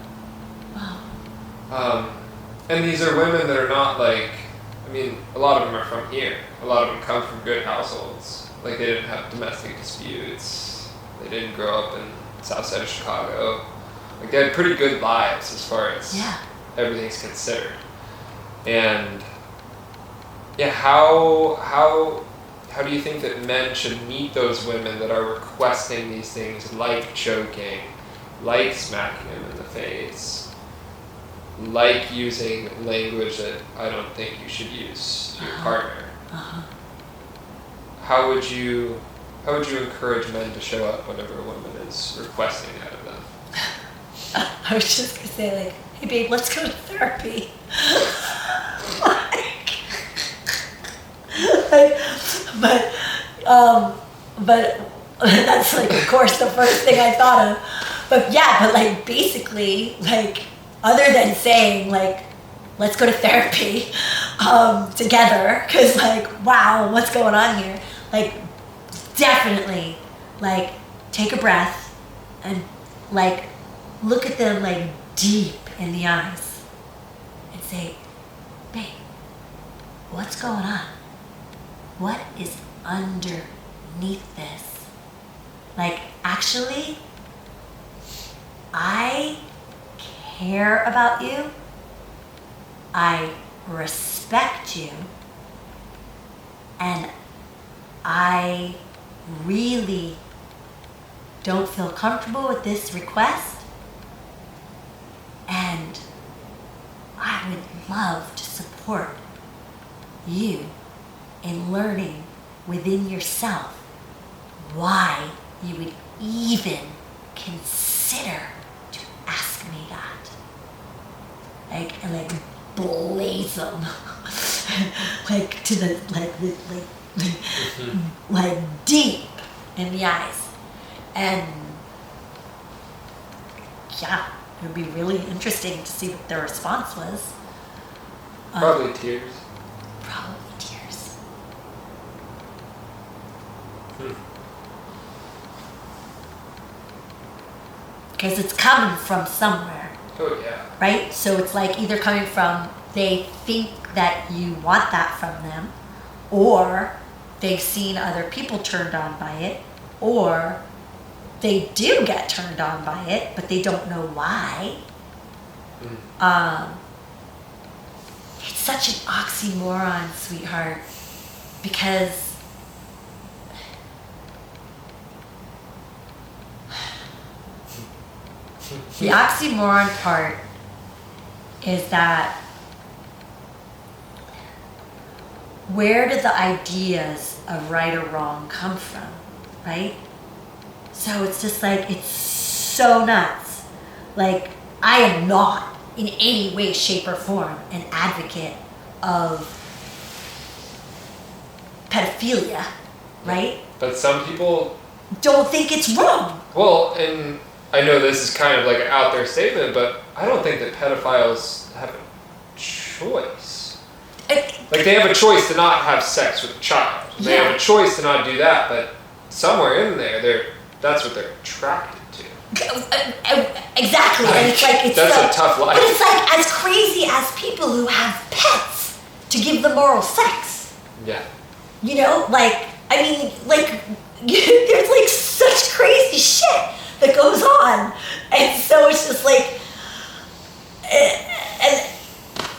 Wow. And these are women that are not like, I mean, a lot of them are from here. A lot of them come from good households. Like, they didn't have domestic disputes. They didn't grow up in south side of Chicago. Like, they had pretty good lives as far as everything's considered. And yeah, how do you think that men should meet those women that are requesting these things, like choking, like smacking them in the face, like using language that I don't think you should use to your partner? How would you encourage men to show up whenever a woman is requesting that of them? I was just gonna say, like, hey babe, let's go to therapy. But that's like, of course, the first thing I thought of. But yeah, but like basically, like other than saying like, let's go to therapy together, because like, wow, what's going on here? Like, definitely, like, take a breath and like look at them like deep in the eyes and say, babe, what's going on? What is underneath this? Like, actually, I care about you. I respect you. And I really don't feel comfortable with this request. And I would love to support you in learning within yourself why you would even consider to ask me that. Like, and like blaze them, like to the like deep in the eyes, and yeah, it would be really interesting to see what their response was. Probably tears. Probably tears. Because it's coming from somewhere. Oh yeah. Right? So it's like either coming from they think that you want that from them, or they've seen other people turned on by it, or they do get turned on by it, but they don't know why. It's such an oxymoron, sweetheart, because the oxymoron part is that where do the ideas of right or wrong come from, right? So it's just like, it's so nuts. Like, I am not in any way, shape, or form an advocate of pedophilia, right? But some people don't think it's wrong. Well, and I know this is kind of like an out there statement, but I don't think that pedophiles have a choice. Like, they have a choice to not have sex with a child. They have a choice to not do that, but somewhere in there, that's what they're attracted to. Exactly, and it's like, it's that's so, a tough life. But it's like as crazy as people who have pets to give them oral sex. Yeah. You know, like, I mean, like, there's like such crazy shit that goes on, and so it's just like, and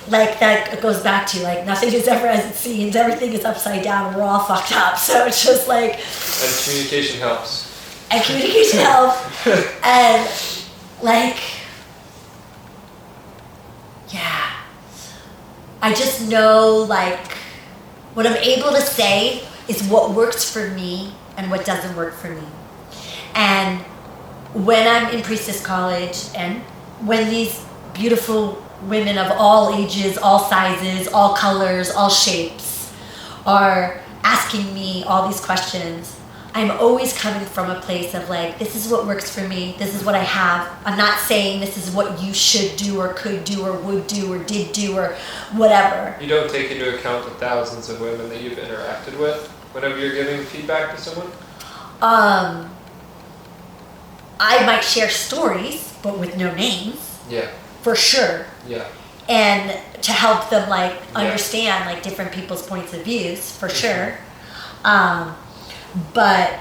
like that goes back to like nothing is ever as it seems, everything is upside down, and we're all fucked up. So it's just like, and communication helps. And communication helps, and like, yeah, I just know like what I'm able to say is what works for me and what doesn't work for me. And when I'm in Priestess College and when these beautiful women of all ages, all sizes, all colors, all shapes are asking me all these questions, I'm always coming from a place of like, this is what works for me, this is what I have. I'm not saying this is what you should do or could do or would do or did do or whatever. You don't take into account the thousands of women that you've interacted with whenever you're giving feedback to someone? I might share stories, but with no names. Yeah. For sure. Yeah. And to help them like understand like different people's points of views, for sure. But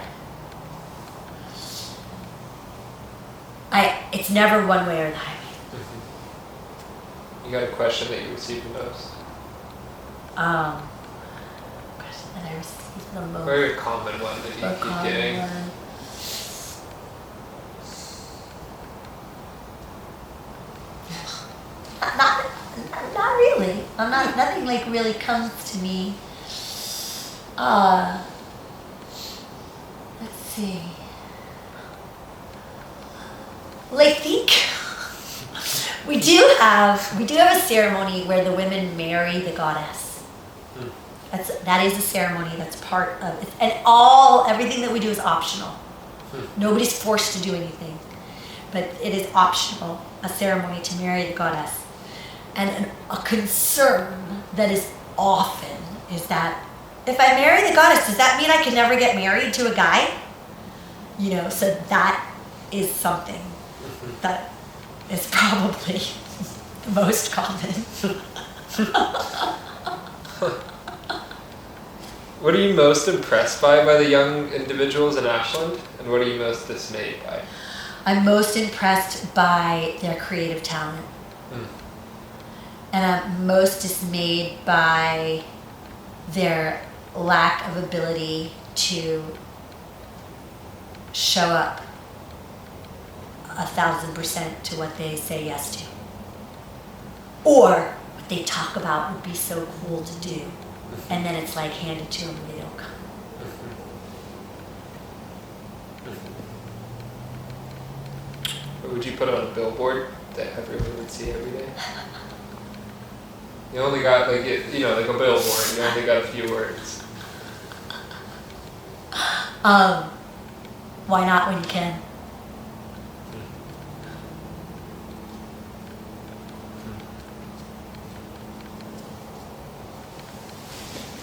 it's never one way or the other. You got a question that you received the most? Question that I received the most. Very common one that you keep getting. Not really. Nothing like really comes to me. Let's see. Well, I think we do have a ceremony where the women marry the goddess. That is a ceremony. That's part of it. And everything that we do is optional. Nobody's forced to do anything. But it is optional, a ceremony to marry the goddess. And a concern that is often is that if I marry the goddess, does that mean I can never get married to a guy? So that is something that is probably the most common. What are you most impressed by the young individuals in Ashland? And what are you most dismayed by? I'm most impressed by their creative talent. And I'm most dismayed by their lack of ability to show up 1,000% to what they say yes to. Or what they talk about would be so cool to do. And then it's like handed to them and they don't come. What would you put on a billboard that everyone would see every day? You only got like a billboard. You only got a few words. Why not when you can?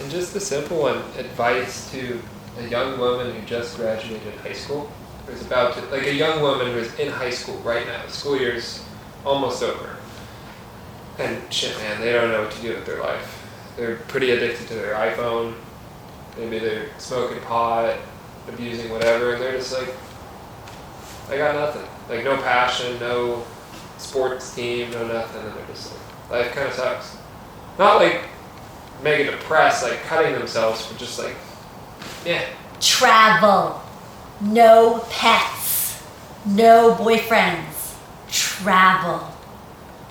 And just the simple one, advice to a young woman who just graduated high school, who's about to, like a young woman who's in high school right now. The school year's almost over. And shit, man, they don't know what to do with their life. They're pretty addicted to their iPhone. Maybe they're smoking pot, abusing whatever, and they're just like, I got nothing. Like no passion, no sports team, no nothing, and they're just like, life kind of sucks. Not like mega depressed, like cutting themselves, but just like, yeah. Travel. No pets. No boyfriends. Travel.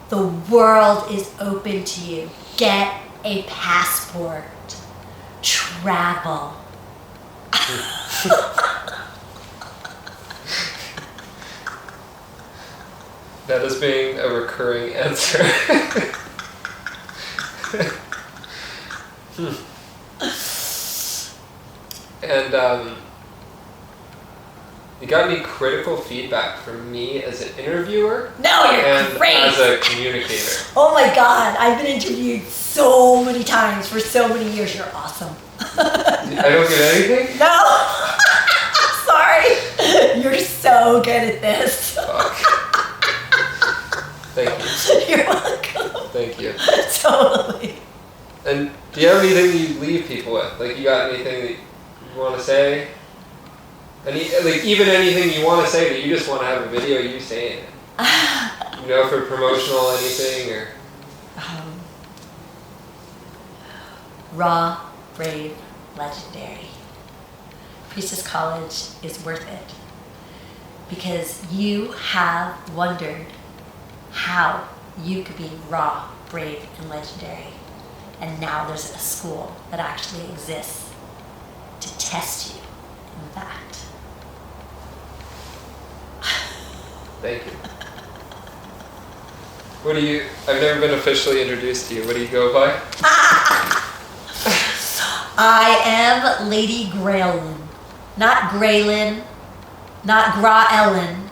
The world is open to you. Get a passport. Travel. That is being a recurring answer. And you got any critical feedback from me as an interviewer? No, you're and great. As a communicator. Oh my God, I've been interviewed so many times for so many years. You're awesome. I don't get anything? No. Sorry. You're so good at this. Fuck. Thank you. You're welcome. Thank you. Totally. And do you have anything you leave people with? Like, you got anything that you want to say? Even anything you want to say that you just want to have a video of you saying it? For promotional anything or? Raw, brave, legendary. Priestess College is worth it because you have wondered how you could be raw, brave, and legendary. And now there's a school that actually exists to test you in that. Thank you. I've never been officially introduced to you. What do you go by? I am Lady Graelynn. Not Graelynn, not Graelynn,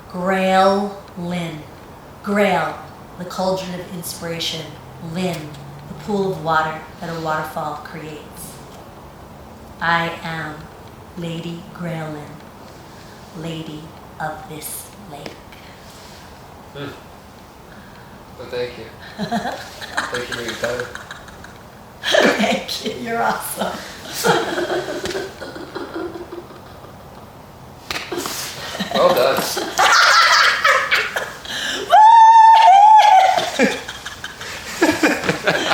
Graelynn. Grael, the cauldron of inspiration. Lynn, the pool of water that a waterfall creates. I am Lady Graelynn, lady of this lake. Well, thank you. Thank you for your time. Thank you, you're awesome. Well done.